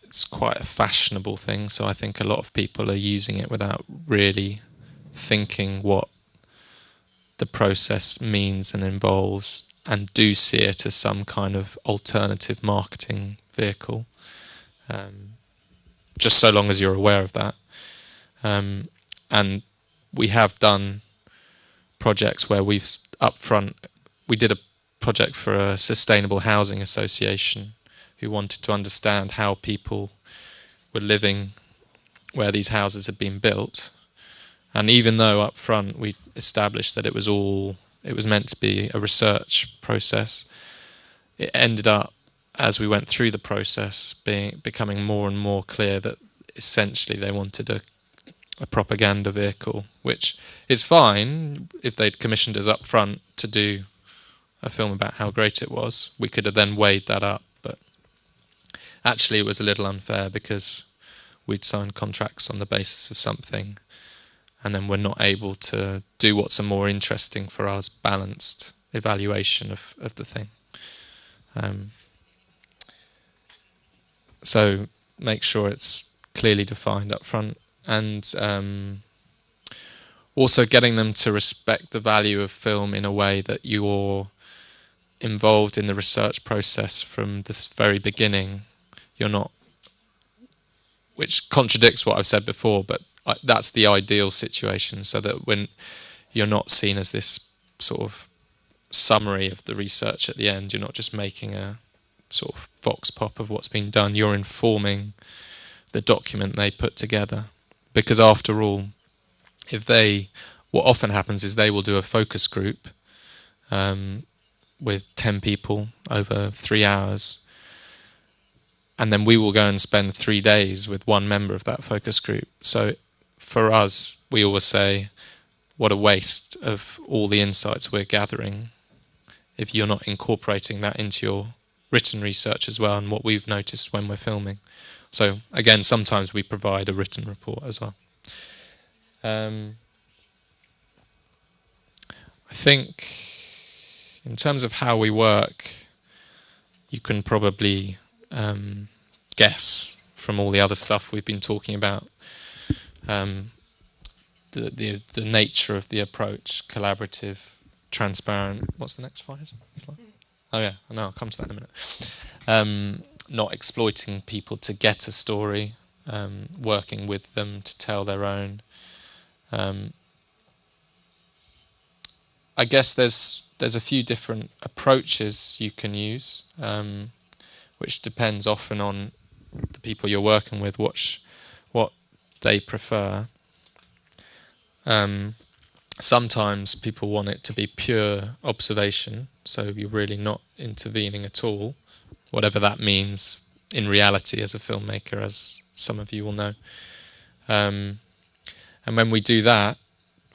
D: it's quite a fashionable thing, so I think a lot of people are using it without really thinking what the process means and involves, and do see it as some kind of alternative marketing vehicle. Just so long as you're aware of that. And we have done projects where we did a project for a sustainable housing association who wanted to understand how people were living where these houses had been built. And even though up front we established that it was meant to be a research process, it ended up, as we went through the process, becoming more and more clear that essentially they wanted a propaganda vehicle, which is fine. If they'd commissioned us up front to do a film about how great it was, we could have then weighed that up. But actually it was a little unfair because we'd signed contracts on the basis of something, and then we're not able to do what's a more interesting for us, balanced evaluation of the thing. So make sure it's clearly defined up front, and also getting them to respect the value of film in a way that you're involved in the research process from this very beginning. You're not, which contradicts what I've said before, but that's the ideal situation, so that when you're not seen as this sort of summary of the research at the end, you're not just making a sort of vox pop of what's been done, you're informing the document they put together. Because after all, what often happens is they will do a focus group with 10 people over 3 hours, and then we will go and spend 3 days with one member of that focus group. So for us, we always say, what a waste of all the insights we're gathering if you're not incorporating that into your written research as well, and what we've noticed when we're filming. So again, sometimes we provide a written report as well. I think in terms of how we work, you can probably guess from all the other stuff we've been talking about, the nature of the approach: collaborative, transparent. What's the next slide? Oh yeah, no, I'll come to that in a minute. Not exploiting people to get a story, working with them to tell their own. I guess there's a few different approaches you can use, which depends often on the people you're working with, what they prefer. Sometimes people want it to be pure observation, so you're really not intervening at all, whatever that means in reality as a filmmaker, as some of you will know. And when we do that,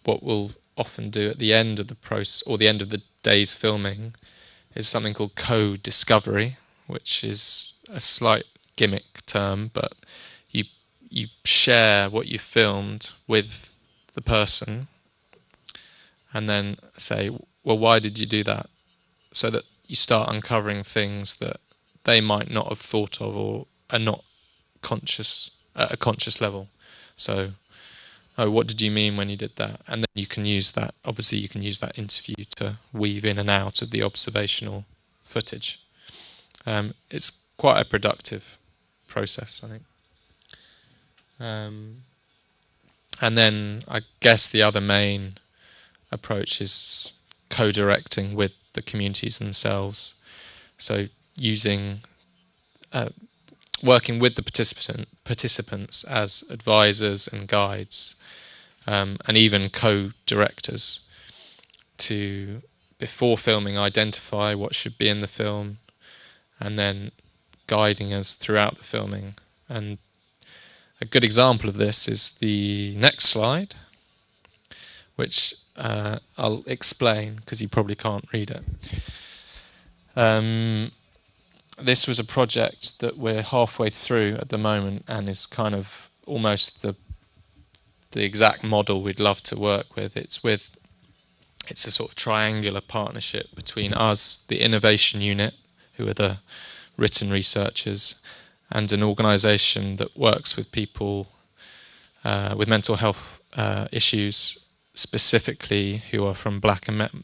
D: what we'll often do at the end of the process, or the end of the days filming is something called co-discovery, which is a slight gimmick term, but you share what you filmed with the person and then say, well, why did you do that? So that you start uncovering things that they might not have thought of or are not conscious at a conscious level. So, oh, what did you mean when you did that? And then you can use that, obviously you can use that interview to weave in and out of the observational footage. It's quite a productive process, I think. And then I guess the other main approach is co-directing with the communities themselves. So using, working with the participants as advisors and guides, and even co-directors to, before filming, identify what should be in the film and then guiding us throughout the filming. And a good example of this is the next slide, which I'll explain because you probably can't read it. This was a project that we're halfway through at the moment and is kind of almost the exact model we'd love to work with. It's a sort of triangular partnership between us, the innovation unit, who are the written researchers, and an organisation that works with people with mental health issues, specifically who are from black and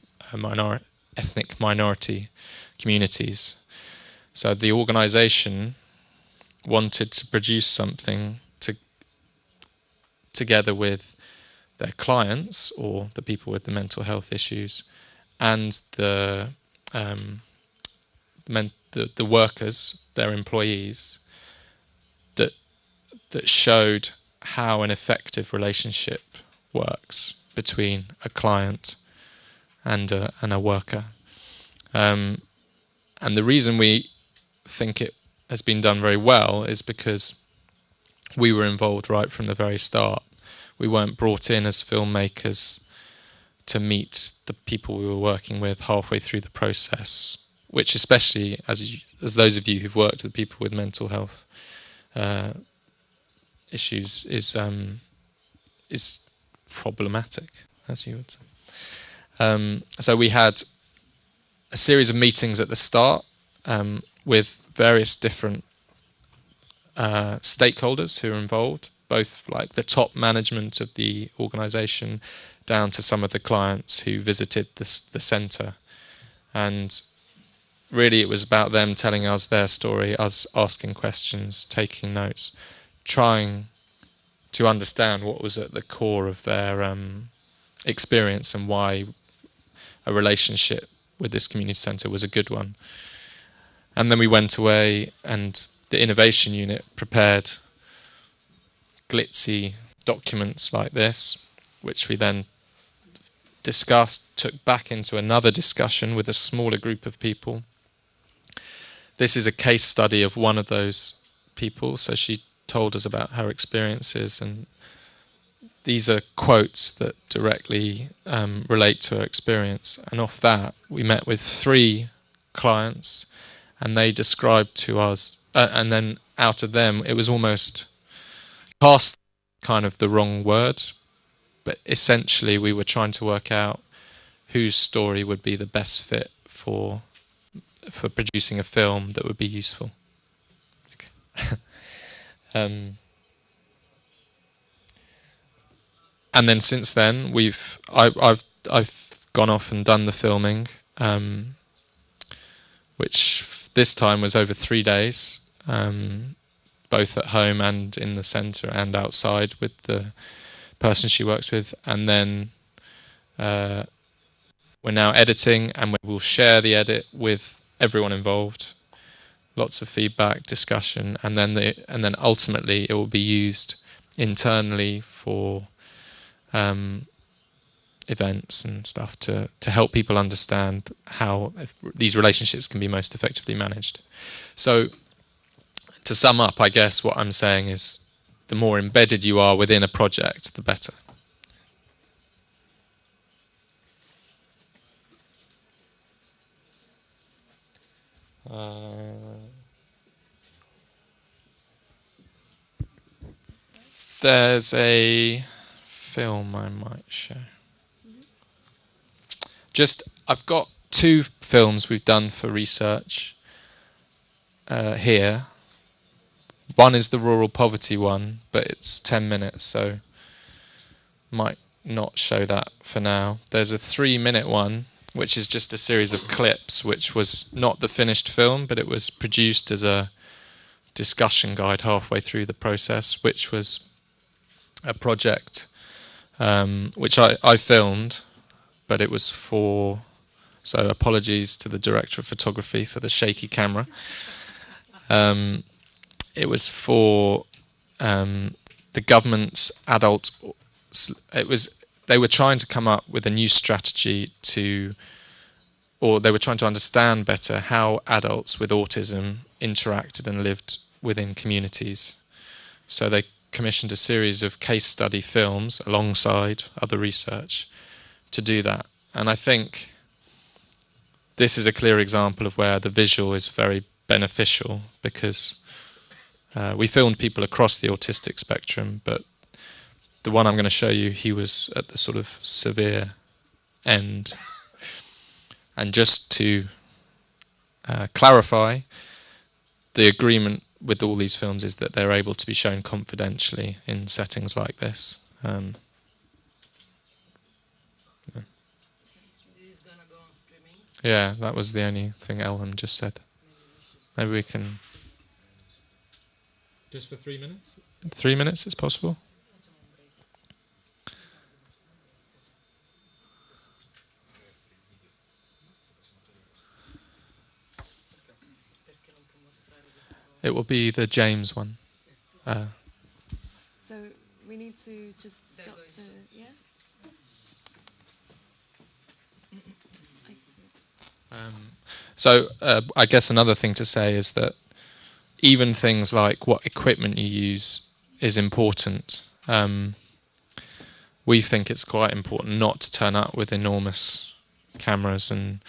D: ethnic minority communities. So the organisation wanted to produce something together with their clients or the people with the mental health issues and the workers, their employees, that showed how an effective relationship works between a client and a worker. And the reason we think it has been done very well is because we were involved right from the very start. We weren't brought in as filmmakers to meet the people we were working with halfway through the process, which especially as those of you who've worked with people with mental health issues is problematic, as you would say. So we had a series of meetings at the start with various different stakeholders who are involved, both like the top management of the organisation down to some of the clients who visited the centre. And really it was about them telling us their story, us asking questions, taking notes, trying to understand what was at the core of their experience and why a relationship with this community centre was a good one. And then we went away and the innovation unit prepared glitzy documents like this, which we then discussed, took back into another discussion with a smaller group of people. This is a case study of one of those people, so she told us about her experiences, and these are quotes that directly relate to her experience. And off that, we met with 3 clients, and they described to us, and then out of them, it was almost cast, kind of the wrong word, but essentially we were trying to work out whose story would be the best fit for producing a film that would be useful. Okay. And then since then, I've gone off and done the filming, which this time was over 3 days, both at home and in the centre and outside with the person she works with. And then we're now editing, and we will share the edit with everyone involved. Lots of feedback, discussion, and then ultimately it will be used internally for events and stuff to help people understand how these relationships can be most effectively managed. So to sum up, I guess what I'm saying is the more embedded you are within a project, the better. There's a film I might show. I've got 2 films we've done for research here. One is the rural poverty one, but it's 10 minutes, so might not show that for now. There's a 3-minute one, which is just a series of clips, which was not the finished film, but it was produced as a discussion guide halfway through the process, which was a project which I filmed, but it was for, so apologies to the director of photography for the shaky camera. It was for the government's adult, they were trying to come up with a new strategy or they were trying to understand better how adults with autism interacted and lived within communities. So they commissioned a series of case study films alongside other research to do that. And I think this is a clear example of where the visual is very beneficial, because we filmed people across the autistic spectrum, but the one I'm going to show you, he was at the sort of severe end. And just to clarify, the agreement with all these films is that they're able to be shown confidentially in settings like this.
B: This is going to go on streaming?
D: Yeah, that was the only thing Elhum just said. Maybe we can... Just for 3 minutes? 3 minutes is possible? It will be the James one.
A: So we need to just stop the... Yeah?
D: So I guess another thing to say is that even things like what equipment you use is important. We think it's quite important not to turn up with enormous cameras and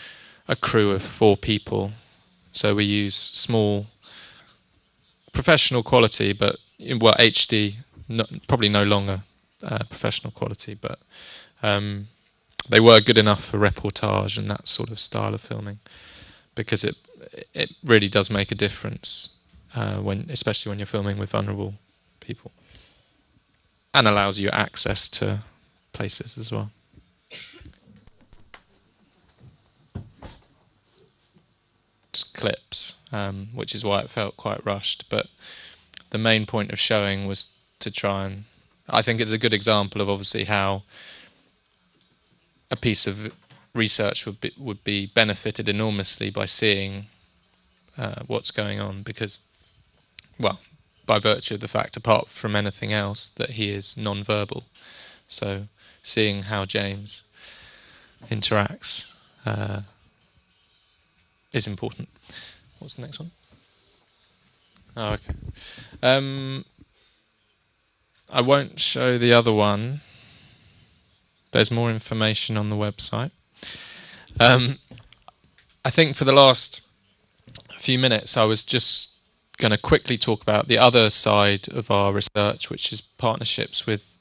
D: a crew of 4 people. So we use small, professional quality, but HD, probably no longer professional quality, but they were good enough for reportage and that sort of style of filming, because it really does make a difference especially when you're filming with vulnerable people, and allows you access to places as well. Clips, which is why it felt quite rushed, but the main point of showing was to try and, I think it's a good example of obviously how a piece of research would be benefited enormously by seeing what's going on, because, well, by virtue of the fact, apart from anything else, that he is non-verbal. So seeing how James interacts is important. What's the next one? Oh, okay. I won't show the other one. There's more information on the website. I think for the last few minutes I was just going to quickly talk about the other side of our research, which is partnerships with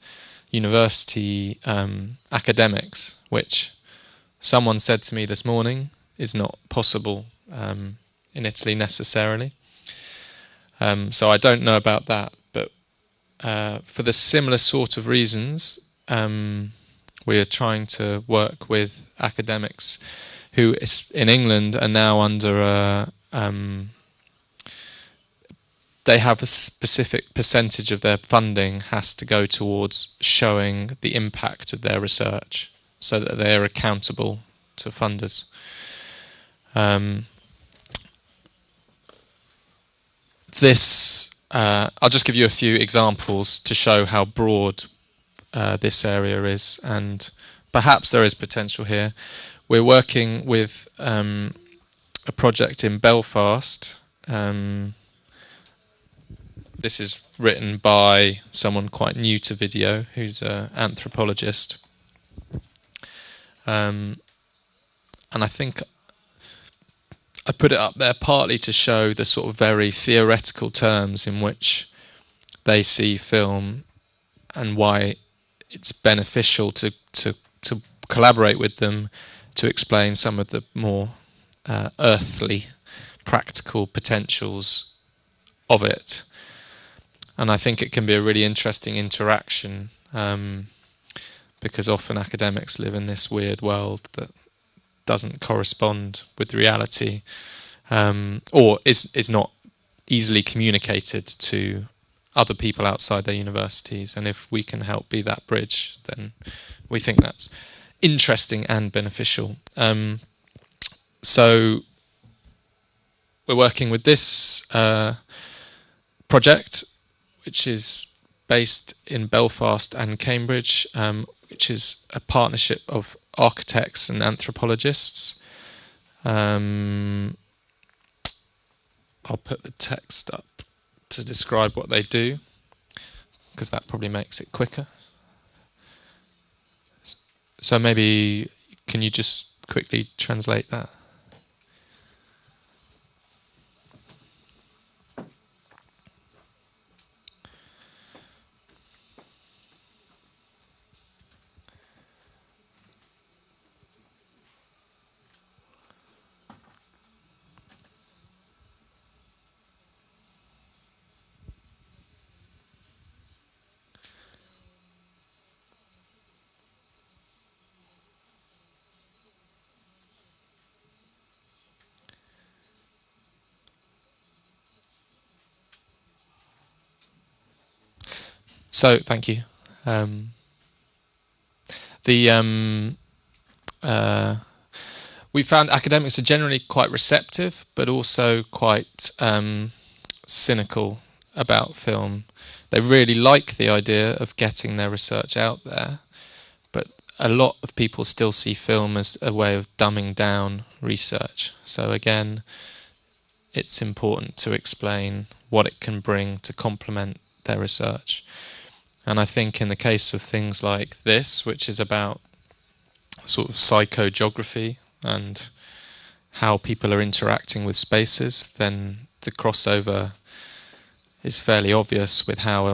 D: university academics, which someone said to me this morning is not possible in Italy necessarily. So I don't know about that, but for the similar sort of reasons, we are trying to work with academics who in England are now under they have a specific percentage of their funding has to go towards showing the impact of their research, so that they are accountable to funders. I'll just give you a few examples to show how broad this area is, and perhaps there is potential here. We're working with a project in Belfast. This is written by someone quite new to video, who's an anthropologist. And I think I put it up there partly to show the sort of very theoretical terms in which they see film why it's beneficial to collaborate with them to explain some of the more earthly, practical potentials of it. And I think it can be a really interesting interaction, because often academics live in this weird world that doesn't correspond with reality, or is not easily communicated to other people outside their universities. And if we can help be that bridge, then we think that's interesting and beneficial. So we're working with this project, which is based in Belfast and Cambridge, which is a partnership of architects and anthropologists. I'll put the text up to describe what they do, because that probably makes it quicker. So maybe, can you just quickly translate that? So, thank you. We found academics are generally quite receptive, but also quite cynical about film. They really like the idea of getting their research out there, but a lot of people still see film as a way of dumbing down research. So again, it's important to explain what it can bring to complement their research. And I think in the case of things like this, which is about sort of psychogeography and how people are interacting with spaces, then the crossover is fairly obvious with how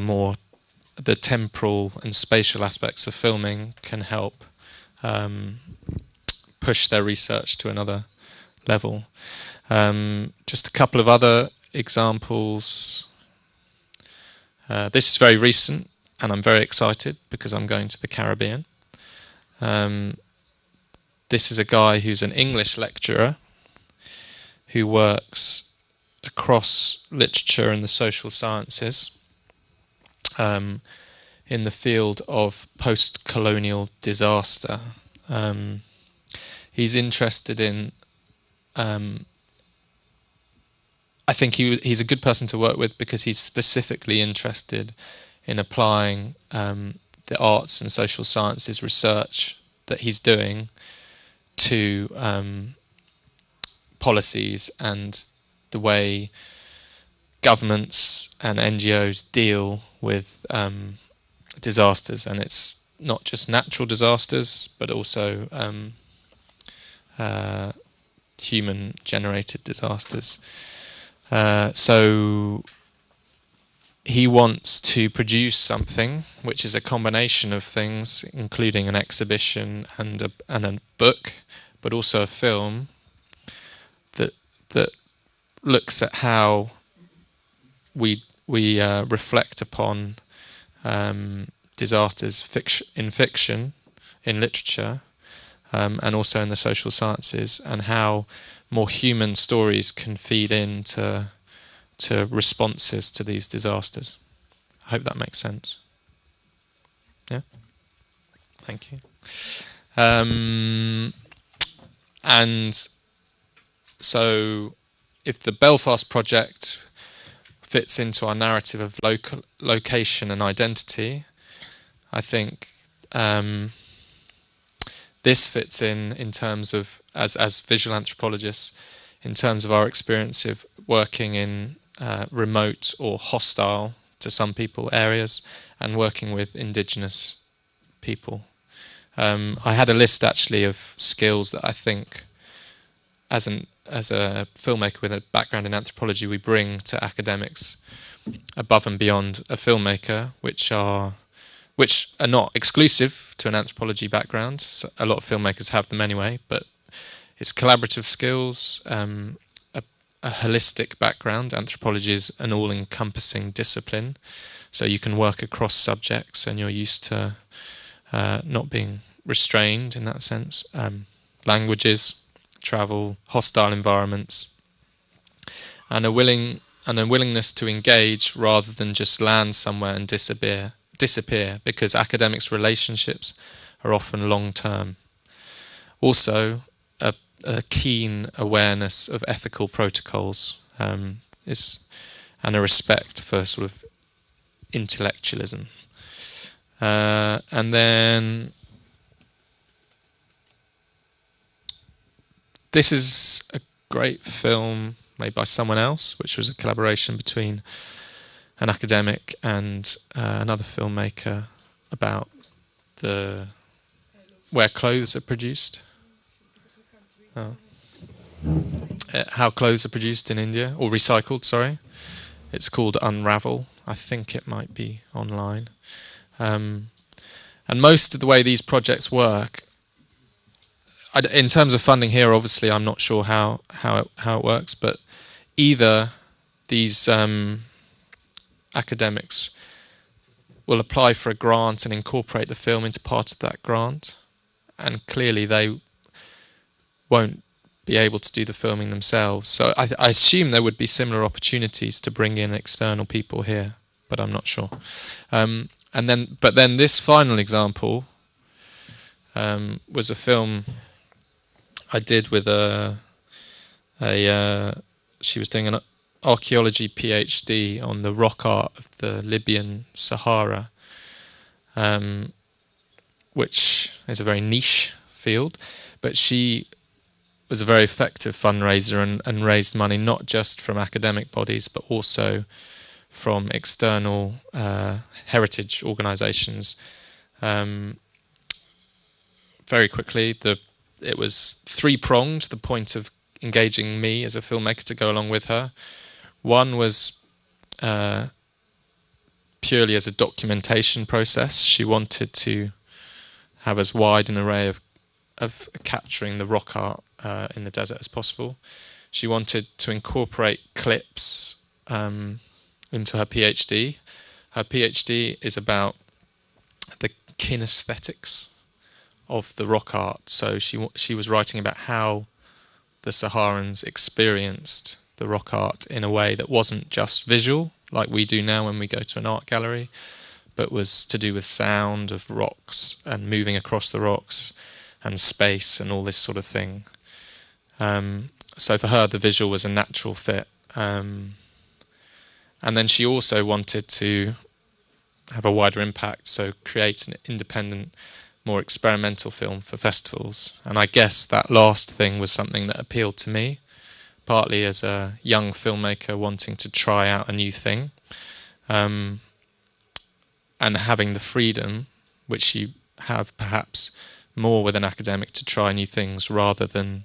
D: the temporal and spatial aspects of filming can help push their research to another level. Just a couple of other examples. This is very recent, and I'm very excited because I'm going to the Caribbean. This is a guy who's an English lecturer who works across literature and the social sciences in the field of post-colonial disaster. He's interested in... I think he's a good person to work with because he's specifically interested in applying the arts and social sciences research that he's doing to policies and the way governments and NGOs deal with disasters. And it's not just natural disasters, but also human-generated disasters. So he wants to produce something which is a combination of things, including an exhibition and a book, but also a film that looks at how we reflect upon disasters in fiction, in literature, and also in the social sciences, and how more human stories can feed into responses to these disasters. I hope that makes sense. Yeah? Thank you. And so if the Belfast project fits into our narrative of location and identity, I think this fits in terms of, as visual anthropologists, in terms of our experience of working in remote or hostile to some people areas and working with indigenous people. I had a list actually of skills that I think as a filmmaker with a background in anthropology we bring to academics above and beyond a filmmaker, which are which are not exclusive to an anthropology background. So a lot of filmmakers have them anyway, but it's collaborative skills, a holistic background. Anthropology is an all-encompassing discipline, so you can work across subjects and you're used to not being restrained in that sense. Languages, travel, hostile environments, and a willingness to engage rather than just land somewhere and disappear, because academics' relationships are often long-term. Also, a keen awareness of ethical protocols and a respect for sort of intellectualism. And then this is a great film made by someone else, which was a collaboration between an academic and another filmmaker about where clothes are produced. How clothes are produced in India, or recycled, sorry. It's called Unravel. I think it might be online. And most of the way these projects work, in terms of funding here, obviously I'm not sure how it works, but either these academics will apply for a grant and incorporate the film into part of that grant, and clearly they won't be able to do the filming themselves. So I assume there would be similar opportunities to bring in external people here, but I'm not sure. But then this final example was a film I did with she was doing an archaeology PhD on the rock art of the Libyan Sahara, which is a very niche field, but she was a very effective fundraiser and raised money not just from academic bodies but also from external heritage organisations. Very quickly, it was three-pronged, the point of engaging me as a filmmaker to go along with her. One was purely as a documentation process. She wanted to have as wide an array of capturing the rock art in the desert as possible. She wanted to incorporate clips into her PhD. Her PhD is about the kinesthetics of the rock art. So she was writing about how the Saharans experienced the rock art in a way that wasn't just visual, like we do now when we go to an art gallery, but was to do with sound of rocks and moving across the rocks and space and all this sort of thing. So for her, the visual was a natural fit. And then she also wanted to have a wider impact, so create an independent, more experimental film for festivals. And I guess that last thing was something that appealed to me, partly as a young filmmaker wanting to try out a new thing, and having the freedom, which you have perhaps more with an academic, to try new things rather than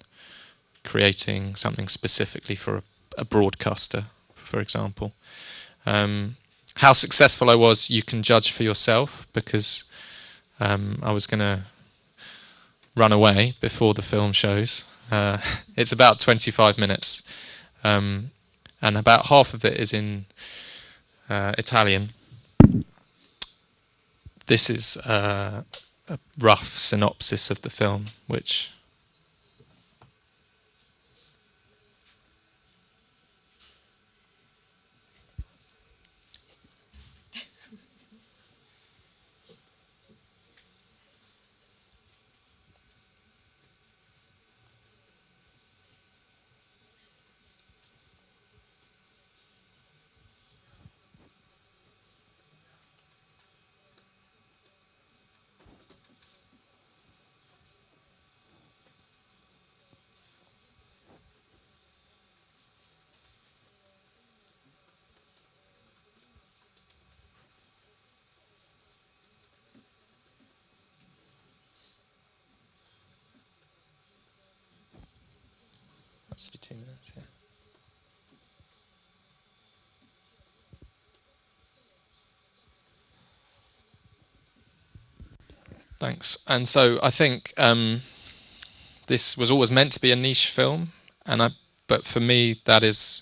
D: creating something specifically for a broadcaster, for example. How successful I was, you can judge for yourself, because I was going to run away before the film shows. It's about 25 minutes, and about half of it is in Italian. This is a rough synopsis of the film, which... Must be 2 minutes, yeah. Thanks. And so I think this was always meant to be a niche film, but for me that is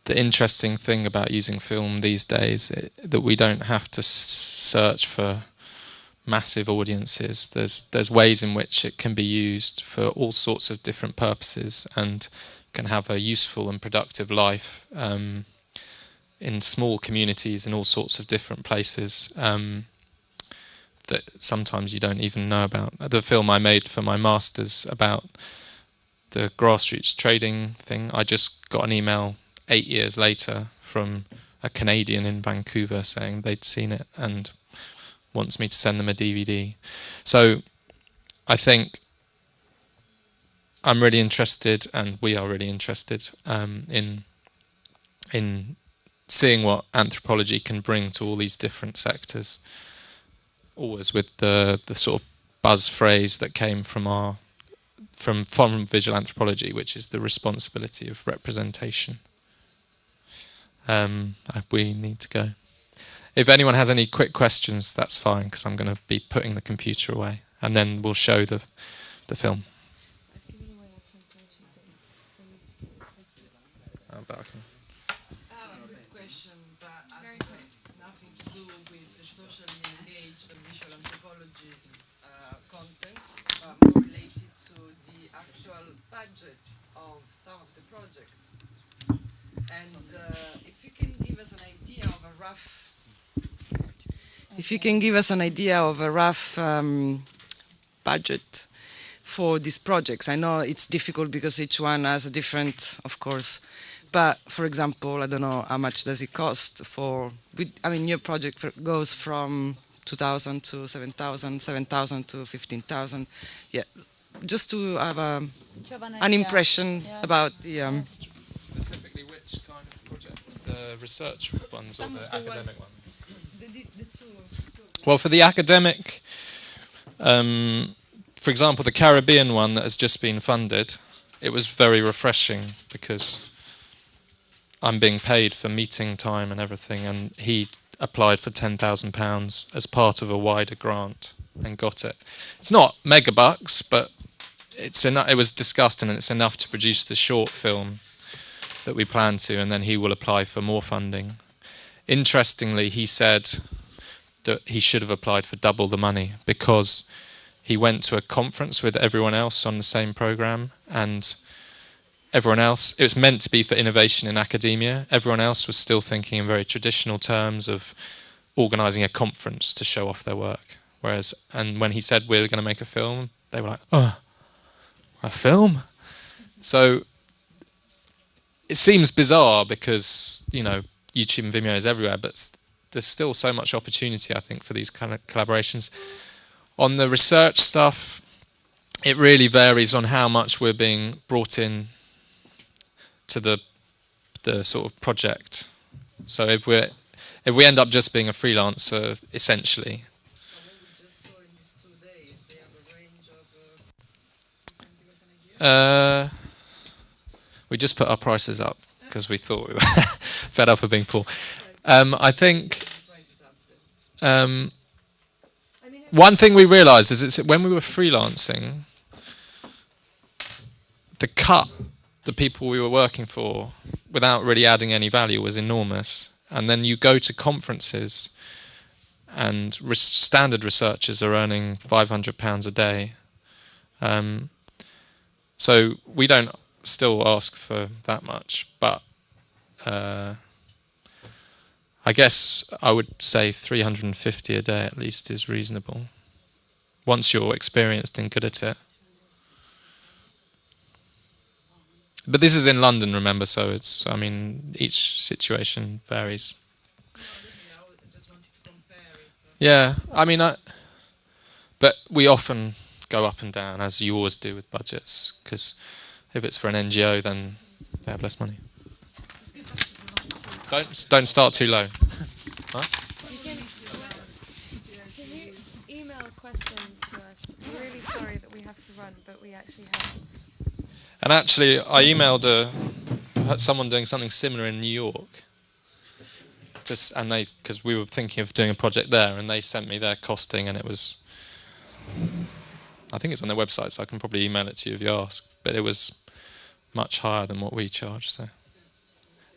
D: the interesting thing about using film these days, that we don't have to search for massive audiences. There's ways in which it can be used for all sorts of different purposes and can have a useful and productive life in small communities in all sorts of different places that sometimes you don't even know about. The film I made for my master's about the grassroots trading thing, I just got an email 8 years later from a Canadian in Vancouver saying they'd seen it and wants me to send them a DVD. So I think I'm really interested, and we are really interested in seeing what anthropology can bring to all these different sectors. Always with the sort of buzz phrase that came from visual anthropology, which is the responsibility of representation. We need to go. If anyone has any quick questions, that's fine, because I'm going to be putting the computer away, and then we'll show the film.
B: I have a good question, but has nothing to do with the socially engaged and visual anthropology's content, more related to the actual budget of some of the projects. And if you can give us an idea of a rough... If you can give us an idea of a rough budget for these projects. I know it's difficult because each one has a different, of course, but for example, I don't know how much does it cost for, I mean, your project goes from 2,000 to 7,000, 7,000 to 15,000. Yeah, just to have an impression about the...
D: Specifically which kind of project? The research ones or the academic ones?
B: The two.
D: Well, for the academic, for example, the Caribbean one that has just been funded, it was very refreshing because I'm being paid for meeting time and everything, and he applied for £10,000 as part of a wider grant and got it. It's not mega bucks, but it's enough. It was discussed, and it's enough to produce the short film that we plan to, and then he will apply for more funding. Interestingly, he said that he should have applied for double the money because he went to a conference with everyone else on the same program, and everyone else, it was meant to be for innovation in academia. Everyone else was still thinking in very traditional terms of organising a conference to show off their work. And when he said we're going to make a film, they were like, oh, a film? So it seems bizarre because, you know, YouTube and Vimeo is everywhere, but there's still so much opportunity, I think, for these kind of collaborations. On the research stuff, it really varies on how much we're being brought in to the sort of project. So if we end up just being a freelancer, essentially.
B: We just saw in these 2 days, they have a range of... Can you give us an idea?
D: We just put our prices up because we thought we were fed up of being poor. I think one thing we realised is when we were freelancing, the cut the people we were working for, without really adding any value, was enormous. And then you go to conferences, and standard researchers are earning £500 a day. So we don't still ask for that much, but I guess I would say 350 a day at least is reasonable, once you're experienced and good at it. But this is in London, remember, so it's, I mean, each situation varies. Yeah, I mean, but we often go up and down, as you always do with budgets, because if it's for an NGO, then they have less money. Don't start too low. Huh?
A: Can you email questions to us? I'm really sorry that we have to run, but we actually have.
D: And actually, I emailed someone doing something similar in New York, because we were thinking of doing a project there, and they sent me their costing, and it was I think it's on their website, so I can probably email it to you if you ask. But it was much higher than what we charge. So,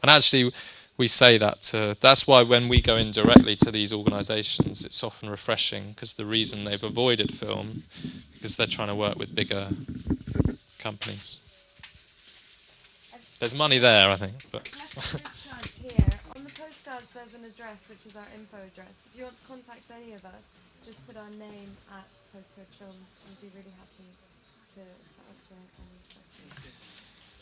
D: and actually, we say that that's why when we go in directly to these organisations, it's often refreshing, because the reason they've avoided film because they're trying to work with bigger companies. There's money there, I think. But
A: Postcards here. On the postcards, there's an address, which is our info address. If you want to contact any of us, just put our name at Postcode Films. We'd be really happy to answer any questions.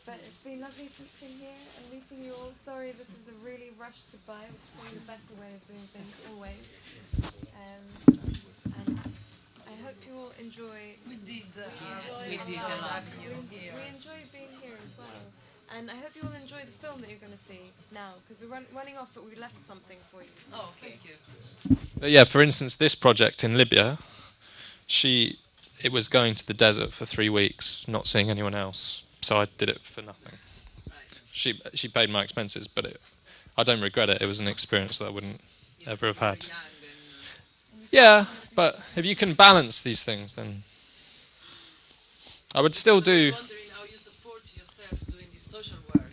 A: But it's been lovely teaching here and meeting you all. Sorry, this is a really rushed goodbye, which is probably the better way of doing things always. And I hope you all enjoy.
J: We did.
A: We enjoyed being here as well. And I hope you all enjoy the film that you're going to see now, because we're running off, but we left something for you.
J: Oh, thank you.
D: But yeah, for instance, this project in Libya, it was going to the desert for 3 weeks, not seeing anyone else. So I did it for nothing. She paid my expenses, but I don't regret it. It was an experience that I wouldn't ever have had. Yeah, but if you can balance these things, then I would still do.
J: I was wondering how you support yourself doing this social work.